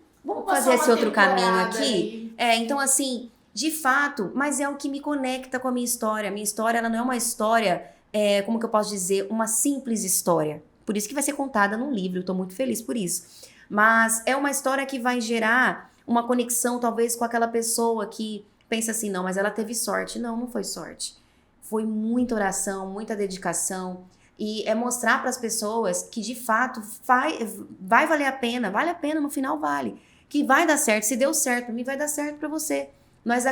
fazer esse outro caminho aqui. Então assim, de fato, mas é o que me conecta com a minha história. A minha história, ela não é uma história, como que eu posso dizer, uma simples história. Por isso que vai ser contada num livro, eu tô muito feliz por isso. Mas é uma história que vai gerar uma conexão, talvez, com aquela pessoa que pensa assim, não, mas ela teve sorte. Não, não foi sorte. Foi muita oração, muita dedicação. E é mostrar para as pessoas que, de fato, vai valer a pena. Vale a pena, no final vale. Que vai dar certo. Se deu certo para mim, vai dar certo para você. Nós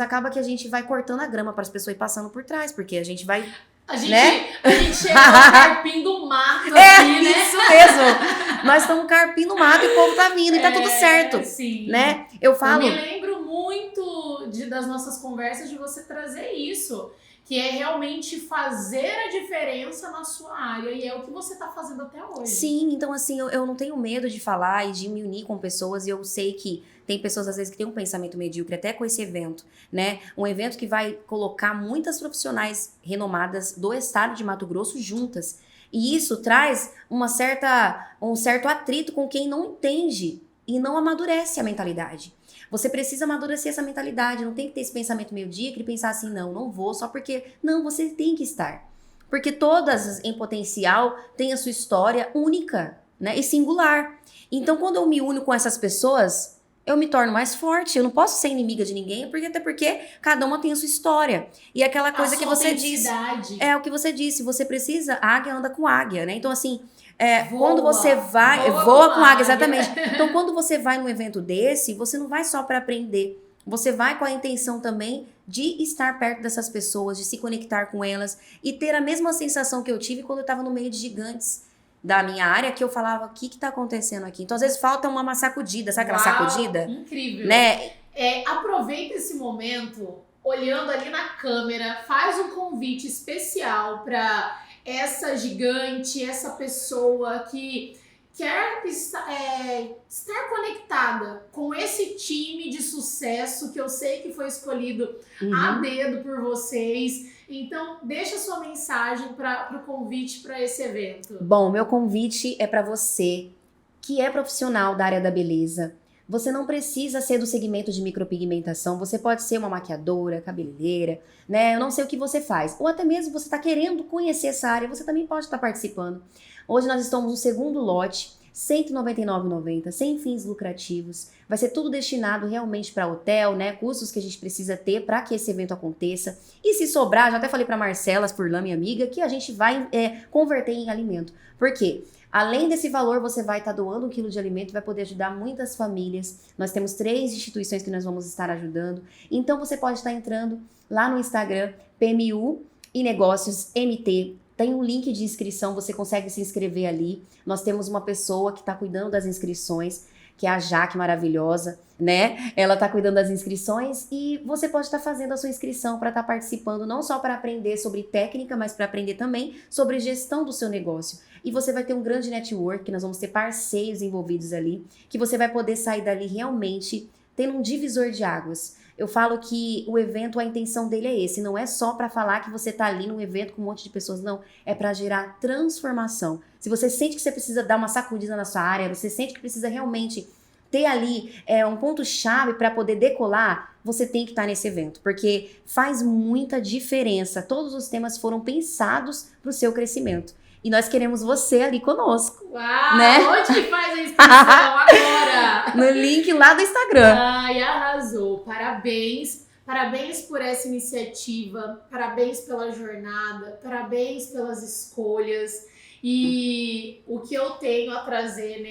acaba que a gente vai cortando a grama para as pessoas e passando por trás, porque a gente vai... A gente chegou carpindo o mato aqui, né? Isso mesmo. Nós estamos carpindo o mato e o povo tá vindo e tá tudo certo. Sim. Né? Eu falo... Eu me lembro muito das nossas conversas de você trazer isso. que é realmente fazer a diferença na sua área, e é o que você tá fazendo até hoje. Sim, então assim, eu não tenho medo de falar e de me unir com pessoas, e eu sei que tem pessoas às vezes que têm um pensamento medíocre até com esse evento, né? Um evento que vai colocar muitas profissionais renomadas do estado de Mato Grosso juntas. E isso traz um certo atrito com quem não entende e não amadurece a mentalidade. Você precisa amadurecer essa mentalidade, não tem que ter esse pensamento medíocre e pensar assim, não vou só porque... Não, você tem que estar. Porque todas em potencial têm a sua história única, né? E singular. Então, quando eu me uno com essas pessoas, eu me torno mais forte. Eu não posso ser inimiga de ninguém, até porque cada uma tem a sua história. E aquela coisa que você disse. É o que você disse, você precisa, a águia anda com águia, né? Então, assim, quando você vai. Voa com águia, exatamente. Então, quando você vai num evento desse, você não vai só para aprender. Você vai com a intenção também de estar perto dessas pessoas, de se conectar com elas e ter a mesma sensação que eu tive quando eu estava no meio de gigantes da minha área, que eu falava, o que tá acontecendo aqui? Então, às vezes, falta uma sacudida, sabe aquela sacudida? Incrível. Né? Aproveita esse momento, olhando ali na câmera, faz um convite especial para essa gigante, essa pessoa que quer estar conectada com esse time de sucesso que eu sei que foi escolhido a dedo por vocês. Então, deixa sua mensagem para o convite para esse evento. Bom, meu convite é para você que é profissional da área da beleza. Você não precisa ser do segmento de micropigmentação, você pode ser uma maquiadora, cabeleireira, né? Eu não sei o que você faz. Ou até mesmo você está querendo conhecer essa área, você também pode estar participando. Hoje nós estamos no segundo lote, R$ 199,90, sem fins lucrativos. Vai ser tudo destinado realmente para hotel, né? Custos que a gente precisa ter para que esse evento aconteça. E se sobrar, já até falei para Marcela Spurlan, minha amiga, que a gente vai converter em alimento. Por quê? Além desse valor, você vai estar doando 1 quilo de alimento e vai poder ajudar muitas famílias. Nós temos 3 instituições que nós vamos estar ajudando. Então, você pode estar entrando lá no Instagram, PMU e Negócios MT. Tem um link de inscrição, você consegue se inscrever ali. Nós temos uma pessoa que está cuidando das inscrições, que é a Jaque maravilhosa, né? Ela está cuidando das inscrições e você pode estar fazendo a sua inscrição para estar participando, não só para aprender sobre técnica, mas para aprender também sobre gestão do seu negócio. E você vai ter um grande network, que nós vamos ter parceiros envolvidos ali, que você vai poder sair dali realmente tendo um divisor de águas. Eu falo que o evento, a intenção dele é esse, não é só para falar que você tá ali num evento com um monte de pessoas, não, é para gerar transformação. Se você sente que você precisa dar uma sacudida na sua área, você sente que precisa realmente ter ali um ponto-chave para poder decolar, você tem que estar nesse evento, porque faz muita diferença. Todos os temas foram pensados para o seu crescimento. E nós queremos você ali conosco. Uau! Né? Onde que faz a inscrição agora? No link lá do Instagram. Ai, arrasou. Parabéns. Parabéns por essa iniciativa. Parabéns pela jornada. Parabéns pelas escolhas. E o que eu tenho a trazer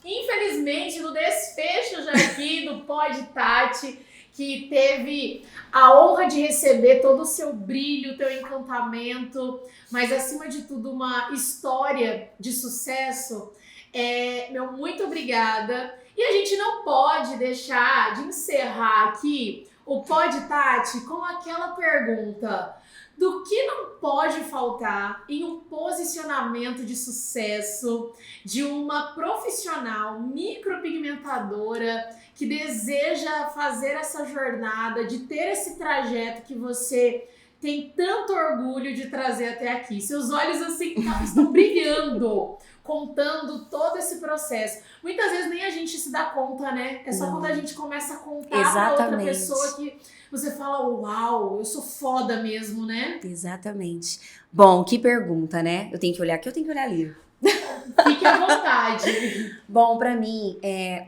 infelizmente, no desfecho já aqui do Pod Tati, que teve a honra de receber todo o seu brilho, teu encantamento, mas acima de tudo uma história de sucesso. Meu muito obrigada. E a gente não pode deixar de encerrar aqui o Pod Tati com aquela pergunta: do que não pode faltar em um posicionamento de sucesso de uma profissional micropigmentadora que deseja fazer essa jornada, de ter esse trajeto que você tem tanto orgulho de trazer até aqui? Seus olhos assim estão brilhando, contando todo esse processo. Muitas vezes nem a gente se dá conta, né? É só quando a gente começa a contar para outra pessoa que você fala, uau, eu sou foda mesmo, né? Exatamente. Bom, que pergunta, né? Eu tenho que olhar aqui, eu tenho que olhar ali. Fique à vontade. Bom, para mim,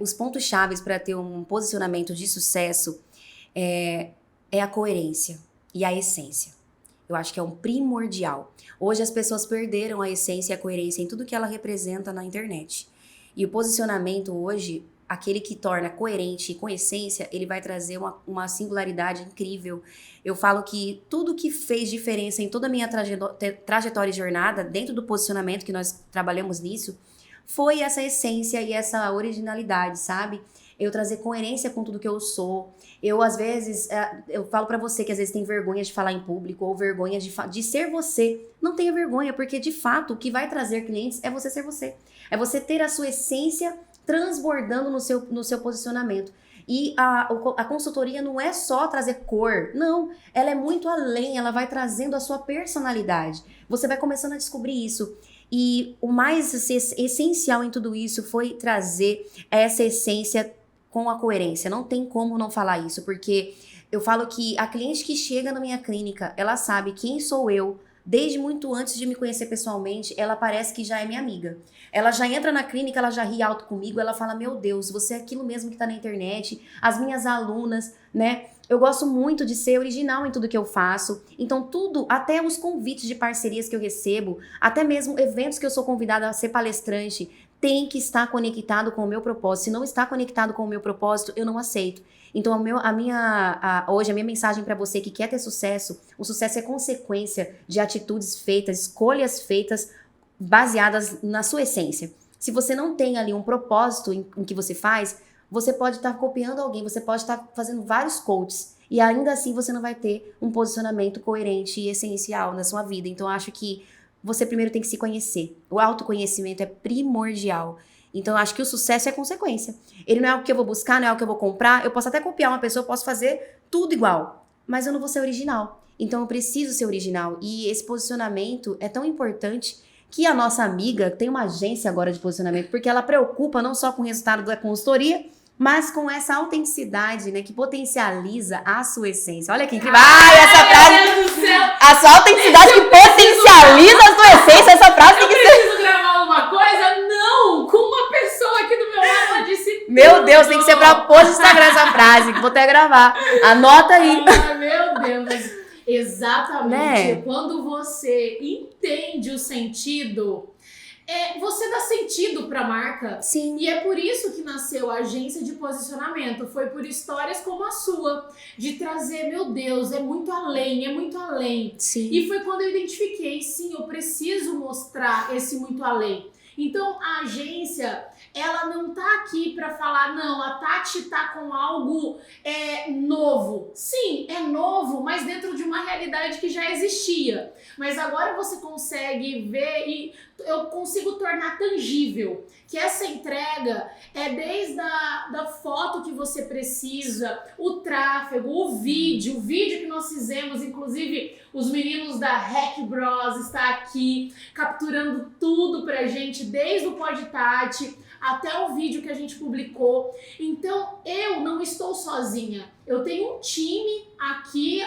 os pontos chaves para ter um posicionamento de sucesso é a coerência e a essência. Eu acho que é um primordial. Hoje as pessoas perderam a essência e a coerência em tudo que ela representa na internet. E o posicionamento hoje, aquele que torna coerente e com essência, ele vai trazer uma singularidade incrível. Eu falo que tudo que fez diferença em toda a minha trajetória e jornada, dentro do posicionamento que nós trabalhamos nisso, foi essa essência e essa originalidade, sabe? eu trazer coerência com tudo que eu sou. Eu, às vezes, eu falo pra você que às vezes tem vergonha de falar em público ou vergonha de ser você. Não tenha vergonha, porque de fato o que vai trazer clientes é você ser você. É você ter a sua essência transbordando no seu posicionamento. E a consultoria não é só trazer cor, não. Ela é muito além, ela vai trazendo a sua personalidade. Você vai começando a descobrir isso. E o mais essencial em tudo isso foi trazer essa essência com a coerência. Não tem como não falar isso, porque eu falo que a cliente que chega na minha clínica, ela sabe quem sou eu. Desde muito antes de me conhecer pessoalmente, ela parece que já é minha amiga. Ela já entra na clínica, ela já ri alto comigo, ela fala, meu Deus, você é aquilo mesmo que tá na internet, as minhas alunas, né? Eu gosto muito de ser original em tudo que eu faço. Então tudo, até os convites de parcerias que eu recebo, até mesmo eventos que eu sou convidada a ser palestrante, tem que estar conectado com o meu propósito. Se não está conectado com o meu propósito, eu não aceito. Então, hoje, a minha mensagem para você que quer ter sucesso, o sucesso é consequência de atitudes feitas, escolhas feitas, baseadas na sua essência. Se você não tem ali um propósito em que você faz, você pode estar copiando alguém, você pode estar fazendo vários coaches, e ainda assim você não vai ter um posicionamento coerente e essencial na sua vida. Então, eu acho que você primeiro tem que se conhecer. O autoconhecimento é primordial. Então, eu acho que o sucesso é consequência. Ele não é algo que eu vou buscar, não é algo que eu vou comprar. Eu posso até copiar uma pessoa, eu posso fazer tudo igual. Mas eu não vou ser original. Então, eu preciso ser original. E esse posicionamento é tão importante que a nossa amiga tem uma agência agora de posicionamento, porque ela preocupa não só com o resultado da consultoria, mas com essa autenticidade, né, que potencializa a sua essência. Olha que incrível. Ai, essa frase... A sua autenticidade que potencializa a sua essência. Essa frase tem que ser... Eu preciso gravar uma coisa? Não! Com uma pessoa aqui do meu lado, ela disse Meu tudo. Deus, tem que ser pra pôr no Instagram essa frase, que vou até gravar. Anota aí. Ai, meu Deus. Exatamente. Né? Quando você entende o sentido... você dá sentido para a marca. Sim. E é por isso que nasceu a agência de posicionamento. Foi por histórias como a sua, de trazer, meu Deus, é muito além, é muito além. Sim. E foi quando eu identifiquei, sim, eu preciso mostrar esse muito além. Então, a agência, ela não tá aqui para falar, não, a Tati tá com algo novo. Sim, é novo, mas dentro de uma realidade que já existia. Mas agora você consegue ver e eu consigo tornar tangível que essa entrega é desde da foto que você precisa, o tráfego, o vídeo que nós fizemos, inclusive os meninos da Hack Bros está aqui capturando tudo pra gente, desde o Pod Tati até o vídeo que a gente publicou. Então eu não estou sozinha, eu tenho um time aqui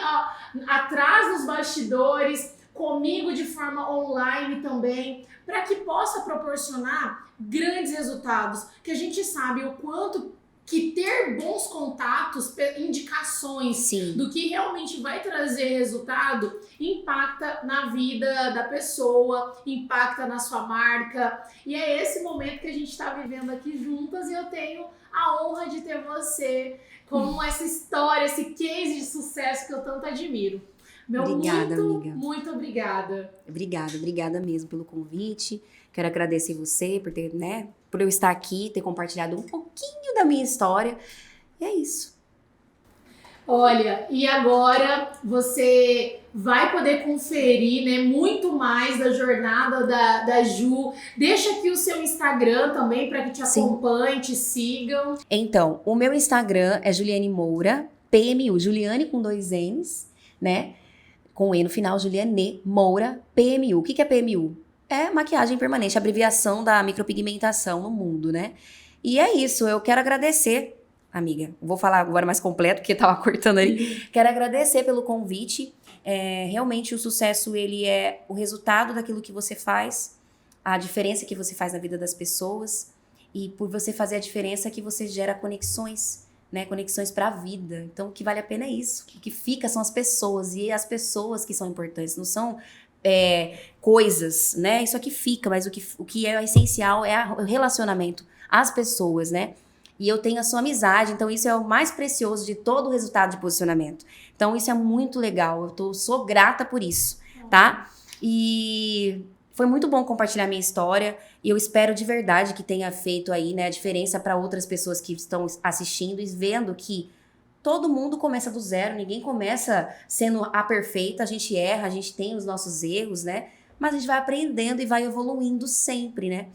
atrás dos bastidores, comigo de forma online também, para que possa proporcionar grandes resultados, que a gente sabe o quanto que ter bons contatos, indicações Sim. do que realmente vai trazer resultado, impacta na vida da pessoa, impacta na sua marca. E é esse momento que a gente está vivendo aqui juntas e eu tenho a honra de ter você como essa história, esse case de sucesso que eu tanto admiro. Obrigada, muito, amiga. muito obrigada. Obrigada mesmo pelo convite. Quero agradecer você por ter, por eu estar aqui, ter compartilhado um pouquinho da minha história. E é isso. Olha, e agora você vai poder conferir, muito mais da jornada da Ju. Deixa aqui o seu Instagram também para que te acompanhem, te sigam. Então, o meu Instagram é Juliane Moura, PMU, Juliane com 2 N's, né? Com E no final, Juliane Moura, PMU. O que é PMU? É maquiagem permanente, abreviação da micropigmentação no mundo, né? E é isso, eu quero agradecer, amiga. Vou falar agora mais completo, porque tava cortando ali. Quero agradecer pelo convite. Realmente o sucesso, ele é o resultado daquilo que você faz, a diferença que você faz na vida das pessoas. E por você fazer a diferença que você gera conexões, conexões para a vida. Então, o que vale a pena é isso. O que fica são as pessoas, e as pessoas que são importantes, não são coisas, né? Isso aqui fica, mas o que é essencial é o relacionamento, as pessoas, né? E eu tenho a sua amizade, então isso é o mais precioso de todo o resultado de posicionamento. Então, isso é muito legal, sou grata por isso, tá? E Foi muito bom compartilhar minha história e eu espero de verdade que tenha feito aí, né, a diferença para outras pessoas que estão assistindo e vendo que todo mundo começa do zero, ninguém começa sendo a perfeita, a gente erra, a gente tem os nossos erros, né? Mas a gente vai aprendendo e vai evoluindo sempre, né?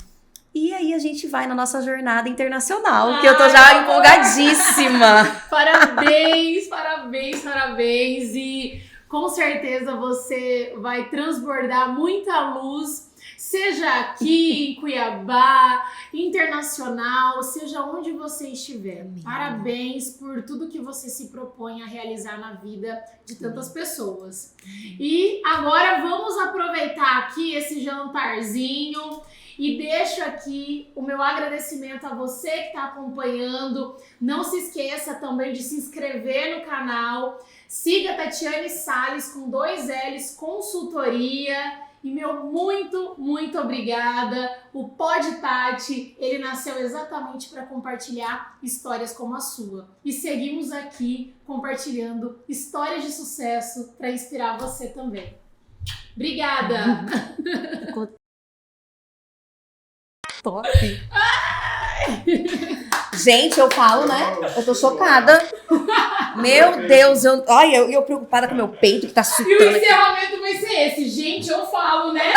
E aí a gente vai na nossa jornada internacional, que eu tô já empolgadíssima. Parabéns, parabéns, parabéns. E com certeza você vai transbordar muita luz, seja aqui em Cuiabá, internacional, seja onde você estiver. Amém. Parabéns por tudo que você se propõe a realizar na vida de tantas pessoas. E agora vamos aproveitar aqui esse jantarzinho e deixo aqui o meu agradecimento a você que está acompanhando. Não se esqueça também de se inscrever no canal. Siga Tatiane Salles com 2 L's Consultoria. E meu muito, muito obrigada. O Pod Tati, ele nasceu exatamente para compartilhar histórias como a sua. E seguimos aqui compartilhando histórias de sucesso para inspirar você também. Obrigada! Top! Gente, eu falo, né? Eu tô chocada. Meu Deus, eu preocupada com meu peito que tá E o sultando aqui. encerramento vai ser esse. Gente, eu falo, né?